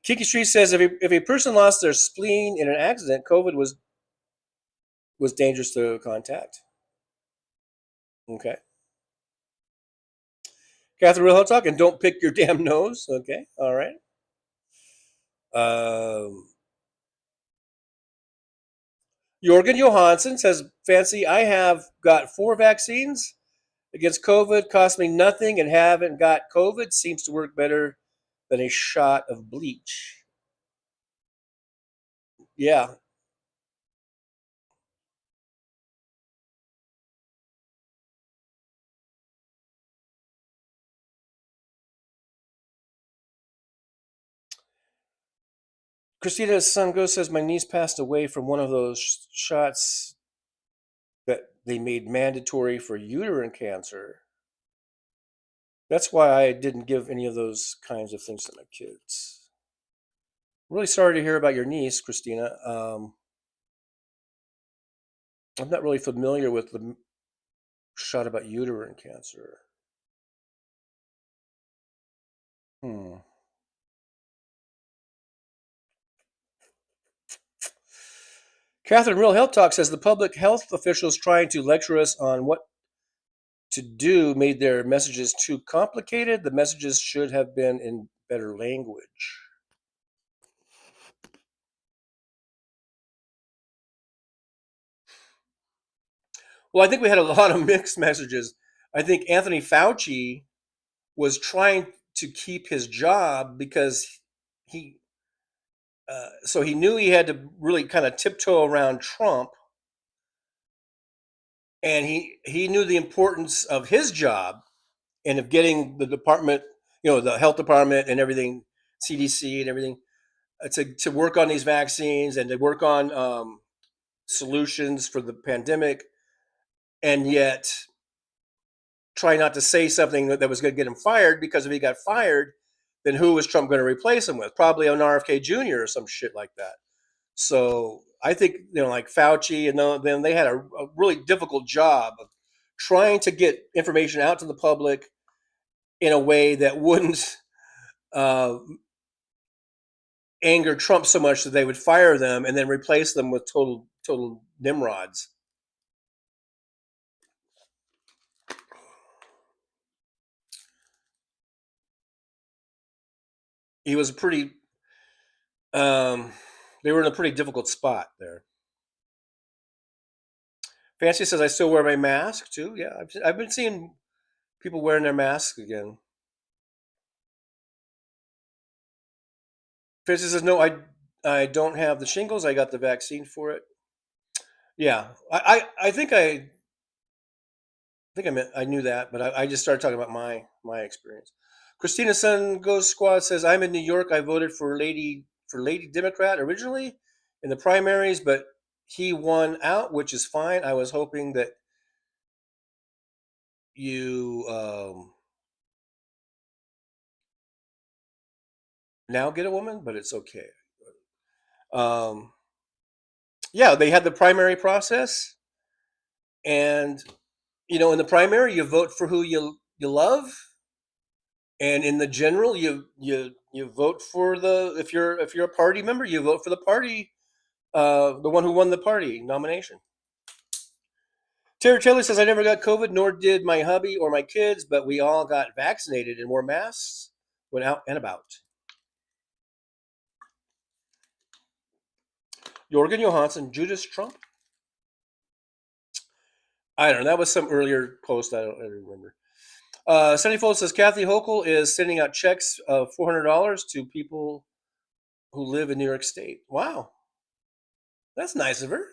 Kiki Street says if a person lost their spleen in an accident, COVID was dangerous to contact. Okay. Catherine Real Talk, and don't pick your damn nose. Okay. All right. Jorgen Johansson says, Fancy, I have got 4 vaccines against COVID, cost me nothing, and haven't got COVID. Seems to work better than a shot of bleach. Yeah. Christina Sango says, my niece passed away from one of those shots that they made mandatory for uterine cancer. That's why I didn't give any of those kinds of things to my kids. I'm really sorry to hear about your niece, Christina. I'm not really familiar with the shot about uterine cancer. Catherine Real Health Talk says the public health officials trying to lecture us on what to do made their messages too complicated. The messages should have been in better language. Well, I think we had a lot of mixed messages. I think Anthony Fauci was trying to keep his job because he so he knew he had to really kind of tiptoe around Trump, and he knew the importance of his job and of getting the department, the health department and everything, CDC and everything, to work on these vaccines and to work on solutions for the pandemic, and yet try not to say something that was going to get him fired, because if he got fired, then who was Trump going to replace him with? Probably an RFK Jr. or some shit like that. So I think, like Fauci and then they had a really difficult job of trying to get information out to the public in a way that wouldn't anger Trump so much that they would fire them and then replace them with total nimrods. He was pretty. They were in a pretty difficult spot there. Fancy says I still wear my mask too. Yeah, I've been seeing people wearing their masks again. Fancy says no, I don't have the shingles. I got the vaccine for it. Yeah, I think I knew that, but I just started talking about my experience. Christina Sun Ghost Squad says I'm in New York. I voted for Lady Democrat originally in the primaries, but he won out, which is fine. I was hoping that you now get a woman, but it's okay. Yeah, they had the primary process, and in the primary you vote for who you love, and in the general you vote for if you're a party member, you vote for the party, the one who won the party nomination. Terry Taylor says I never got COVID, nor did my hubby or my kids, but we all got vaccinated and wore masks when out and about. Jorgen Johansson, Judas Trump. I don't know. That was some earlier post. I don't remember. Sunnyfold says Kathy Hochul is sending out checks of $400 to people who live in New York State. Wow. That's nice of her.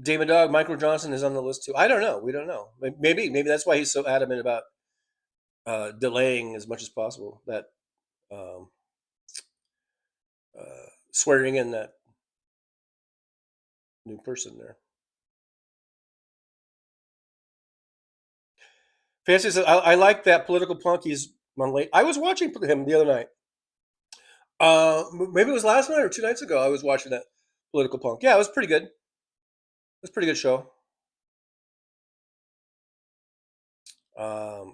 David Dog, Michael Johnson is on the list too. I don't know. We don't know. Maybe that's why he's so adamant about delaying as much as possible that swearing in that new person there. Fancy says I like that political punk. He's on late. I was watching him the other night. Maybe it was last night or 2 nights ago. I was watching that political punk. Yeah, it was pretty good. It was a pretty good show.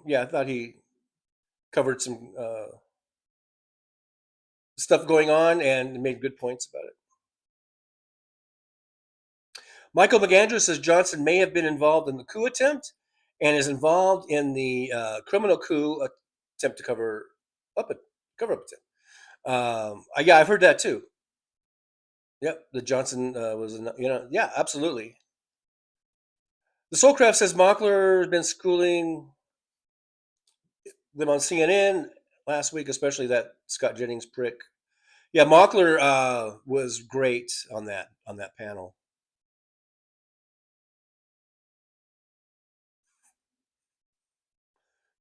Yeah, I thought he covered some stuff going on and made good points about it. Michael McAndrew says Johnson may have been involved in the coup attempt and is involved in the criminal coup attempt to cover up attempt. Yeah, I've heard that too. Yep, the Johnson was, yeah, absolutely. The Soulcraft says Mockler has been schooling them on CNN last week, especially that Scott Jennings prick. Yeah, Mockler was great on that panel.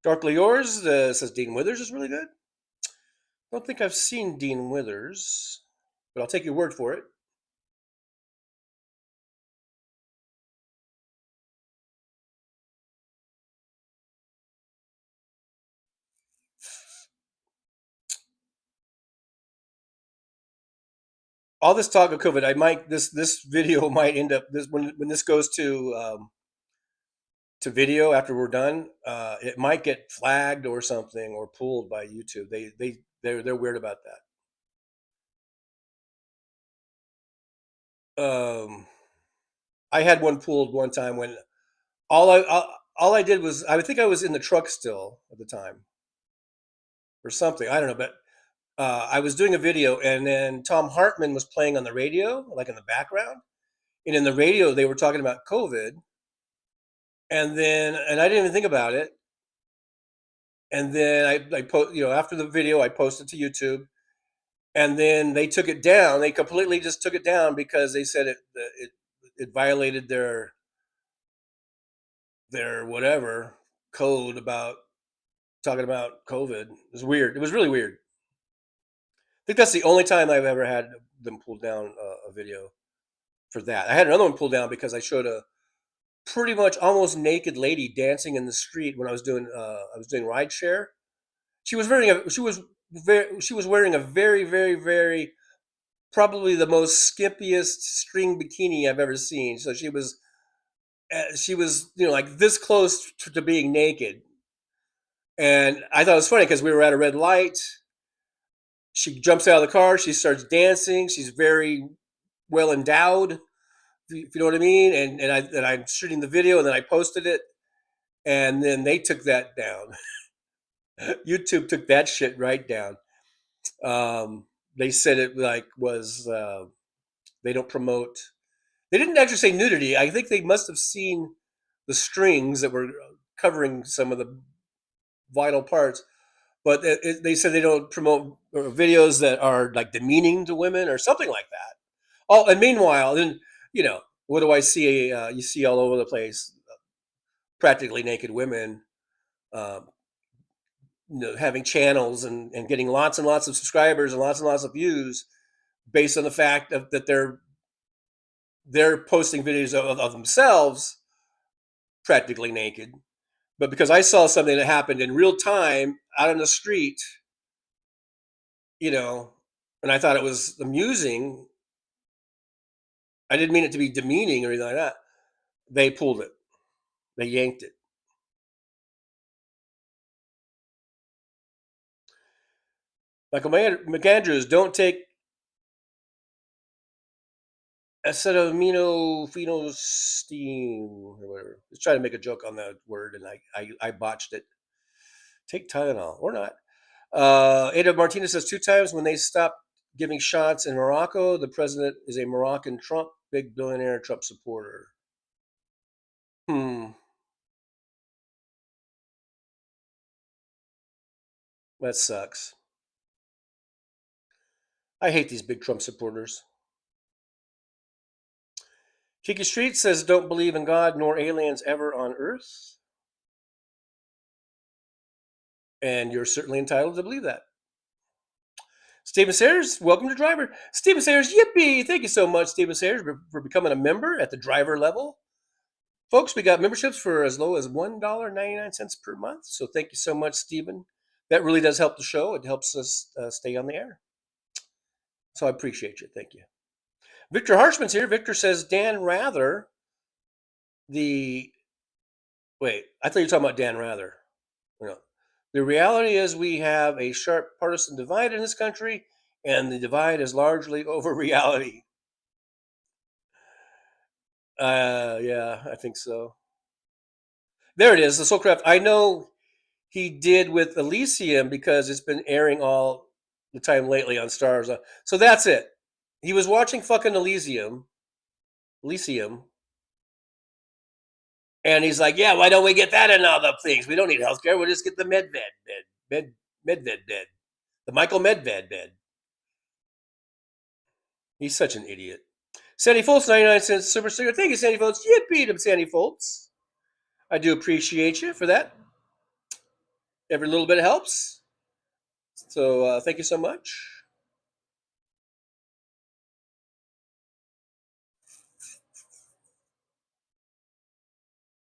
Darkly Yours says Dean Withers is really good. I don't think I've seen Dean Withers, but I'll take your word for it. All this talk of COVID, this video might end up when this goes to video after we're done. It might get flagged or something or pulled by YouTube. They're weird about that. I had one pulled one time when all I did was I think I was in the truck still at the time or something. I don't know, but I was doing a video and then Tom Hartman was playing on the radio, like in the background. and in the radio they were talking about COVID, and I didn't even think about it, and then after the video I posted to YouTube, and then they took it down. They completely just took it down because they said it violated their whatever code about talking about COVID. It was weird. It was really weird. I think that's the only time I've ever had them pull down a video for that. I had another one pulled down because I showed a pretty much almost naked lady dancing in the street when I was doing ride share. She was wearing a very, very, very, probably the most skimpiest string bikini I've ever seen. So she was like this close to being naked. And I thought it was funny because we were at a red light. She jumps out of the car. She starts dancing. She's very well endowed, if you know what I mean. And I'm shooting the video, and then I posted it, and then they took that down. YouTube took that shit right down. They said it was they don't promote. They didn't actually say nudity. I think they must have seen the strings that were covering some of the vital parts. But they said they don't promote videos that are like demeaning to women or something like that. Oh, and meanwhile, then what do I see? You see all over the place, practically naked women, having channels and getting lots and lots of subscribers and lots of views based on the fact that they're posting videos of themselves practically naked. But because I saw something that happened in real time out on the street, and I thought it was amusing, I didn't mean it to be demeaning or anything like that. They pulled it. They yanked it. Michael McAndrews, don't take acetaminophenolsteam or whatever. Just trying to make a joke on that word, and I botched it. Take Tylenol or not. Ada Martinez says 2 times when they stopped giving shots in Morocco, the president is a Moroccan Trump, big billionaire Trump supporter. That sucks. I hate these big Trump supporters. Kiki Street says, don't believe in God nor aliens ever on Earth. And you're certainly entitled to believe that. Stephen Sayers, welcome to Driver. Stephen Sayers, yippee! Thank you so much, Stephen Sayers, for becoming a member at the driver level. Folks, we got memberships for as low as $1.99 per month. So thank you so much, Stephen. That really does help the show. It helps us stay on the air. So I appreciate you. Thank you. Victor Harshman's here. Victor says, Dan Rather, wait, I thought you were talking about Dan Rather. No. The reality is we have a sharp partisan divide in this country, and the divide is largely over reality. Yeah, I think so. There it is, the Soulcraft. I know he did with Elysium because it's been airing all the time lately on Stars. So that's it. He was watching fucking Elysium, and he's like, yeah, why don't we get that in all the things? We don't need healthcare. We'll just get the Medved bed. The Michael Medved bed. He's such an idiot. Sandy Foltz, 99 cents super sticker. Thank you, Sandy Foltz. Yippee to Sandy Foltz. I do appreciate you for that. Every little bit helps. So thank you so much.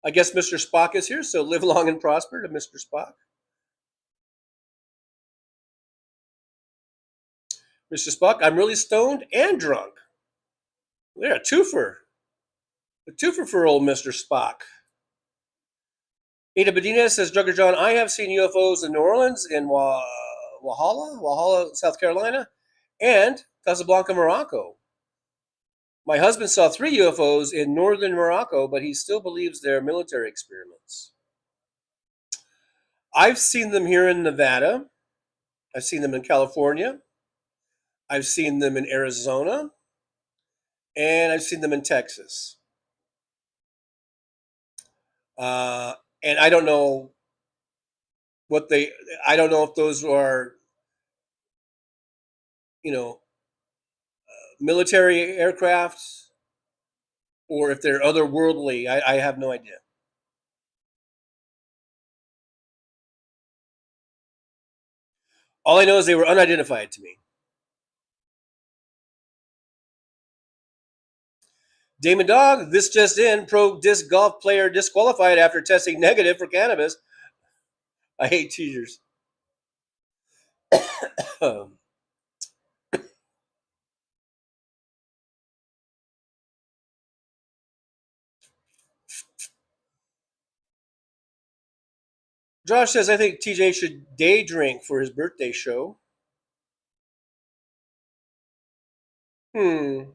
I guess Mr. Spock is here, so live long and prosper to Mr. Spock. Mr. Spock, I'm really stoned and drunk. Yeah, a twofer. A twofer for old Mr. Spock. Ada Bedina says, Drugger John, I have seen UFOs in New Orleans, in Walhalla, South Carolina, and Casablanca, Morocco. My husband saw 3 UFOs in northern Morocco, but he still believes they're military experiments. I've seen them here in Nevada. I've seen them in California. I've seen them in Arizona. and I've seen them in Texas. And I don't know I don't know if those are, you know, military aircrafts or if they're otherworldly. I have no idea. All I know is they were unidentified to me. Damon Dog, this just in, pro disc golf player disqualified after testing negative for cannabis. I hate teasers. Josh says, I think TJ should day drink for his birthday show. We'll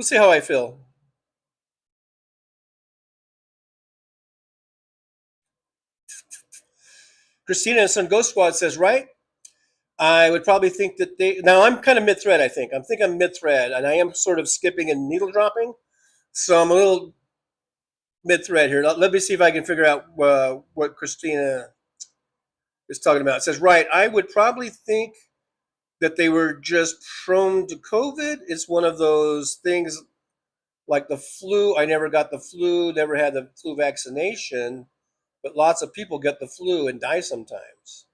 see how I feel. Christina and Son Ghost Squad says, right? I would probably think that now I'm kind of mid-thread, I think. I'm mid-thread, and I am sort of skipping and needle dropping. So I'm a little mid-thread here. Let me see if I can figure out what Christina is talking about. It says, right, I would probably think that they were just prone to COVID. It's one of those things like the flu. I never got the flu, never had the flu vaccination, but lots of people get the flu and die sometimes.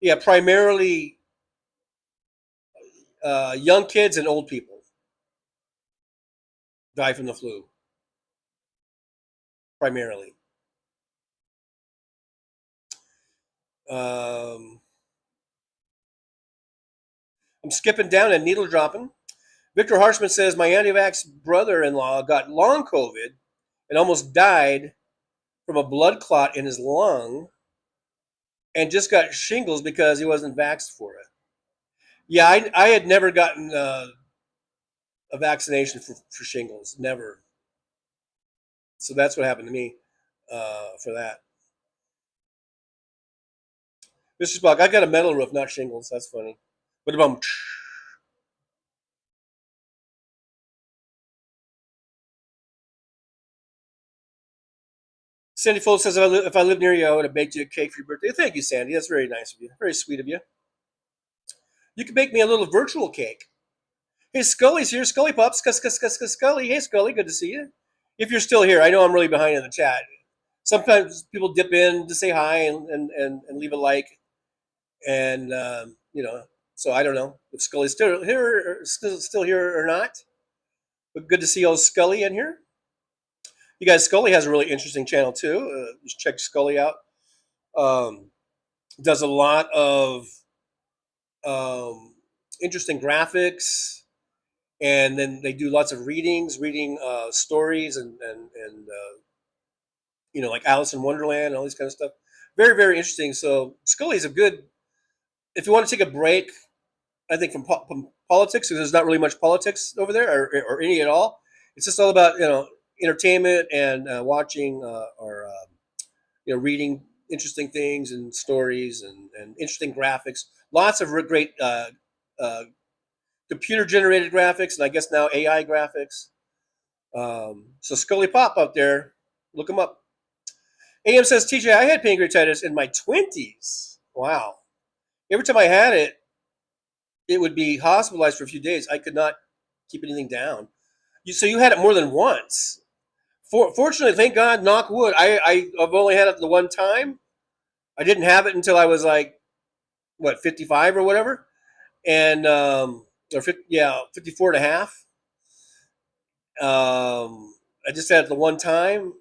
Yeah, primarily young kids and old people die from the flu, primarily. I'm skipping down and needle dropping. Victor Harshman says, my anti-vax brother-in-law got long COVID and almost died from a blood clot in his lung and just got shingles because he wasn't vaxxed for it. Yeah, I had never gotten a vaccination for shingles, never. So that's what happened to me for that. Mr. Spock, I got a metal roof, not shingles. That's funny. But Sandy Folds says, if I lived near you, I would have baked you a cake for your birthday. Thank you, Sandy. That's very nice of you. Very sweet of you. You can bake me a little virtual cake. Hey, Scully's here. Scully Pops. Scully. Hey, Scully. Good to see you. If you're still here, I know I'm really behind in the chat. Sometimes people dip in to say hi and leave a like. And, so I don't know if Scully's still here or not. But good to see old Scully in here. You guys, Scully has a really interesting channel too. Just check Scully out. Does a lot of interesting graphics, and then they do lots of reading stories and like Alice in Wonderland and all these kind of stuff. Very, very interesting. So Scully's a good, if you want to take a break, I think from politics, because there's not really much politics over there or any at all. It's just all about entertainment and watching or reading interesting things and stories and interesting graphics. Lots of great computer generated graphics, and I guess now AI graphics. So Scully Pop out there, look him up. AM says, TJ, I had pancreatitis in my 20s. Wow. Every time I had it, it would be hospitalized for a few days. I could not keep anything down. So you had it more than once. Fortunately, thank God, knock wood, I've only had it the one time. I didn't have it until I was 55 or whatever. And, 54 and a half. I just had it the one time.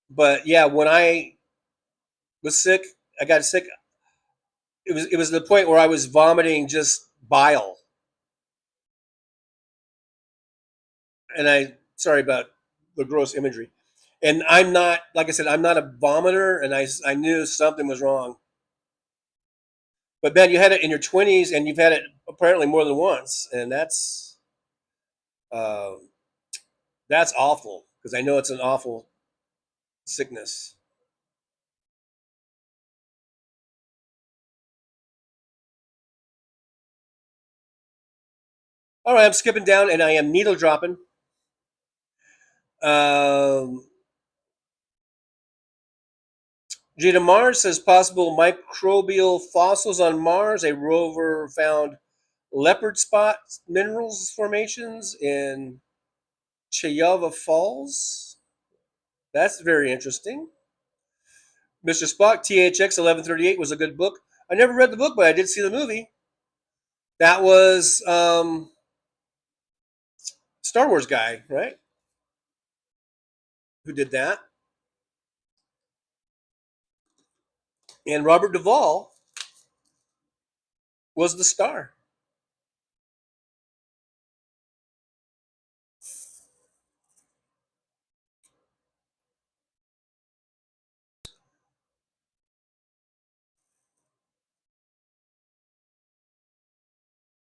But yeah, when I was sick, I got sick. It was the point where I was vomiting just bile. And sorry about the gross imagery. And I'm not, like I said, I'm not a vomiter, and I knew something was wrong. But man, you had it in your 20s, and you've had it apparently more than once, and that's awful, because I know it's an awful sickness. All right, I'm skipping down, and I am needle dropping. Gina Mars says possible microbial fossils on Mars. A rover found leopard spot minerals formations in Chayava Falls. That's very interesting. Mr. Spock, THX 1138 was a good book. I never read the book, but I did see the movie. That was Star Wars guy, right? Who did that? And Robert Duvall was the star.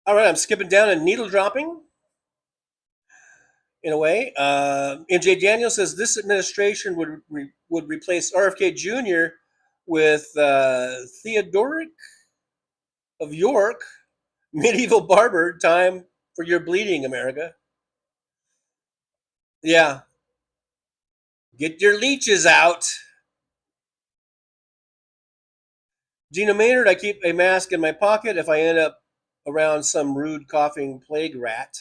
All right, I'm skipping down and needle dropping in a way. MJ Daniel says this administration would replace RFK Jr. with Theodoric of York, medieval barber. Time for your bleeding, America. Yeah, get your leeches out. Gina Maynard, I keep a mask in my pocket if I end up around some rude coughing plague rat.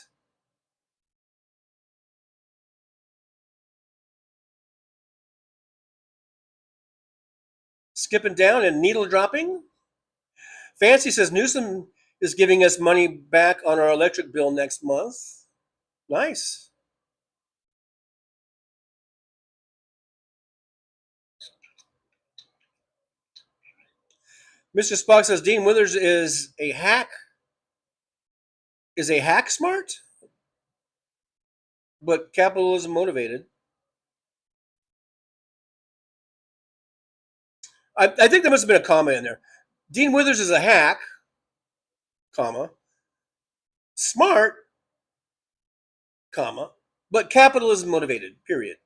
Skipping down and needle dropping. Fancy says Newsom is giving us money back on our electric bill next month. Nice. Mr. Spock says Dean Withers is a hack. Is a hack smart, but capitalism motivated. I think there must have been a comma in there. Dean Withers is a hack, comma, smart, comma, but capitalism motivated, period.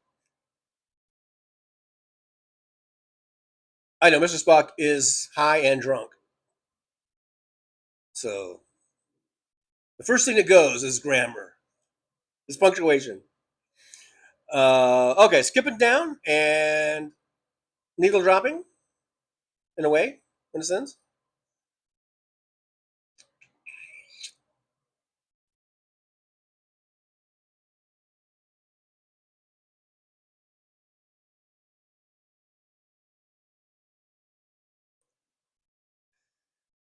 I know Mr. Spock is high and drunk. So the first thing that goes is grammar, is punctuation. Okay, skipping down and needle dropping in a way, in a sense.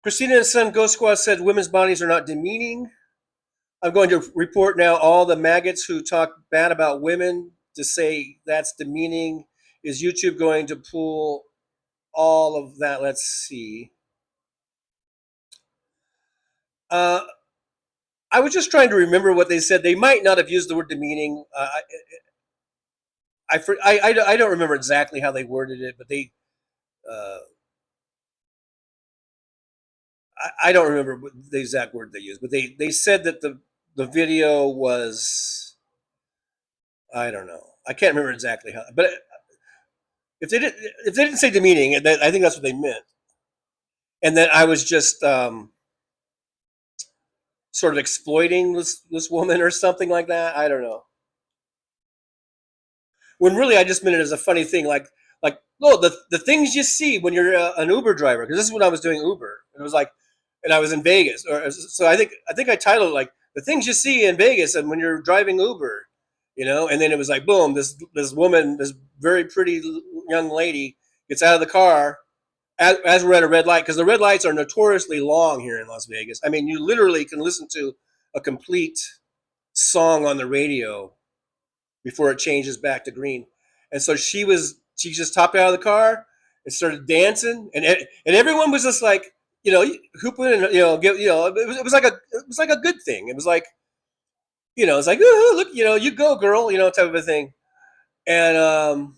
Christina and Son Ghost Squad said women's bodies are not demeaning. I'm going to report now all the maggots who talk bad about women to say that's demeaning. Is YouTube going to pull all of that? Let's see. I was just trying to remember what they said. They might not have used the word demeaning. I don't remember exactly how they worded it, but they. I don't remember the exact word they used, but they said that the video was. I don't know. I can't remember exactly how, but if they didn't say demeaning, I think that's what they meant. And then I was just sort of exploiting this woman or something like that. I don't know. When really I just meant it as a funny thing, like oh, the things you see when you're an Uber driver, because this is when I was doing Uber, and it was like, and I was in Vegas, so I think I titled it like the things you see in Vegas and when you're driving Uber, and then it was like boom, this woman, this very pretty young lady gets out of the car as we're at a red light, because the red lights are notoriously long here in Las Vegas. I mean, you literally can listen to a complete song on the radio before it changes back to green. And so she just hopped out of the car and started dancing, and everyone was just like, hooping, and it was like a good thing. It was like, it's like, oh, look, you go, girl, type of a thing. And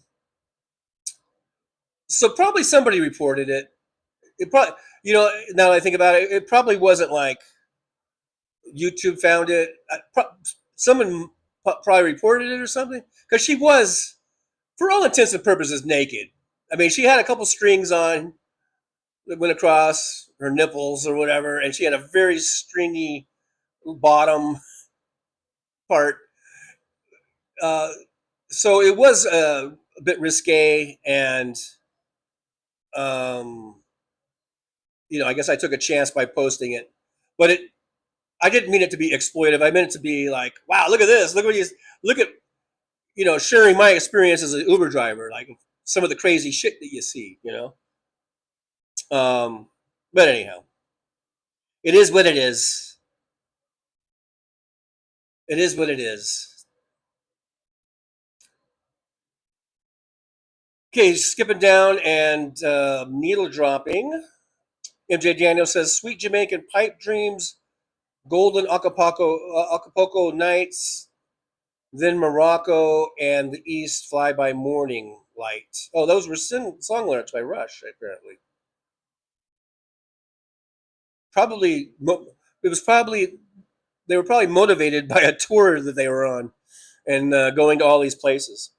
so probably somebody reported it. It probably, now that I think about it, it probably wasn't like YouTube found it. Someone probably reported it or something, because she was, for all intents and purposes, naked. I mean, she had a couple strings on that went across her nipples or whatever, and she had a very stringy bottom. part. So it was a bit risque, and um, I guess I took a chance by posting it, but I didn't mean it to be exploitive. I meant it to be like, wow, look at this, look at sharing my experience as an Uber driver, like some of the crazy shit that you see. But anyhow, it is what it is. It is what it is. Okay, skipping down and needle dropping. MJ Daniel says, "Sweet Jamaican pipe dreams, golden Acapulco nights, then Morocco and the East fly by morning light." Oh, those were song lyrics by Rush, apparently. Probably, it was probably they were probably motivated by a tour that they were on, and going to all these places.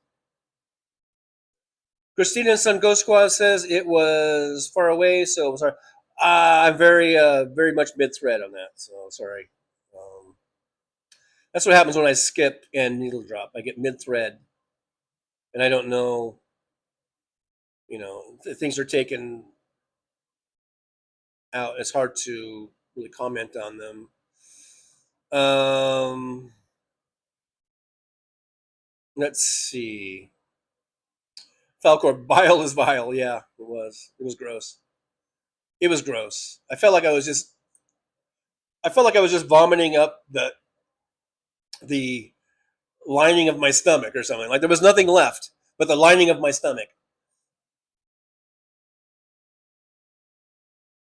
Christina Sun Squad says it was far away, so sorry. I'm very much mid-thread on that, so sorry. That's what happens when I skip and needle drop. I get mid-thread, and I don't know. Things are taken out. It's hard to really comment on them. Let's see. Falcor, bile is vile. Yeah, it was. It was gross. It was gross. I felt like I was just vomiting up the lining of my stomach or something. Like there was nothing left but the lining of my stomach.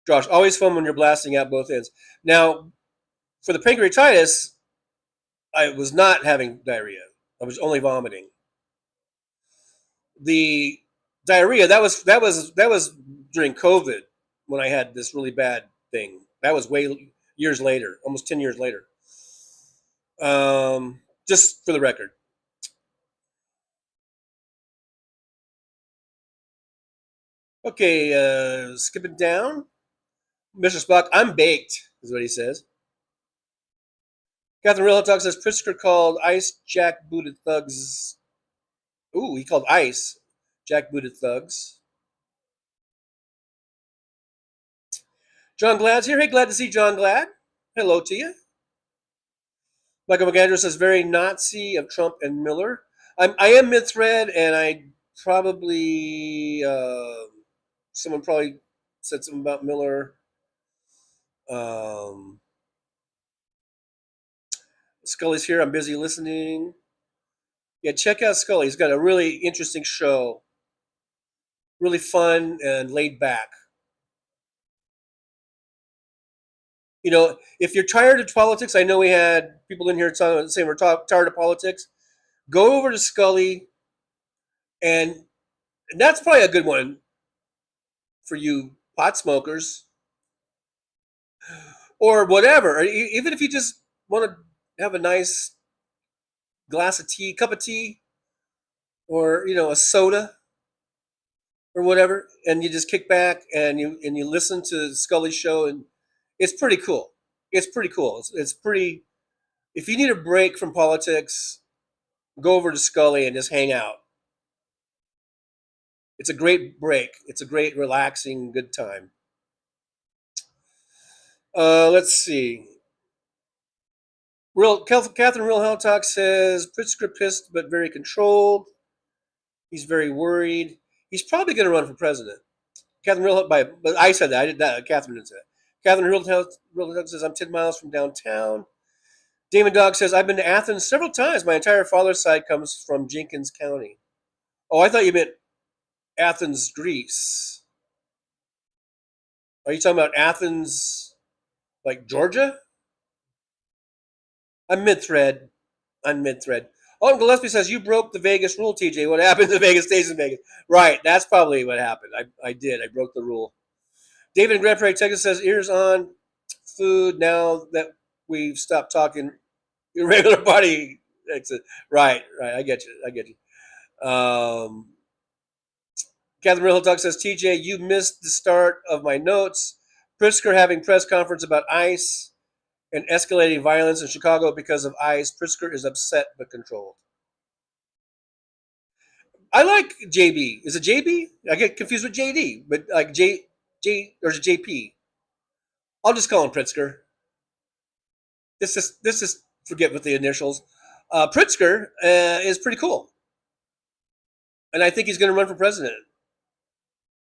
Josh, always fun when you're blasting out both ends. Now, for the pancreatitis, I was not having diarrhea. I was only vomiting. The diarrhea that was during COVID when I had this really bad thing. That was way years later, almost 10 years later. Just for the record. Okay, skipping down. Mr. Spock, I'm baked, is what he says. Catherine Real Talk says Pritzker called ICE jackbooted thugs. Ooh, he called ICE jackbooted thugs. John Glad's here. Hey, glad to see John Glad. Hello to you. Michael McAndrew says very Nazi of Trump and Miller. I am mid-thread, and I probably someone probably said something about Miller. Scully's here. I'm busy listening. Yeah, check out Scully. He's got a really interesting show. Really fun and laid back. If you're tired of politics, I know we had people in here saying we're tired of politics. Go over to Scully, and that's probably a good one for you pot smokers or whatever. Or even if you just want to have a nice glass of tea, cup of tea, or a soda or whatever, and you just kick back and you listen to Scully's show, and it's pretty cool. It's pretty cool. It's pretty. If you need a break from politics, go over to Scully and just hang out. It's a great break. It's a great, relaxing, good time. Let's see. Catherine Real Hell Talk says Pritzker pissed but very controlled. He's very worried. He's probably going to run for president. Catherine Real, but I said that. I did that. Catherine didn't say that. Catherine Real Talk says I'm 10 miles from downtown. Damon Dog says I've been to Athens several times. My entire father's side comes from Jenkins County. Oh, I thought you meant Athens, Greece. Are you talking about Athens, like Georgia? I'm mid-thread. Oh, Gillespie says, you broke the Vegas rule, TJ. What happened to Vegas stays in Vegas? Right, that's probably what happened. I did. I broke the rule. David in Grand Prairie, Texas says, ears on food now that we've stopped talking irregular body. Right. I get you. Catherine Real Talk says, TJ, you missed the start of my notes. Pritzker having press conference about ICE and escalating violence in Chicago because of ICE. Pritzker is upset but controlled. I like JB. Is it JB? I get confused with JD, but like J or is it JP? I'll just call him Pritzker. This is forget with the initials. Pritzker is pretty cool, and I think he's going to run for president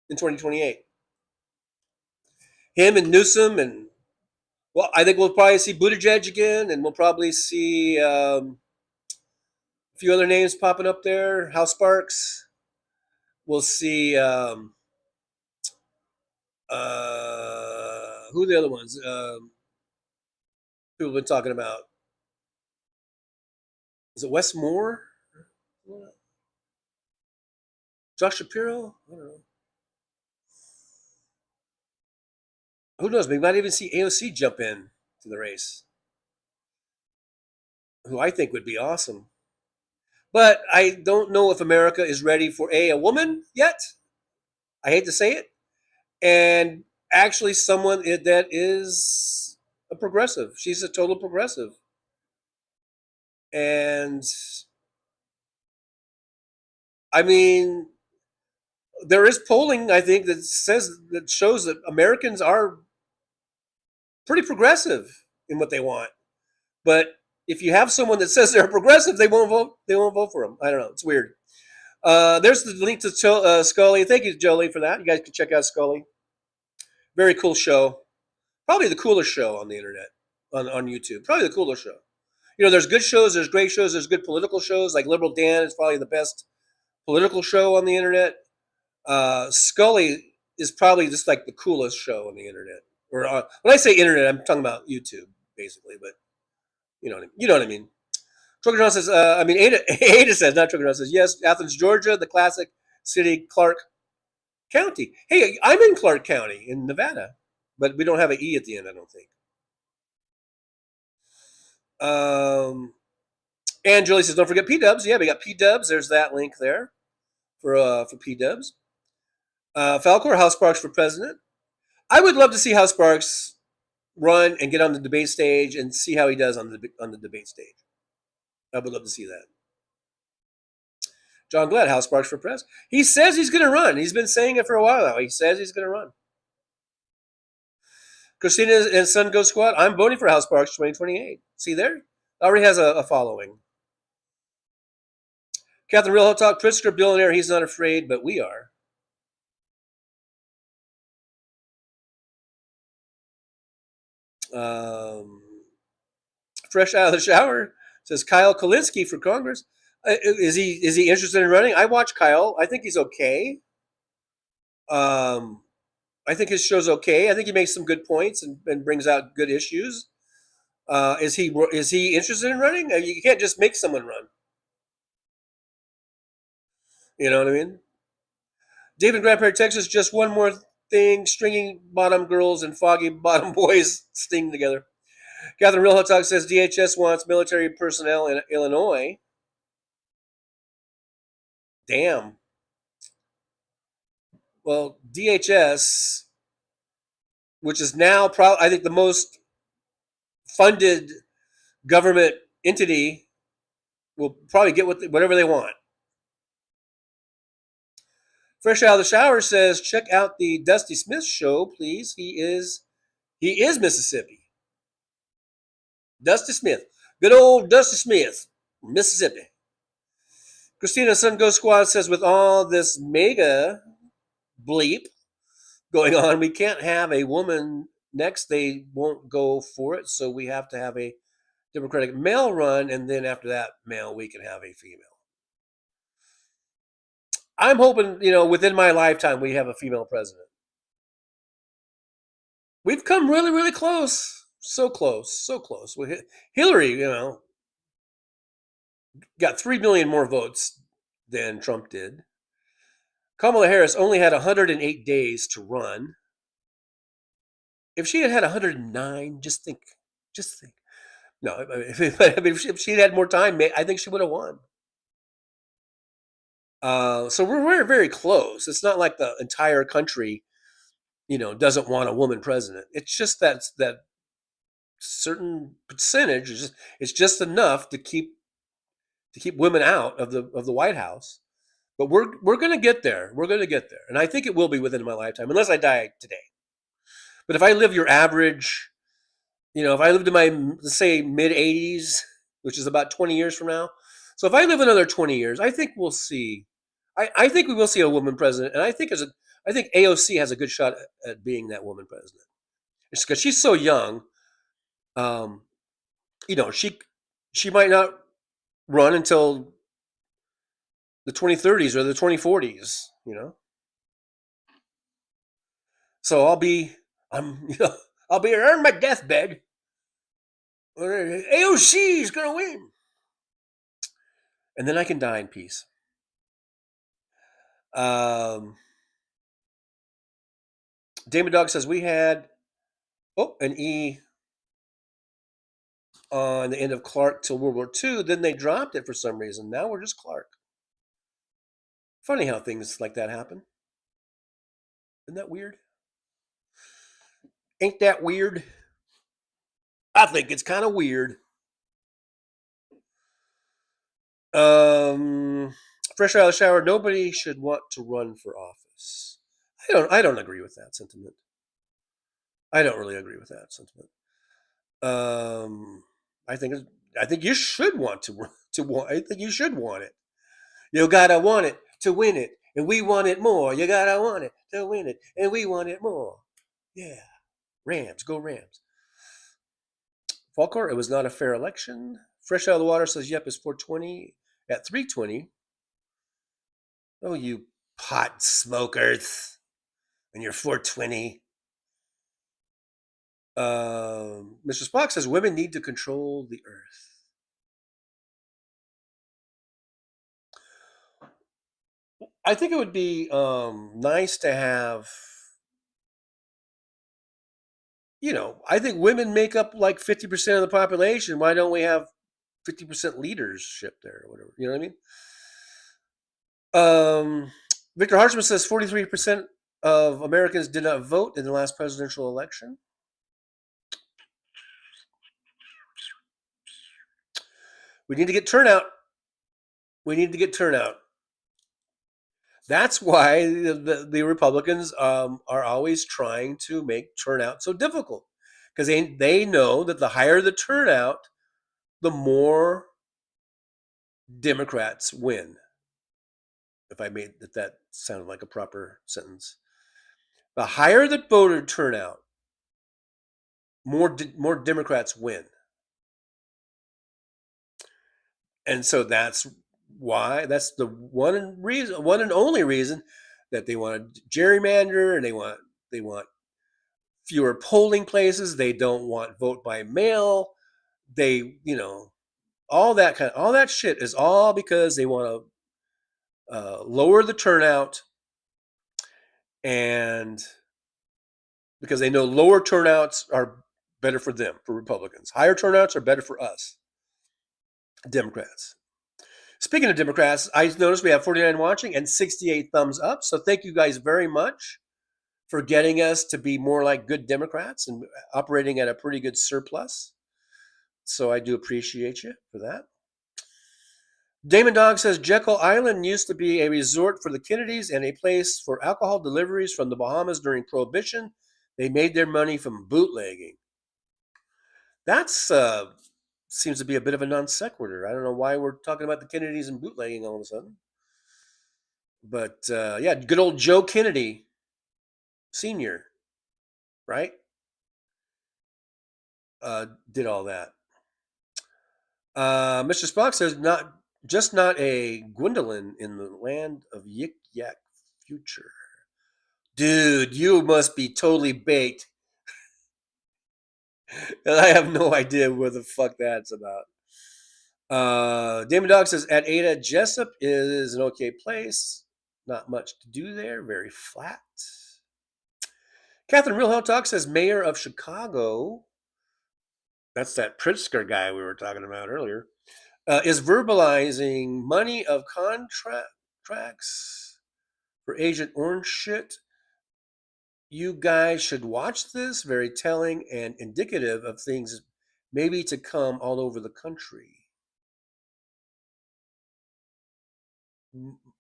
in 2028. Him and Newsom, and well, I think we'll probably see Buttigieg again, and we'll probably see a few other names popping up there. Hal Sparks. We'll see who are the other ones people have been talking about. Is it Wes Moore? Josh Shapiro? I don't know. Who knows? We might even see AOC jump in to the race, who I think would be awesome. But I don't know if America is ready for a woman yet. I hate to say it. And actually someone that is a progressive. She's a total progressive. And I mean, there is polling, I think, that shows that Americans are pretty progressive in what they want. But if you have someone that says they're progressive, they won't vote. They won't vote for them. I don't know. It's weird. There's the link to Scully. Thank you, Jolie, for that. You guys can check out Scully. Very cool show. Probably the coolest show on the internet, on YouTube. Probably the coolest show. You know, there's good shows, there's great shows, there's good political shows. Like Liberal Dan is probably the best political show on the internet. Scully is probably just like the coolest show on the internet. Or when I say internet, I'm talking about YouTube, basically. But you know what I mean. Trucker John says, Ada says, not Trucker John says, yes, Athens, Georgia, the classic city, Clark County. Hey, I'm in Clark County in Nevada, but we don't have an E at the end, I don't think. And Julie says, don't forget P-Dubs. Yeah, we got P-Dubs. There's that link there for P-Dubs. Falcor, House Sparks for president. I would love to see House Sparks run and get on the debate stage and see how he does on the debate stage. I would love to see that. John Glad, House Sparks for press. He says he's going to run. He's been saying it for a while now. He says he's going to run. Christina and Sun Go Squad. I'm voting for House Sparks 2028. See there? Already has a following. Catherine Real Hot Talk. Pritzker billionaire. He's not afraid, but we are. Fresh out of the shower, says Kyle Kulinski for Congress. Is he interested in running? I watch Kyle. I think he's okay. I think his show's okay. I think he makes some good points and brings out good issues. Is he interested in running? You can't just make someone run. You know what I mean? David Grandparent, Texas. Just one more thing: stringing bottom girls and foggy bottom boys sting together. Catherine Real Hot Talk says DHS wants military personnel in Illinois. Damn. Well, DHS, which is now I think the most funded government entity, will probably get whatever they want. Fresh out of the shower says, check out the Dusty Smith show, please. He is Mississippi. Dusty Smith. Good old Dusty Smith, Mississippi. Christina Sun Go Squad says, with all this mega bleep going on, we can't have a woman next. They won't go for it, so we have to have a Democratic male run, and then after that male, we can have a female. I'm hoping, within my lifetime, we have a female president. We've come really, really close. So close, so close. Hillary, got 3 million more votes than Trump did. Kamala Harris only had 108 days to run. If she had 109, just think. No, if she had more time, I think she would have won. So we're very, very close. It's not like the entire country, doesn't want a woman president. It's just that certain percentage. It's just enough to keep women out of the White House. But we're going to get there. We're going to get there, and I think it will be within my lifetime, unless I die today. But if I live your average, if I lived in my, let's say, mid 80s, which is about 20 years from now. So if I live another 20 years, I think we'll see. I think we will see a woman president, and I think AOC has a good shot at being that woman president. It's because she's so young. She might not run until the 2030s or the 2040s. So I'll be on my deathbed. AOC is gonna win, and then I can die in peace. Damon Dog says we had an E on the end of Clark till World War II. Then they dropped it for some reason. Now we're just Clark. Funny how things like that happen. Isn't that weird? Ain't that weird? I think it's kind of weird. Fresh out of the shower. Nobody should want to run for office. I don't agree with that sentiment. I don't really agree with that sentiment. I think you should want I think you should want it. You gotta want it to win it, and we want it more. You gotta want it to win it, and we want it more. Yeah, Rams, go Rams. Falkor, it was not a fair election. Fresh out of the water says, yep, it's 420 at 320. Oh, you pot smokers, and you're 420. Mr. Spock says women need to control the earth. I think it would be nice to have, I think women make up like 50% of the population. Why don't we have 50% leadership there or whatever? You know what I mean? Victor Harshman says 43% of Americans did not vote in the last presidential election. We need to get turnout. That's why the Republicans are always trying to make turnout so difficult, because they know that the higher the turnout, the more Democrats win. If I made that sounded like a proper sentence. The higher the voter turnout, more Democrats win. And so that's why, that's the one and only reason that they want to gerrymander, and they want fewer polling places. They don't want vote by mail. They, all that shit is all because they want to lower the turnout, and because they know lower turnouts are better for them, for Republicans. Higher turnouts are better for us, Democrats. Speaking of Democrats, I noticed we have 49 watching and 68 thumbs up. So thank you guys very much for getting us to be more like good Democrats and operating at a pretty good surplus. So I do appreciate you for that. Damon Dog says Jekyll Island used to be a resort for the Kennedys and a place for alcohol deliveries from the Bahamas during Prohibition. They made their money from bootlegging. That's seems to be a bit of a non sequitur. I don't know why we're talking about the Kennedys and bootlegging all of a sudden. But yeah, good old Joe Kennedy Sr., right? Did all that. Mr. Spock says, not a Gwendolyn in the land of Yik Yak future. Dude, you must be totally baked. And I have no idea what the fuck that's about. Damon Dog says, at Ada, Jessup is an okay place. Not much to do there. Very flat. Catherine Real Hell Talk says, Mayor of Chicago, that's that Pritzker guy we were talking about earlier, is verbalizing money of contracts for Agent Orange shit. You guys should watch this. Very telling and indicative of things maybe to come all over the country.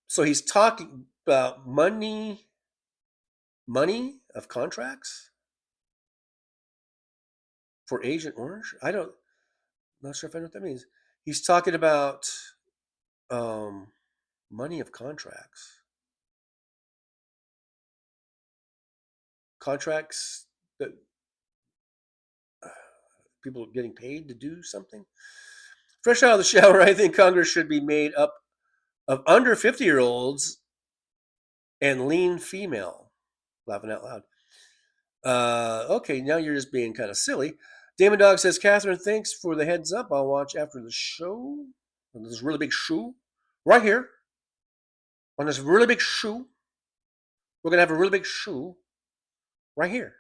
So he's talking about money of contracts for Agent Orange. Not sure if I know what that means. He's talking about money of contracts. Contracts that people getting paid to do something. Fresh out of the shower, I think Congress should be made up of under 50-year-olds and lean female. Laughing out loud. Okay, now you're just being kind of silly. Damon Dog says, Catherine, thanks for the heads up. I'll watch after the show. On this really big shoe. Right here. On this really big shoe. We're going to have a really big shoe. Right here.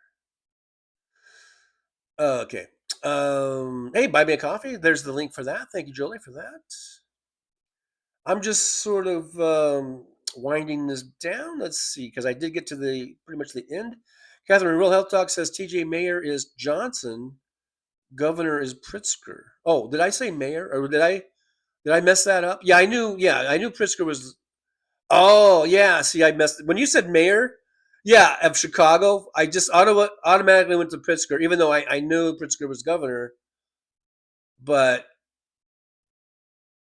Okay. Hey, buy me a coffee. There's the link for that. Thank you, Jolie, for that. I'm just sort of winding this down. Let's see, because I did get to pretty much the end. Catherine, Real Health Talk says TJ Mayer is Johnson, Governor is Pritzker. Oh, did I say Mayer, or did I mess that up? Yeah, I knew Pritzker was. Oh, yeah. See, I messed when you said Mayor. Yeah, of Chicago. I just automatically went to Pritzker, even though I knew Pritzker was governor. But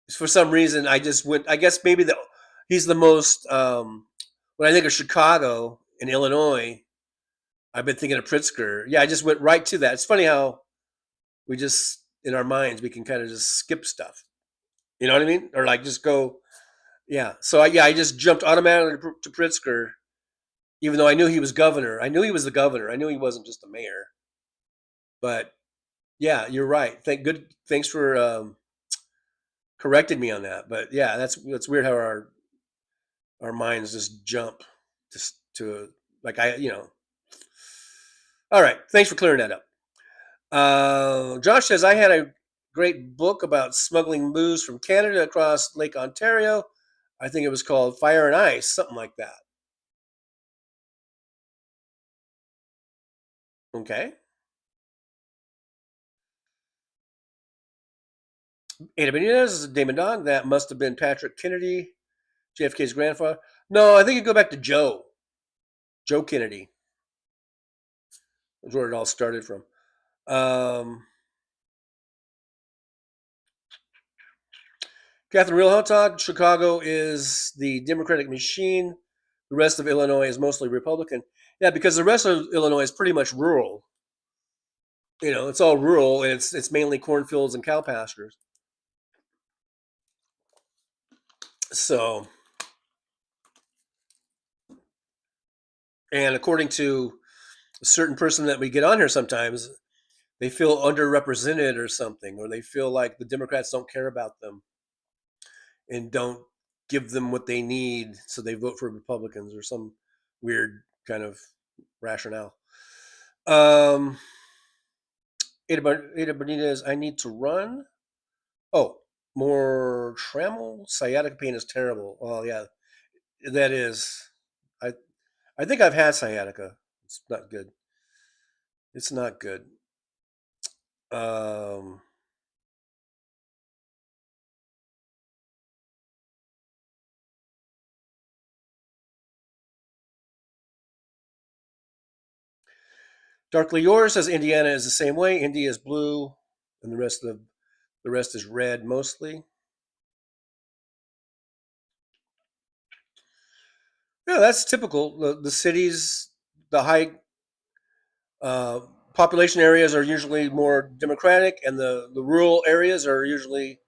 for some reason, I just went. I guess maybe he's the most. When I think of Chicago and Illinois, I've been thinking of Pritzker. Yeah, I just went right to that. It's funny how we just in our minds we can kind of just skip stuff. You know what I mean? Or like just go. Yeah. So I just jumped automatically to Pritzker, even though I knew he was governor. I knew he was the governor. I knew he wasn't just a mayor. But yeah, you're right. Thanks for correcting me on that. But yeah, that's weird how our minds just jump to like All right, thanks for clearing that up. Josh says I had a great book about smuggling booze from Canada across Lake Ontario. I think it was called Fire and Ice, something like that. Okay. Ada Benitez, Damon Dog. That must have been Patrick Kennedy, JFK's grandfather. No, I think you go back to Joe Kennedy. That's where it all started from. Catherine Real Hot Talk, Chicago is the Democratic machine. The rest of Illinois is mostly Republican. Yeah, because the rest of Illinois is pretty much rural. You know, it's all rural, and it's mainly cornfields and cow pastures. So, and according to a certain person that we get on here sometimes, they feel underrepresented or something, or they feel like the Democrats don't care about them and don't give them what they need, so they vote for Republicans or some weird kind of rationale. Ada Benitez, I need to run. Oh, more Trammell? Sciatica pain is terrible. Oh, yeah, that is. I think I've had sciatica. It's not good. It's not good. Darkly Yours says Indiana is the same way. India is blue, and the rest is red mostly. Yeah, that's typical. The cities, the high population areas are usually more Democratic, and the rural areas are usually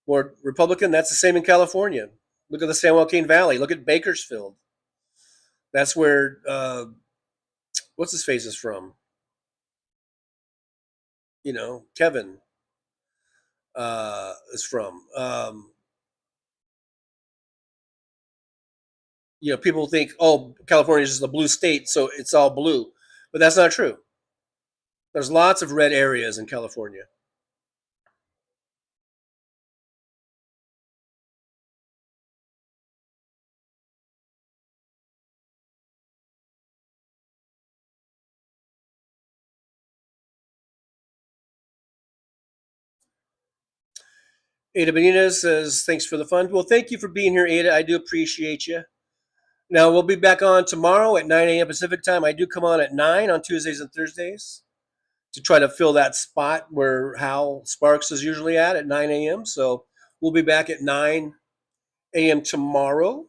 more Republican. That's the same in California. Look at the San Joaquin Valley. Look at Bakersfield. That's where what's his face is from. You know, Kevin is from. You know, people think, oh, California is just a blue state, so it's all blue. But that's not true. There's lots of red areas in California. Ada Benitez says, thanks for the fun. Well, thank you for being here, Ada. I do appreciate you. Now, we'll be back on tomorrow at 9 a.m. Pacific time. I do come on at 9 on Tuesdays and Thursdays to try to fill that spot where Hal Sparks is usually at 9 a.m. So we'll be back at 9 a.m. tomorrow.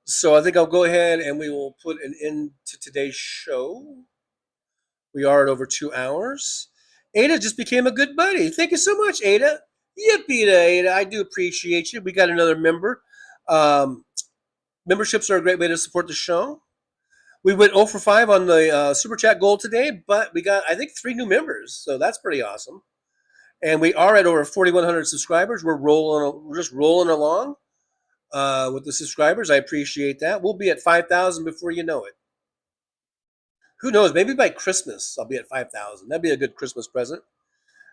So I think I'll go ahead and we will put an end to today's show. We are at over 2 hours. Ada just became a good buddy. Thank you so much, Ada. Yippee to Ada. I do appreciate you. We got another member. Memberships are a great way to support the show. We went 0 for 5 on the Super Chat goal today, but we got, I think, 3 new members. So that's pretty awesome. And we are at over 4,100 subscribers. We're just rolling along with the subscribers. I appreciate that. We'll be at 5,000 before you know it. Who knows? Maybe by Christmas I'll be at 5,000. That'd be a good Christmas present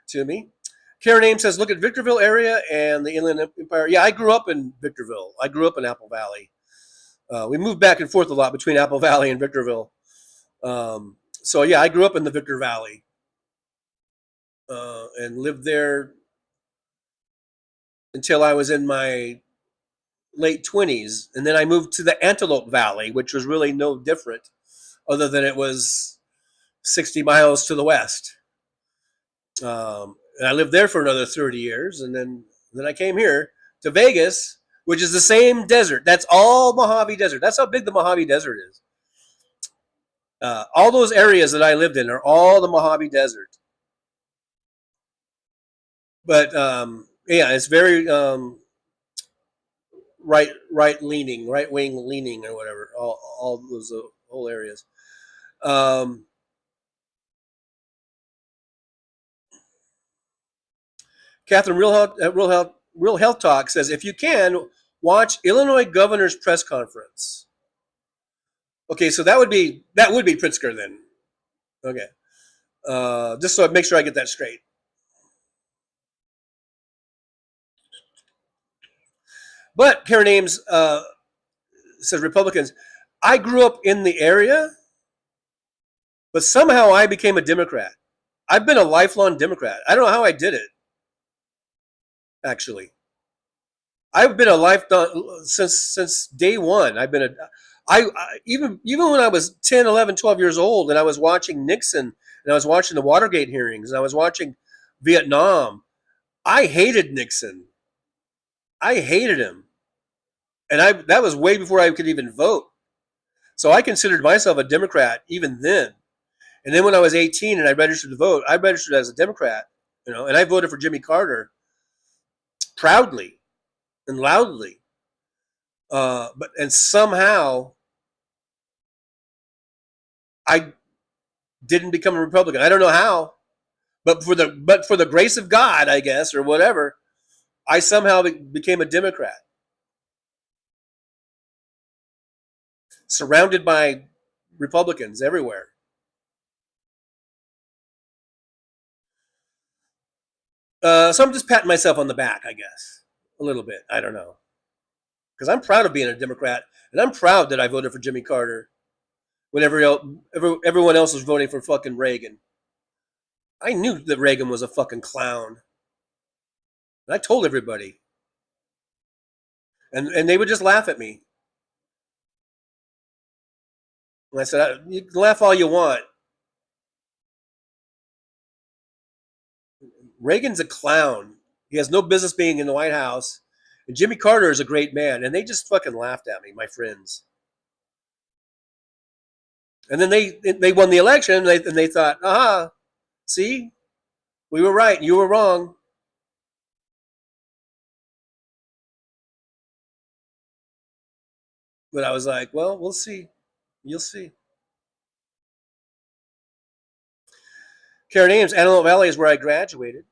to me. Karen Ames says, look at Victorville area and the Inland Empire. Yeah, I grew up in Victorville. I grew up in Apple Valley. We moved back and forth a lot between Apple Valley and Victorville. So yeah, I grew up in the Victor Valley and lived there until I was in my late 20s. And then I moved to the Antelope Valley, which was really no different other than it was 60 miles to the west. And I lived there for another 30 years. And then I came here to Vegas, which is the same desert. That's all Mojave Desert. That's how big the Mojave Desert is. All those areas that I lived in are all the Mojave Desert. But yeah, it's very right wing leaning or whatever. All those whole areas. Catherine Real Health Talk says, if you can, watch Illinois governor's press conference. Okay, so that would be Pritzker then. Okay, just so I make sure I get that straight. But Karen Ames says, Republicans, I grew up in the area, but somehow I became a Democrat. I've been a lifelong Democrat. I don't know how I did it. Actually, I've been a lifelong since day one. I've been even when I was 10, 11, 12 years old, and I was watching Nixon, and I was watching the Watergate hearings, and I was watching Vietnam. I hated Nixon. I hated him, and that was way before I could even vote. So I considered myself a Democrat even then. And then when I was 18 and I registered to vote, I registered as a Democrat, and I voted for Jimmy Carter proudly and loudly. And somehow I didn't become a Republican. I don't know how, but for the grace of God, I guess, or whatever, I somehow became a Democrat. Surrounded by Republicans everywhere. So I'm just patting myself on the back, I guess, a little bit. I don't know. Because I'm proud of being a Democrat, and I'm proud that I voted for Jimmy Carter when everyone else was voting for fucking Reagan. I knew that Reagan was a fucking clown. And I told everybody. And they would just laugh at me. And I said, you can laugh all you want. Reagan's a clown. He has no business being in the White House. And Jimmy Carter is a great man. And they just fucking laughed at me, my friends. And then they won the election, and they thought, aha, see, we were right, you were wrong. But I was like, well, we'll see. You'll see. Karen Ames, Antelope Valley is where I graduated.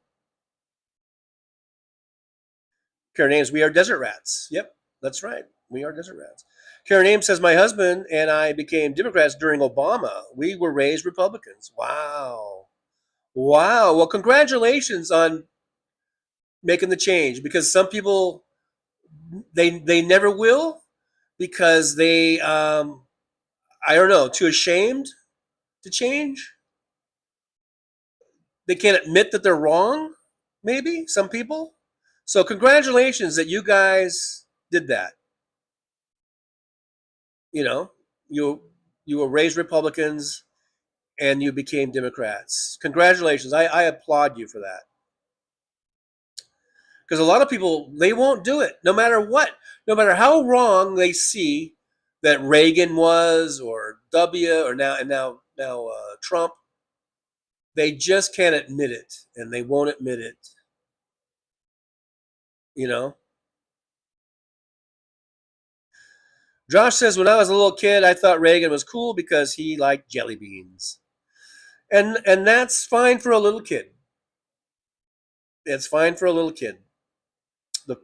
Karen Ames, we are desert rats. Yep, that's right. We are desert rats. Karen Ames says, my husband and I became Democrats during Obama. We were raised Republicans. Wow. Wow. Well, congratulations on making the change, because some people, they never will, because they, I don't know, too ashamed to change. They can't admit that they're wrong. maybe some people. So congratulations that you guys did that. You know, you you were raised Republicans and you became Democrats. Congratulations. I applaud you for that. Because a lot of people, they won't do it no matter what, no matter how wrong they see that Reagan was or W or now Trump. They just can't admit it, and they won't admit it. You know. Josh says, when I was a little kid, I thought Reagan was cool because he liked jelly beans, and that's fine for a little kid. It's fine for a little kid.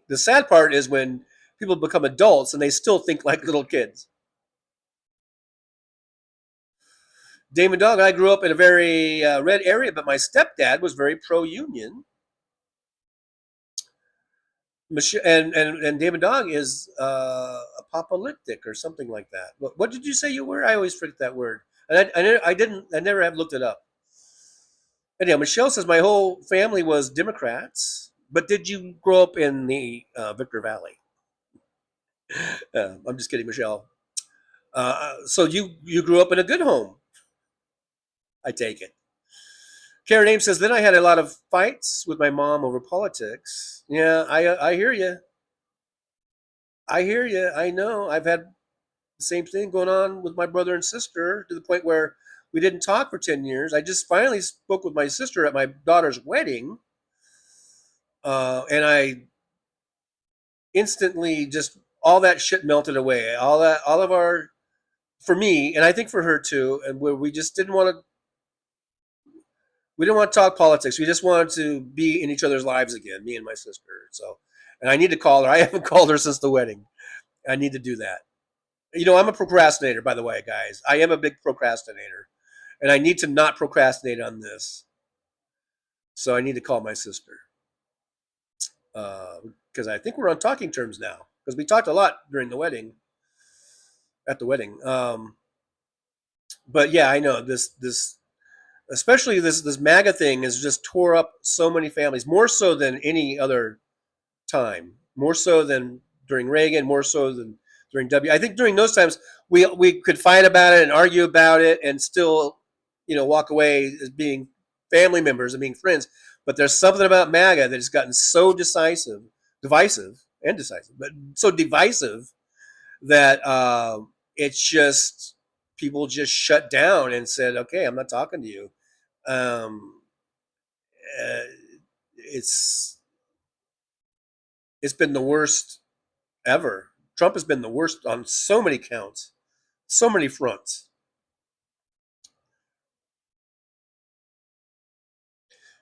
The sad part is when people become adults and they still think like little kids. Damon Dog, I grew up in a very red area, but my stepdad was very pro-union. And Damon Dog is apocalyptic or something like that. What did you say you were? I always forget that word. And I never have looked it up. Anyhow, Michelle says my whole family was Democrats, but did you grow up in the Victor Valley? I'm just kidding, Michelle. So you grew up in a good home, I take it. Karen Ames says, then I had a lot of fights with my mom over politics. Yeah, I hear you. I hear you. I know. I've had the same thing going on with my brother and sister to the point where we didn't talk for 10 years. I just finally spoke with my sister at my daughter's wedding. And I instantly just, all that shit melted away. All of our, for me, and I think for her too, and where we just didn't want to talk politics. We just wanted to be in each other's lives again, me and my sister. So, and I need to call her. I haven't called her since the wedding. I need to do that. You know, I'm a procrastinator, by the way, guys. I am a big procrastinator. And I need to not procrastinate on this. So I need to call my sister. Because I think we're on talking terms now. Because we talked a lot during the wedding. At the wedding. But yeah, I know this especially this MAGA thing has just tore up so many families, more so than any other time, more so than during Reagan, more so than during W. I think during those times we could fight about it and argue about it and still, walk away as being family members and being friends. But there's something about MAGA that has gotten so divisive, but so divisive that it's just people just shut down and said, "Okay, I'm not talking to you." Um, it's been the worst ever. Trump has been the worst on so many counts, so many fronts.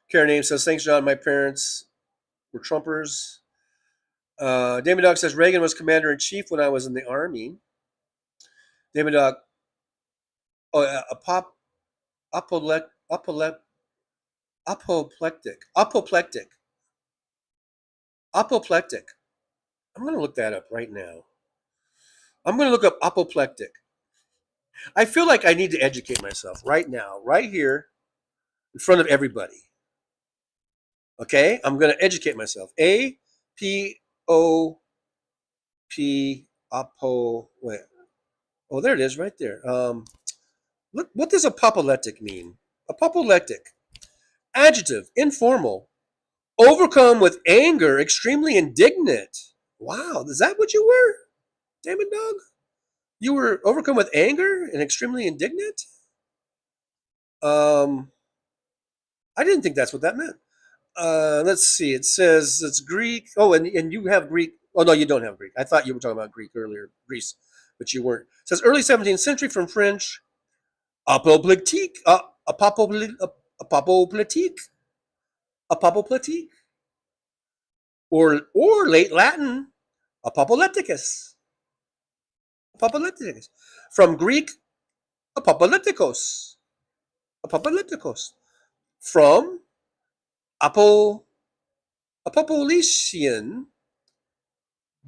Karen Ames says, thanks, John. My parents were Trumpers. Damon Dog says, Reagan was commander-in-chief when I was in the Army. Damon Dog, apoplectic. I'm going to look that up right now. I'm going to look up apoplectic. I feel like I need to educate myself right now, right here, in front of everybody. Okay? I'm going to educate myself. A-P-O-P, wait. Oh, there it is right there. Look, what does apoplectic mean? Apoplectic. Adjective, informal. Overcome with anger, extremely indignant. Wow, is that what you were, Damon Dog? You were overcome with anger and extremely indignant? I didn't think that's what that meant. Let's see. It says it's Greek. Oh, and you have Greek. Oh, no, you don't have Greek. I thought you were talking about Greek earlier, Greece, but you weren't. It says early 17th century from French, apoplectique, apoplectique, or late Latin, apoplecticus, from Greek, apoplecticos, from apopolisian,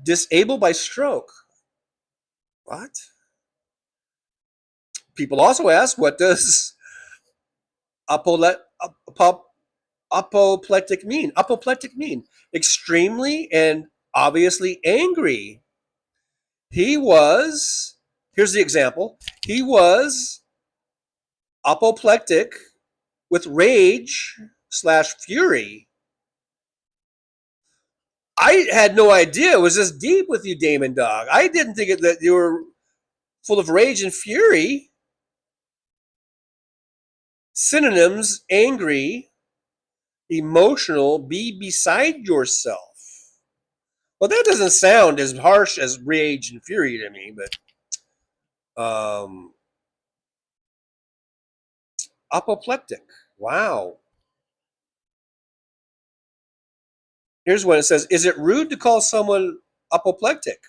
disabled by stroke. What? People also ask, what does apoplectic mean? Apoplectic mean extremely and obviously angry. He was, here's the example, he was apoplectic with rage slash fury. I had no idea it was this deep with you, Damon Dog. I didn't think that you were full of rage and fury. Synonyms: angry, emotional, be beside yourself. Well, that doesn't sound as harsh as rage and fury to me, but apoplectic. Wow. Here's one. It says, is it rude to call someone apoplectic?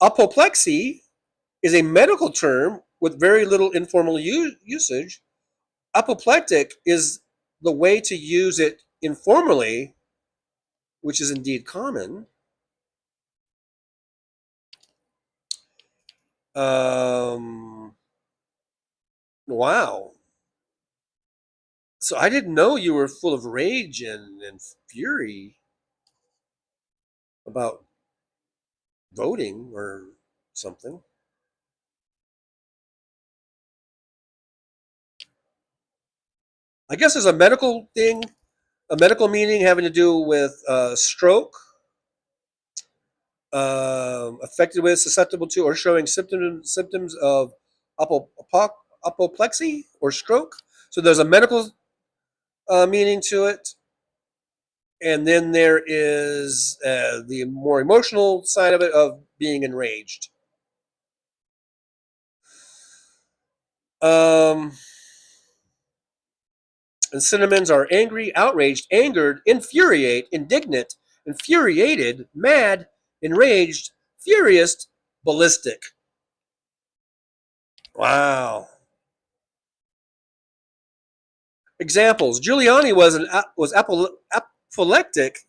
Apoplexy is a medical term with very little informal usage. Apoplectic is the way to use it informally, which is indeed common. Wow. So I didn't know you were full of rage and fury about voting or something. I guess there's a medical thing, a medical meaning having to do with stroke, affected with, susceptible to, or showing symptoms of apoplexy or stroke. So there's a medical meaning to it. And then there is the more emotional side of it, of being enraged. And synonyms are angry, outraged, angered, infuriate, indignant, infuriated, mad, enraged, furious, ballistic. Wow. Examples: Giuliani was apoplectic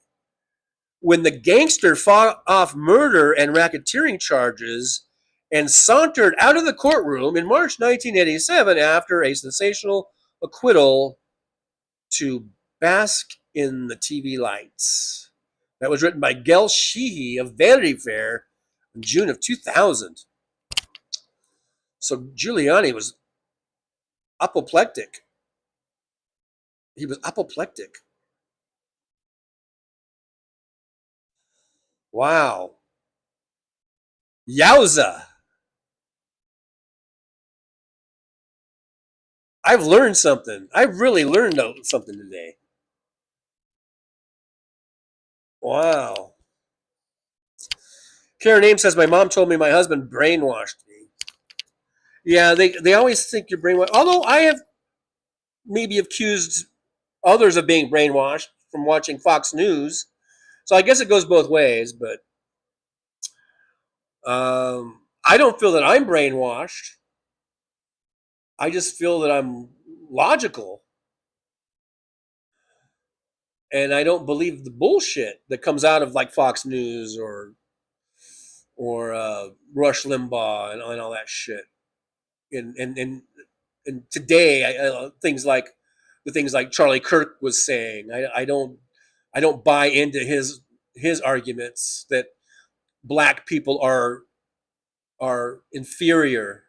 when the gangster fought off murder and racketeering charges and sauntered out of the courtroom in March 1987 after a sensational acquittal to bask in the TV lights. That was written by Gail Sheehy of Vanity Fair in June of 2000. So Giuliani was apoplectic. He was apoplectic. Wow. Yowza. I've learned something. I really learned something today. Wow. Karen Ames says, my mom told me my husband brainwashed me. Yeah, they always think you're brainwashed. Although I have maybe accused others of being brainwashed from watching Fox News. So I guess it goes both ways, but I don't feel that I'm brainwashed. I just feel that I'm logical. And I don't believe the bullshit that comes out of like Fox News or Rush Limbaugh and all that shit. And today, things like Charlie Kirk was saying, I don't buy into his arguments that black people are inferior.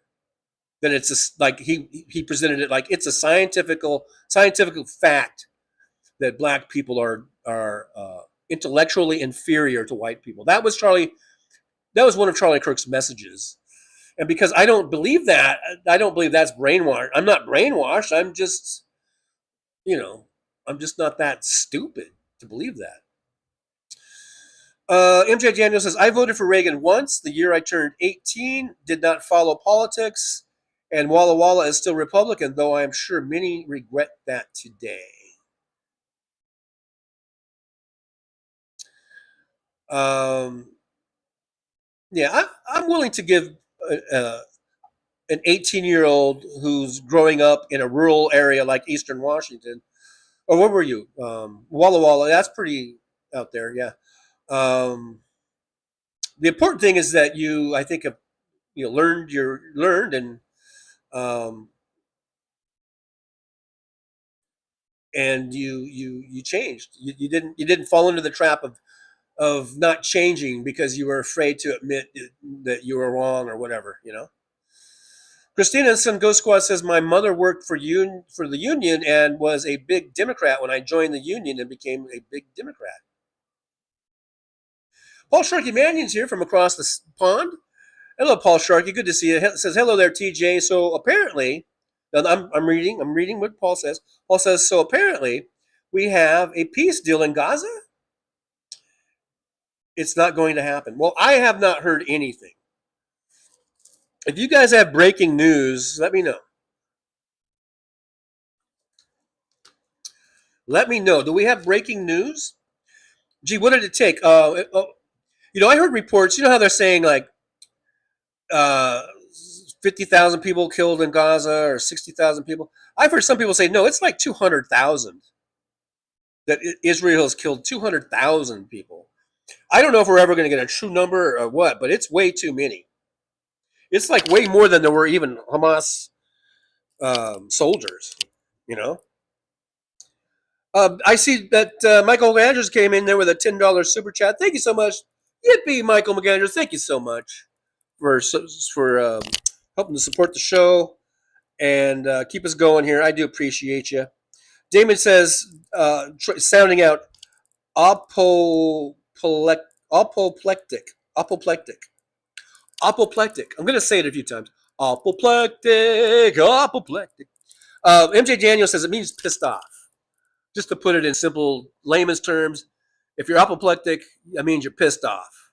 That it's like he presented it like it's a scientific fact that black people are intellectually inferior to white people. That was one of Charlie Kirk's messages. And because I don't believe that, I don't believe that's brainwashed. I'm not brainwashed. I'm just not that stupid to believe that. MJ Daniel says, I voted for Reagan once, the year I turned 18, did not follow politics, and Walla Walla is still Republican, though I am sure many regret that today. Yeah, I'm willing to give an 18-year-old who's growing up in a rural area like Eastern Washington, or where were you? Walla Walla, that's pretty out there, yeah. The important thing is that I think, learned, and and you changed. You didn't fall into the trap of not changing because you were afraid to admit that you were wrong or whatever, you know. Christina Sun Ghost Squad says my mother worked for the union and was a big Democrat when I joined the union and became a big Democrat. Paul Sharkey Mannion's here from across the pond. Hello, Paul Sharkey. Good to see you. Says hello there, TJ. So apparently, now I'm reading what Paul says. Paul says so. Apparently, we have a peace deal in Gaza. It's not going to happen. Well, I have not heard anything. If you guys have breaking news, let me know. Let me know. Do we have breaking news? Gee, what did it take? You know, I heard reports. You know how they're saying like 50,000 people killed in Gaza or 60,000 people. I've heard some people say no, it's like 200,000. That Israel has killed 200,000 people. I don't know if we're ever going to get a true number or what, but it's way too many. It's like way more than there were even Hamas soldiers, you know. I see that Michael McAndrews came in there with a $10 super chat. Thank you so much. Yippee, Michael McAndrews. Thank you so much for helping to support the show and keep us going here. I do appreciate you. Damon says, sounding out apoplectic. I'm going to say it a few times. Apoplectic. MJ Daniel says it means pissed off. Just to put it in simple layman's terms, if you're apoplectic, that means you're pissed off.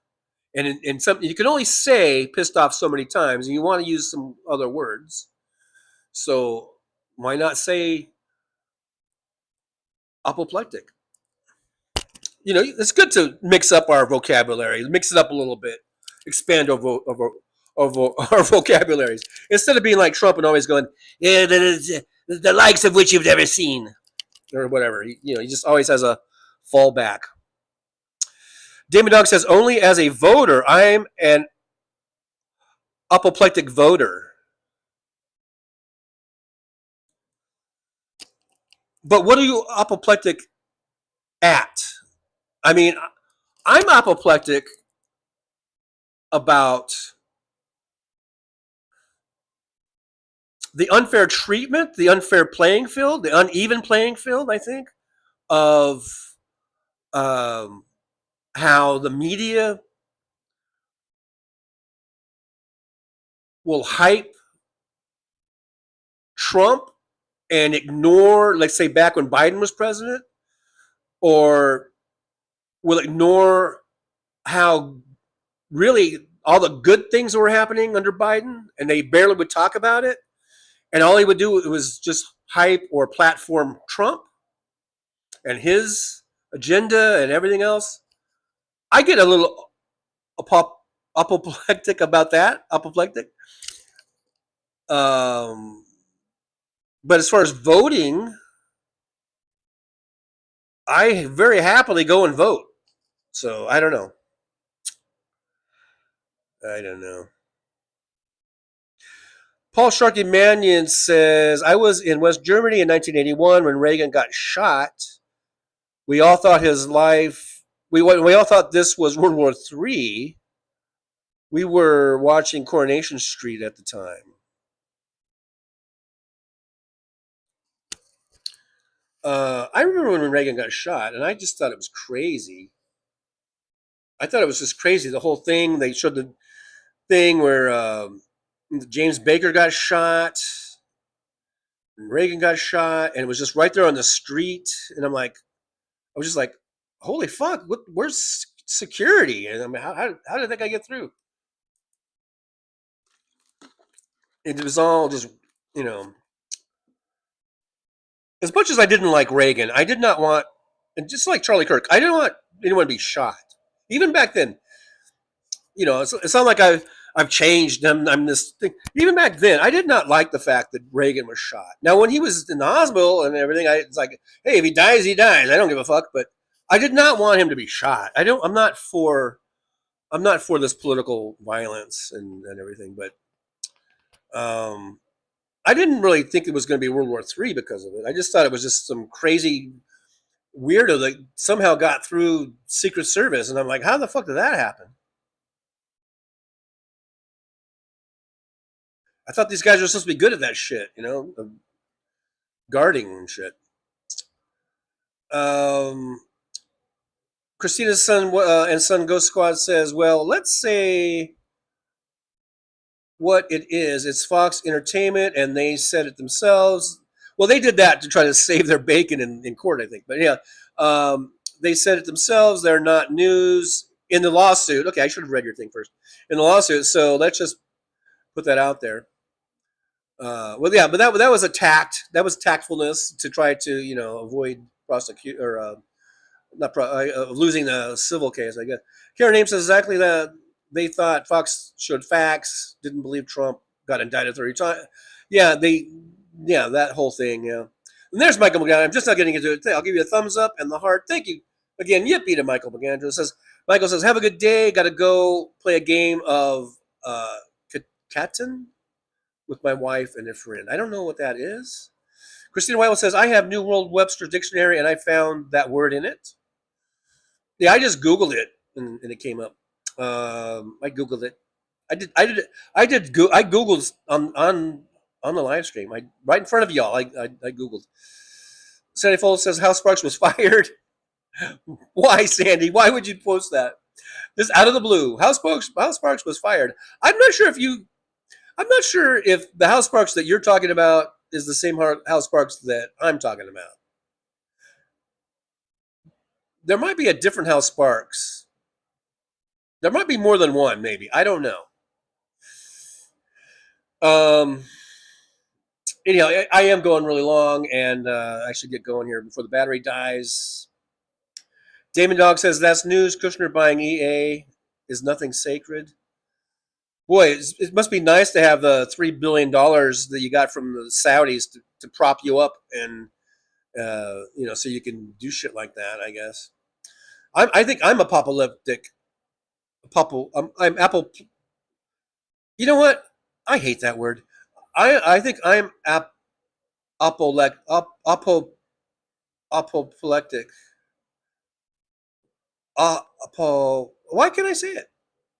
And in some, you can only say pissed off so many times, and you want to use some other words. So why not say apoplectic? You know, it's good to mix up our vocabulary, mix it up a little bit, expand our vocabularies. Instead of being like Trump and always going, yeah, the likes of which you've never seen, or whatever. You know, he just always has a fallback. Damon Dog says, only as a voter, I'm an apoplectic voter. But what are you apoplectic at? I mean, I'm apoplectic about the unfair treatment, the unfair playing field, the uneven playing field, I think, of how the media will hype Trump and ignore, let's say, back when Biden was president, or will ignore how really all the good things that were happening under Biden, and they barely would talk about it. And all he would do was just hype or platform Trump and his agenda and everything else. I get a little apoplectic about that. Apoplectic. But as far as voting, I very happily go and vote. So I don't know. Paul Sharkey Mannion says, I was in West Germany in 1981 when Reagan got shot. We all thought his life, we all thought this was World War III. We were watching Coronation Street at the time. I remember when Reagan got shot, and I just thought it was crazy. I thought it was just crazy. The whole thing, they showed the thing where James Baker got shot, and Reagan got shot, and it was just right there on the street. And I was just like, holy fuck, where's security? And I mean, how did that guy get through? It was all just, you know, as much as I didn't like Reagan, I did not want, and just like Charlie Kirk, I didn't want anyone to be shot. Even back then, you know, it's not like I've changed. I'm this thing. Even back then, I did not like the fact that Reagan was shot. Now, when he was in the hospital and everything, it's like, hey, if he dies, he dies. I don't give a fuck. But I did not want him to be shot. I'm not for this political violence and everything. But I didn't really think it was going to be World War III because of it. I just thought it was just some crazy weirdo that somehow got through Secret Service, and I'm like, how the fuck did that happen? I thought these guys were supposed to be good at that shit, guarding and shit. Christina's son and son Ghost Squad says, well, let's say what it is. It's Fox Entertainment, and they said it themselves. Well, they did that to try to save their bacon in court, I think. But yeah, they said it themselves. They're not news in the lawsuit. Okay, I should have read your thing first. In the lawsuit, so let's just put that out there. Well, yeah, but that was a tact. That was tactfulness to try to avoid prosecute or losing the civil case, I guess. Karen Ames says exactly that. They thought Fox showed facts, didn't believe Trump, got indicted 30 times. Yeah, that whole thing, yeah. And there's Michael McGandrew. I'm just not getting into it. I'll give you a thumbs up and the heart. Thank you. Again, yippee to Michael McGandrew. Michael says, have a good day. Got to go play a game of Catan with my wife and a friend. I don't know what that is. Christina White says, I have New World Webster Dictionary, and I found that word in it. Yeah, I just Googled it, and it came up. I Googled it. I Googled on the live stream. Right in front of y'all. I Googled. Sandy Foles says House Sparks was fired. Why, Sandy? Why would you post that? Just out of the blue. House Sparks was fired. I'm not sure if the House Sparks that you're talking about is the same House Sparks that I'm talking about. There might be a different House Sparks. There might be more than one, maybe. I don't know. Anyhow, I am going really long, and I should get going here before the battery dies. Damon Dog says, that's news. Kushner buying EA is nothing sacred. Boy, it must be nice to have the $3 billion that you got from the Saudis to prop you up and, so you can do shit like that, I guess. I think I'm apocalyptic. I'm Apple. You know what? I hate that word. I think I'm apoplectic. Why can't I say it?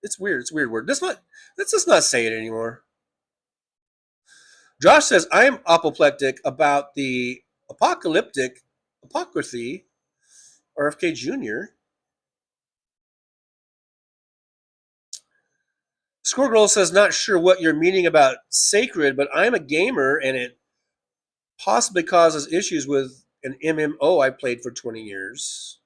It's weird. It's a weird word. Let's just not say it anymore. Josh says, I'm apoplectic about the apocalyptic hypocrisy, RFK Jr. Squirrel says, not sure what you're meaning about sacred, but I'm a gamer and it possibly causes issues with an MMO I played for 20 years.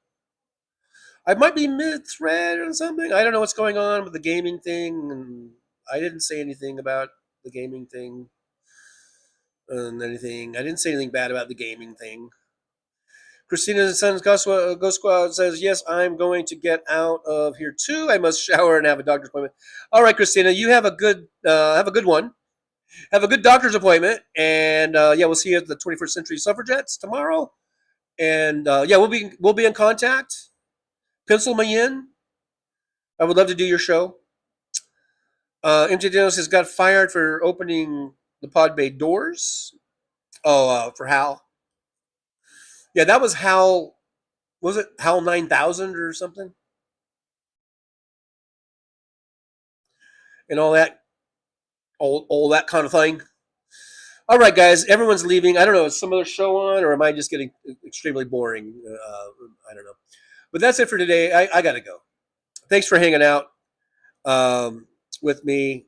I might be mid-thread or something. I don't know what's going on with the gaming thing. And I didn't say anything about the gaming thing. I didn't say anything bad about the gaming thing. Christina's son's Ghost Squad says, yes, I'm going to get out of here too. I must shower and have a doctor's appointment. All right, Christina, you have a good one. Have a good doctor's appointment. And we'll see you at the 21st Century Suffragettes tomorrow. And we'll be in contact. Pencil me in. I would love to do your show. MJ Dennis has got fired for opening the pod bay doors. Oh, for Hal. Yeah, that was Hal. Was it Hal 9000 or something? And all that kind of thing. All right, guys, everyone's leaving. I don't know, is some other show on, or am I just getting extremely boring? I don't know. But that's it for today. I got to go. Thanks for hanging out with me.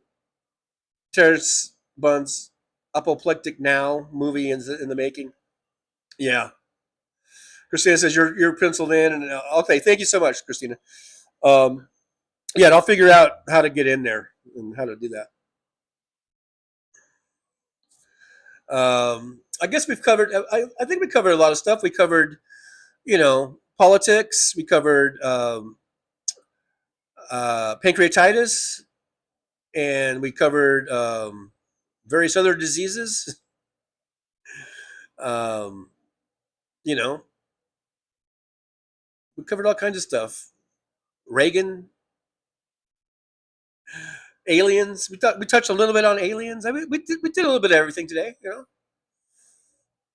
Terrence Buns, Apoplectic Now movie in the making. Yeah. Christina says you're penciled in, and okay, thank you so much, Christina. And I'll figure out how to get in there and how to do that. I guess we've covered. I think we covered a lot of stuff. We covered, politics. We covered pancreatitis, and we covered various other diseases. We covered all kinds of stuff. Reagan. aliens. We touched a little bit on aliens. I mean, we did a little bit of everything today. You know,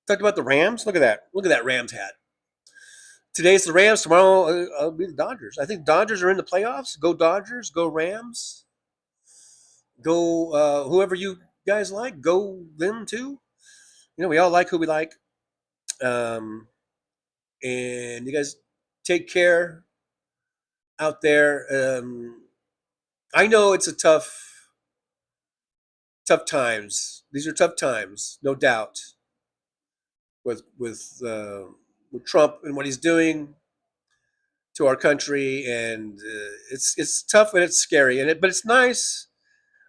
talked about the Rams. Look at that. Look at that Rams hat. Today's the Rams. Tomorrow it'll be the Dodgers. I think Dodgers are in the playoffs. Go Dodgers. Go Rams. Go whoever you guys like. Go them too. You know, we all like who we like. And you guys take care out there. I know it's a tough times. These are tough times, no doubt. With Trump and what he's doing to our country, and it's tough and it's scary, but it's nice.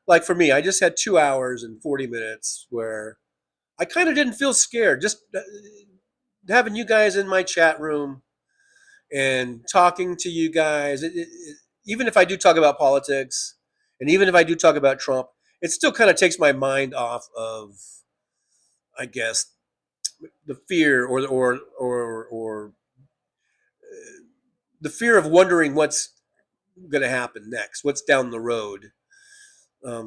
Like for me, I just had 2 hours and 40 minutes where I kind of didn't feel scared. Just having you guys in my chat room and talking to you guys. Even if I do talk about politics, and even if I do talk about Trump, it still kind of takes my mind off of, I guess, the fear or the fear of wondering what's going to happen next, what's down the road.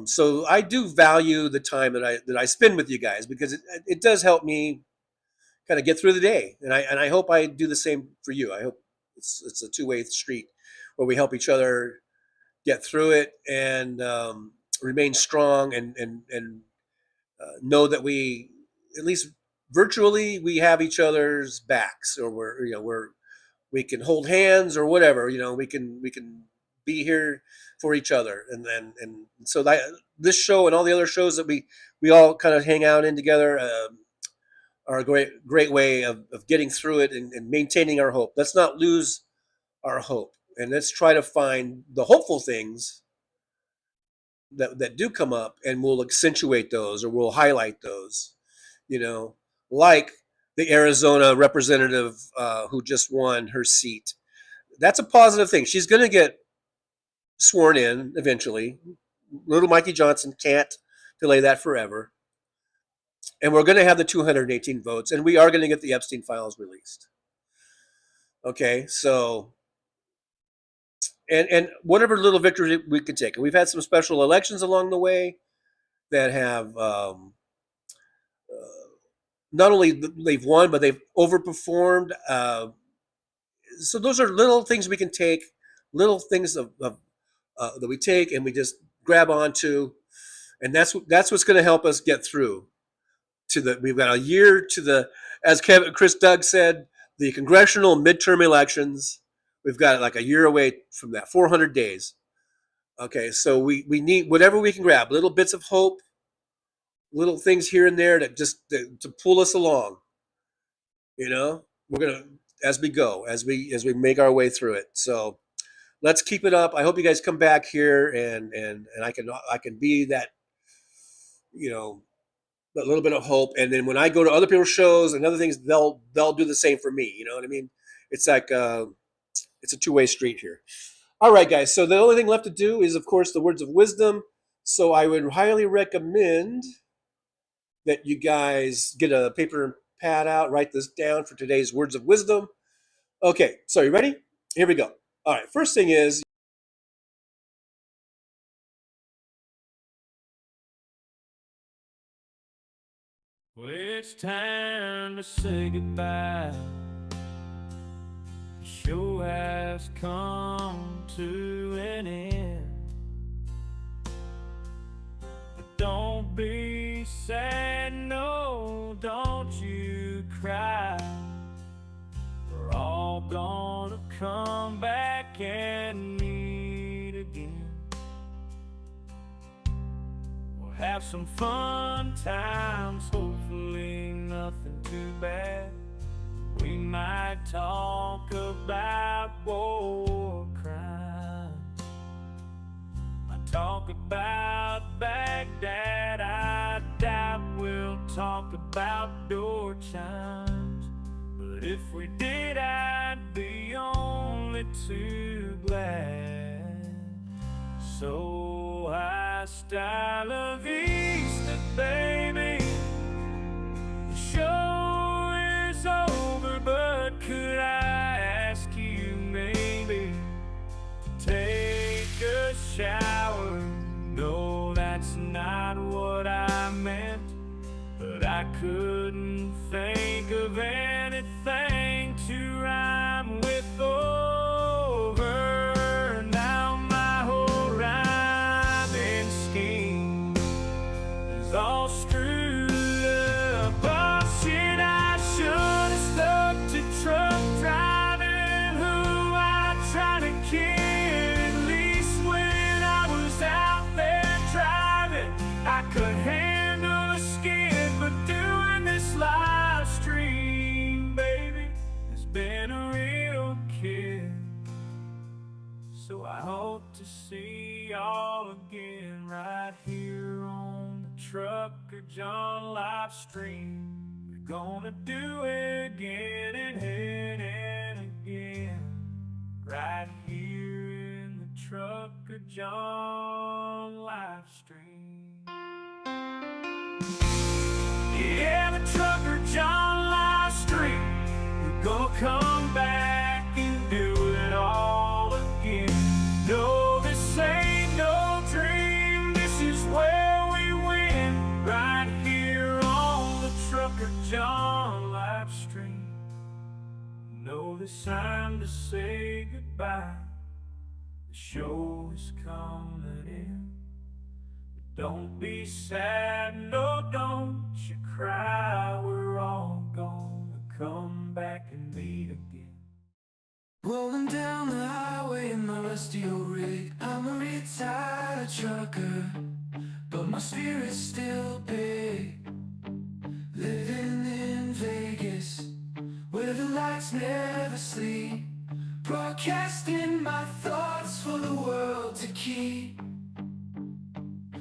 So I do value the time that I spend with you guys, because it does help me kind of get through the day, and I hope I do the same for you. I hope it's a two-way street where we help each other get through it and remain strong and know that we, at least virtually, we have each other's backs, or we can hold hands or whatever. You know, we can be here for each other, and so this show and all the other shows that we all kind of hang out in together are a great way of getting through it and maintaining our hope. Let's not lose our hope, and let's try to find the hopeful things that do come up, and we'll accentuate those, or we'll highlight those. You know, like the Arizona representative who just won her seat. That's a positive thing. She's going to get sworn in eventually. Little Mikey Johnson can't delay that forever. And we're going to have the 218 votes, and we are going to get the Epstein files released. Okay, so, and whatever little victory we can take. And we've had some special elections along the way that have not only they've won, but they've overperformed. So those are little things we can take, little things that we take and we just grab onto, and that's what's going to help us get through we've got a year to as Chris Doug said, the congressional midterm elections. We've got like a year away from that, 400 days. Okay, so we need whatever we can grab, little bits of hope, little things here and there to pull us along. You know, we're gonna, as we go, as we make our way through it. So let's keep it up. I hope you guys come back here and I can be that, you know, a little bit of hope. And then when I go to other people's shows and other things, they'll do the same for me. You know what I mean? It's like it's a two-way street here. All right, guys. So the only thing left to do is, of course, the words of wisdom. So I would highly recommend that you guys get a paper and pad out, write this down for today's words of wisdom. Okay, so you ready? Here we go. All right, first thing is, well, it's time to say goodbye. The show has come to an end. But don't be sad, no, don't you cry. We're all gonna come back and meet again. We'll have some fun times, hopefully nothing too bad. We might talk about war crimes. Might talk about Baghdad. I doubt we'll talk about door chimes. But if we did, I'd be only too glad. So hasta la vista, baby. The show is over, but could I ask you maybe to take a shower? No I couldn't think of anything to rhyme with over. Now my whole rhyming scheme is all screwed up. Oh shit, I should have stuck to truck driving, who I tried to kid. At least when I was out there driving, I could handle a skid. But doing this live stream, baby, has been a real kid. So I hope to see y'all again right here on the Trucker John live stream. We're gonna do it again and again, right here in the Trucker John live stream. Yeah, the Trucker John live stream. We're gonna come back and do it all again. No, this ain't no dream. This is where we win, right here on the Trucker John live stream. No, it's time to say goodbye. The show is coming in. But don't be sad, no, don't you cry. We're all gonna come back and meet again. Rolling down the highway in my rusty old rig. I'm a retired trucker, but my spirit's still big. Living in Vegas, where the lights never sleep. Broadcasting my thoughts for the world to keep.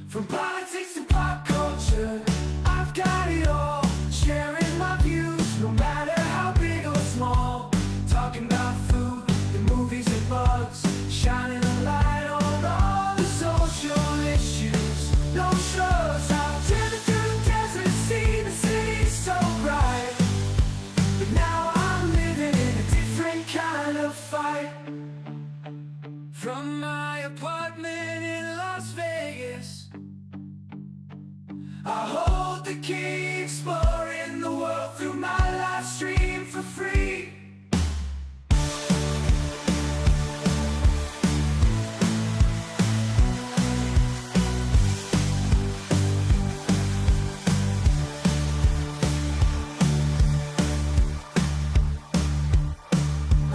From politics to pop culture, I've got it all. Sharing my views, no matter how big or small. Talking about food, the movies and bugs, shining a light on all the social issues. No shrugs, I've driven through the desert, seen the city so bright. But now I'm living in a different kind of fight. From my apartment in Las Vegas, I hold the key, exploring the world through my live stream for free.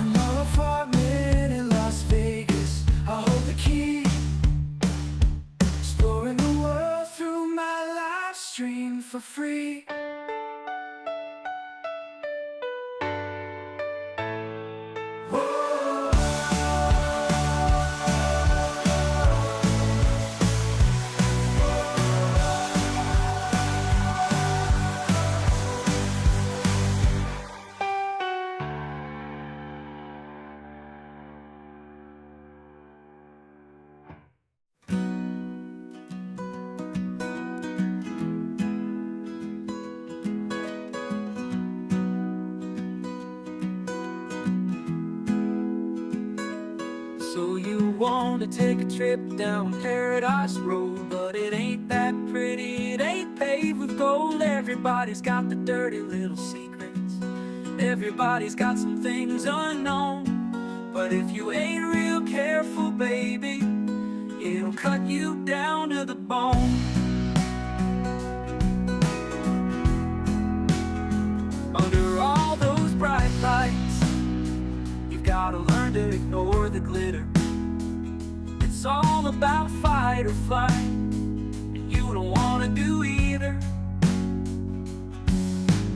My apartment in Las Vegas, I hold the key, exploring the world through my live stream for free. So you want to take a trip down Paradise Road, but it ain't that pretty, it ain't paved with gold. Everybody's got the dirty little secrets, everybody's got some things unknown. But if you ain't real careful, baby, it'll cut you down to the bone. Under all those bright lights, you've gotta learn to ignore the glitter. It's all about fight or flight, and you don't wanna do either.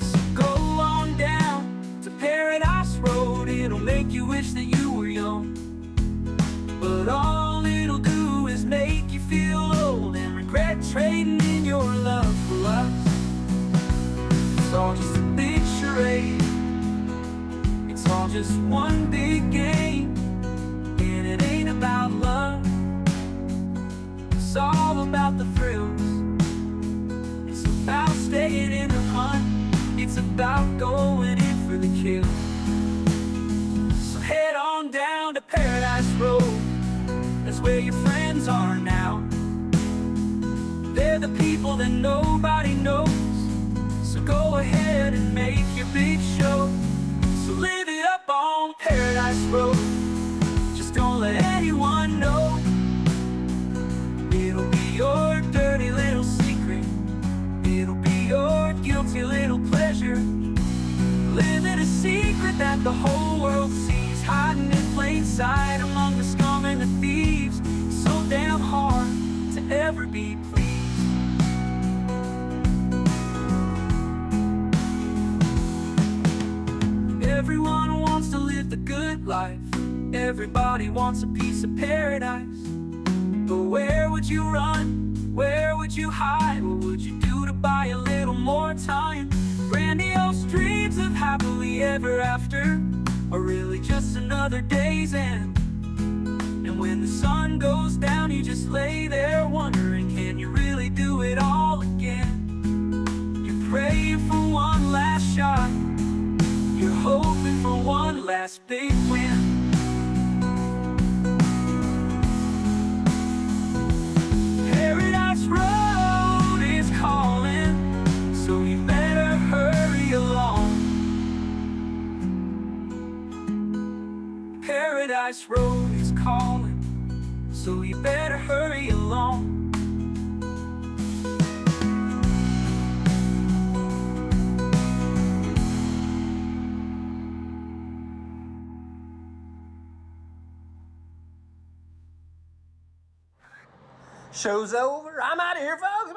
So go on down to Paradise Road, it'll make you wish that you were young. But all it'll do is make you feel old and regret trading in your love for lust. It's all just a big charade, it's all just one big game, and it ain't about love. It's all about the thrills, it's about staying in the hunt, it's about going in for the kill. So head on down to Paradise Road, that's where your friends are now. They're the people that nobody knows. So go ahead and make your big show. So live it up on Paradise Road. Just don't let anyone know. It'll be your dirty little secret. It'll be your guilty little pleasure. Living a secret that the whole world sees, hiding in plain sight among the scum and the thieves. So damn hard to ever be pleased. Everyone wants to live the good life. Everybody wants a piece of paradise. But where would you run? Where would you hide? What would you do to buy a little more time? Grandiose dreams of happily ever after are really just another day's end. And when the sun goes down, you just lay there wondering, can you really do it all again? You're praying for one last shot. You're hoping for one last big win. Paradise Road is calling, so you better hurry along. Paradise Road is calling, so you better hurry along. Show's over. I'm out of here, folks.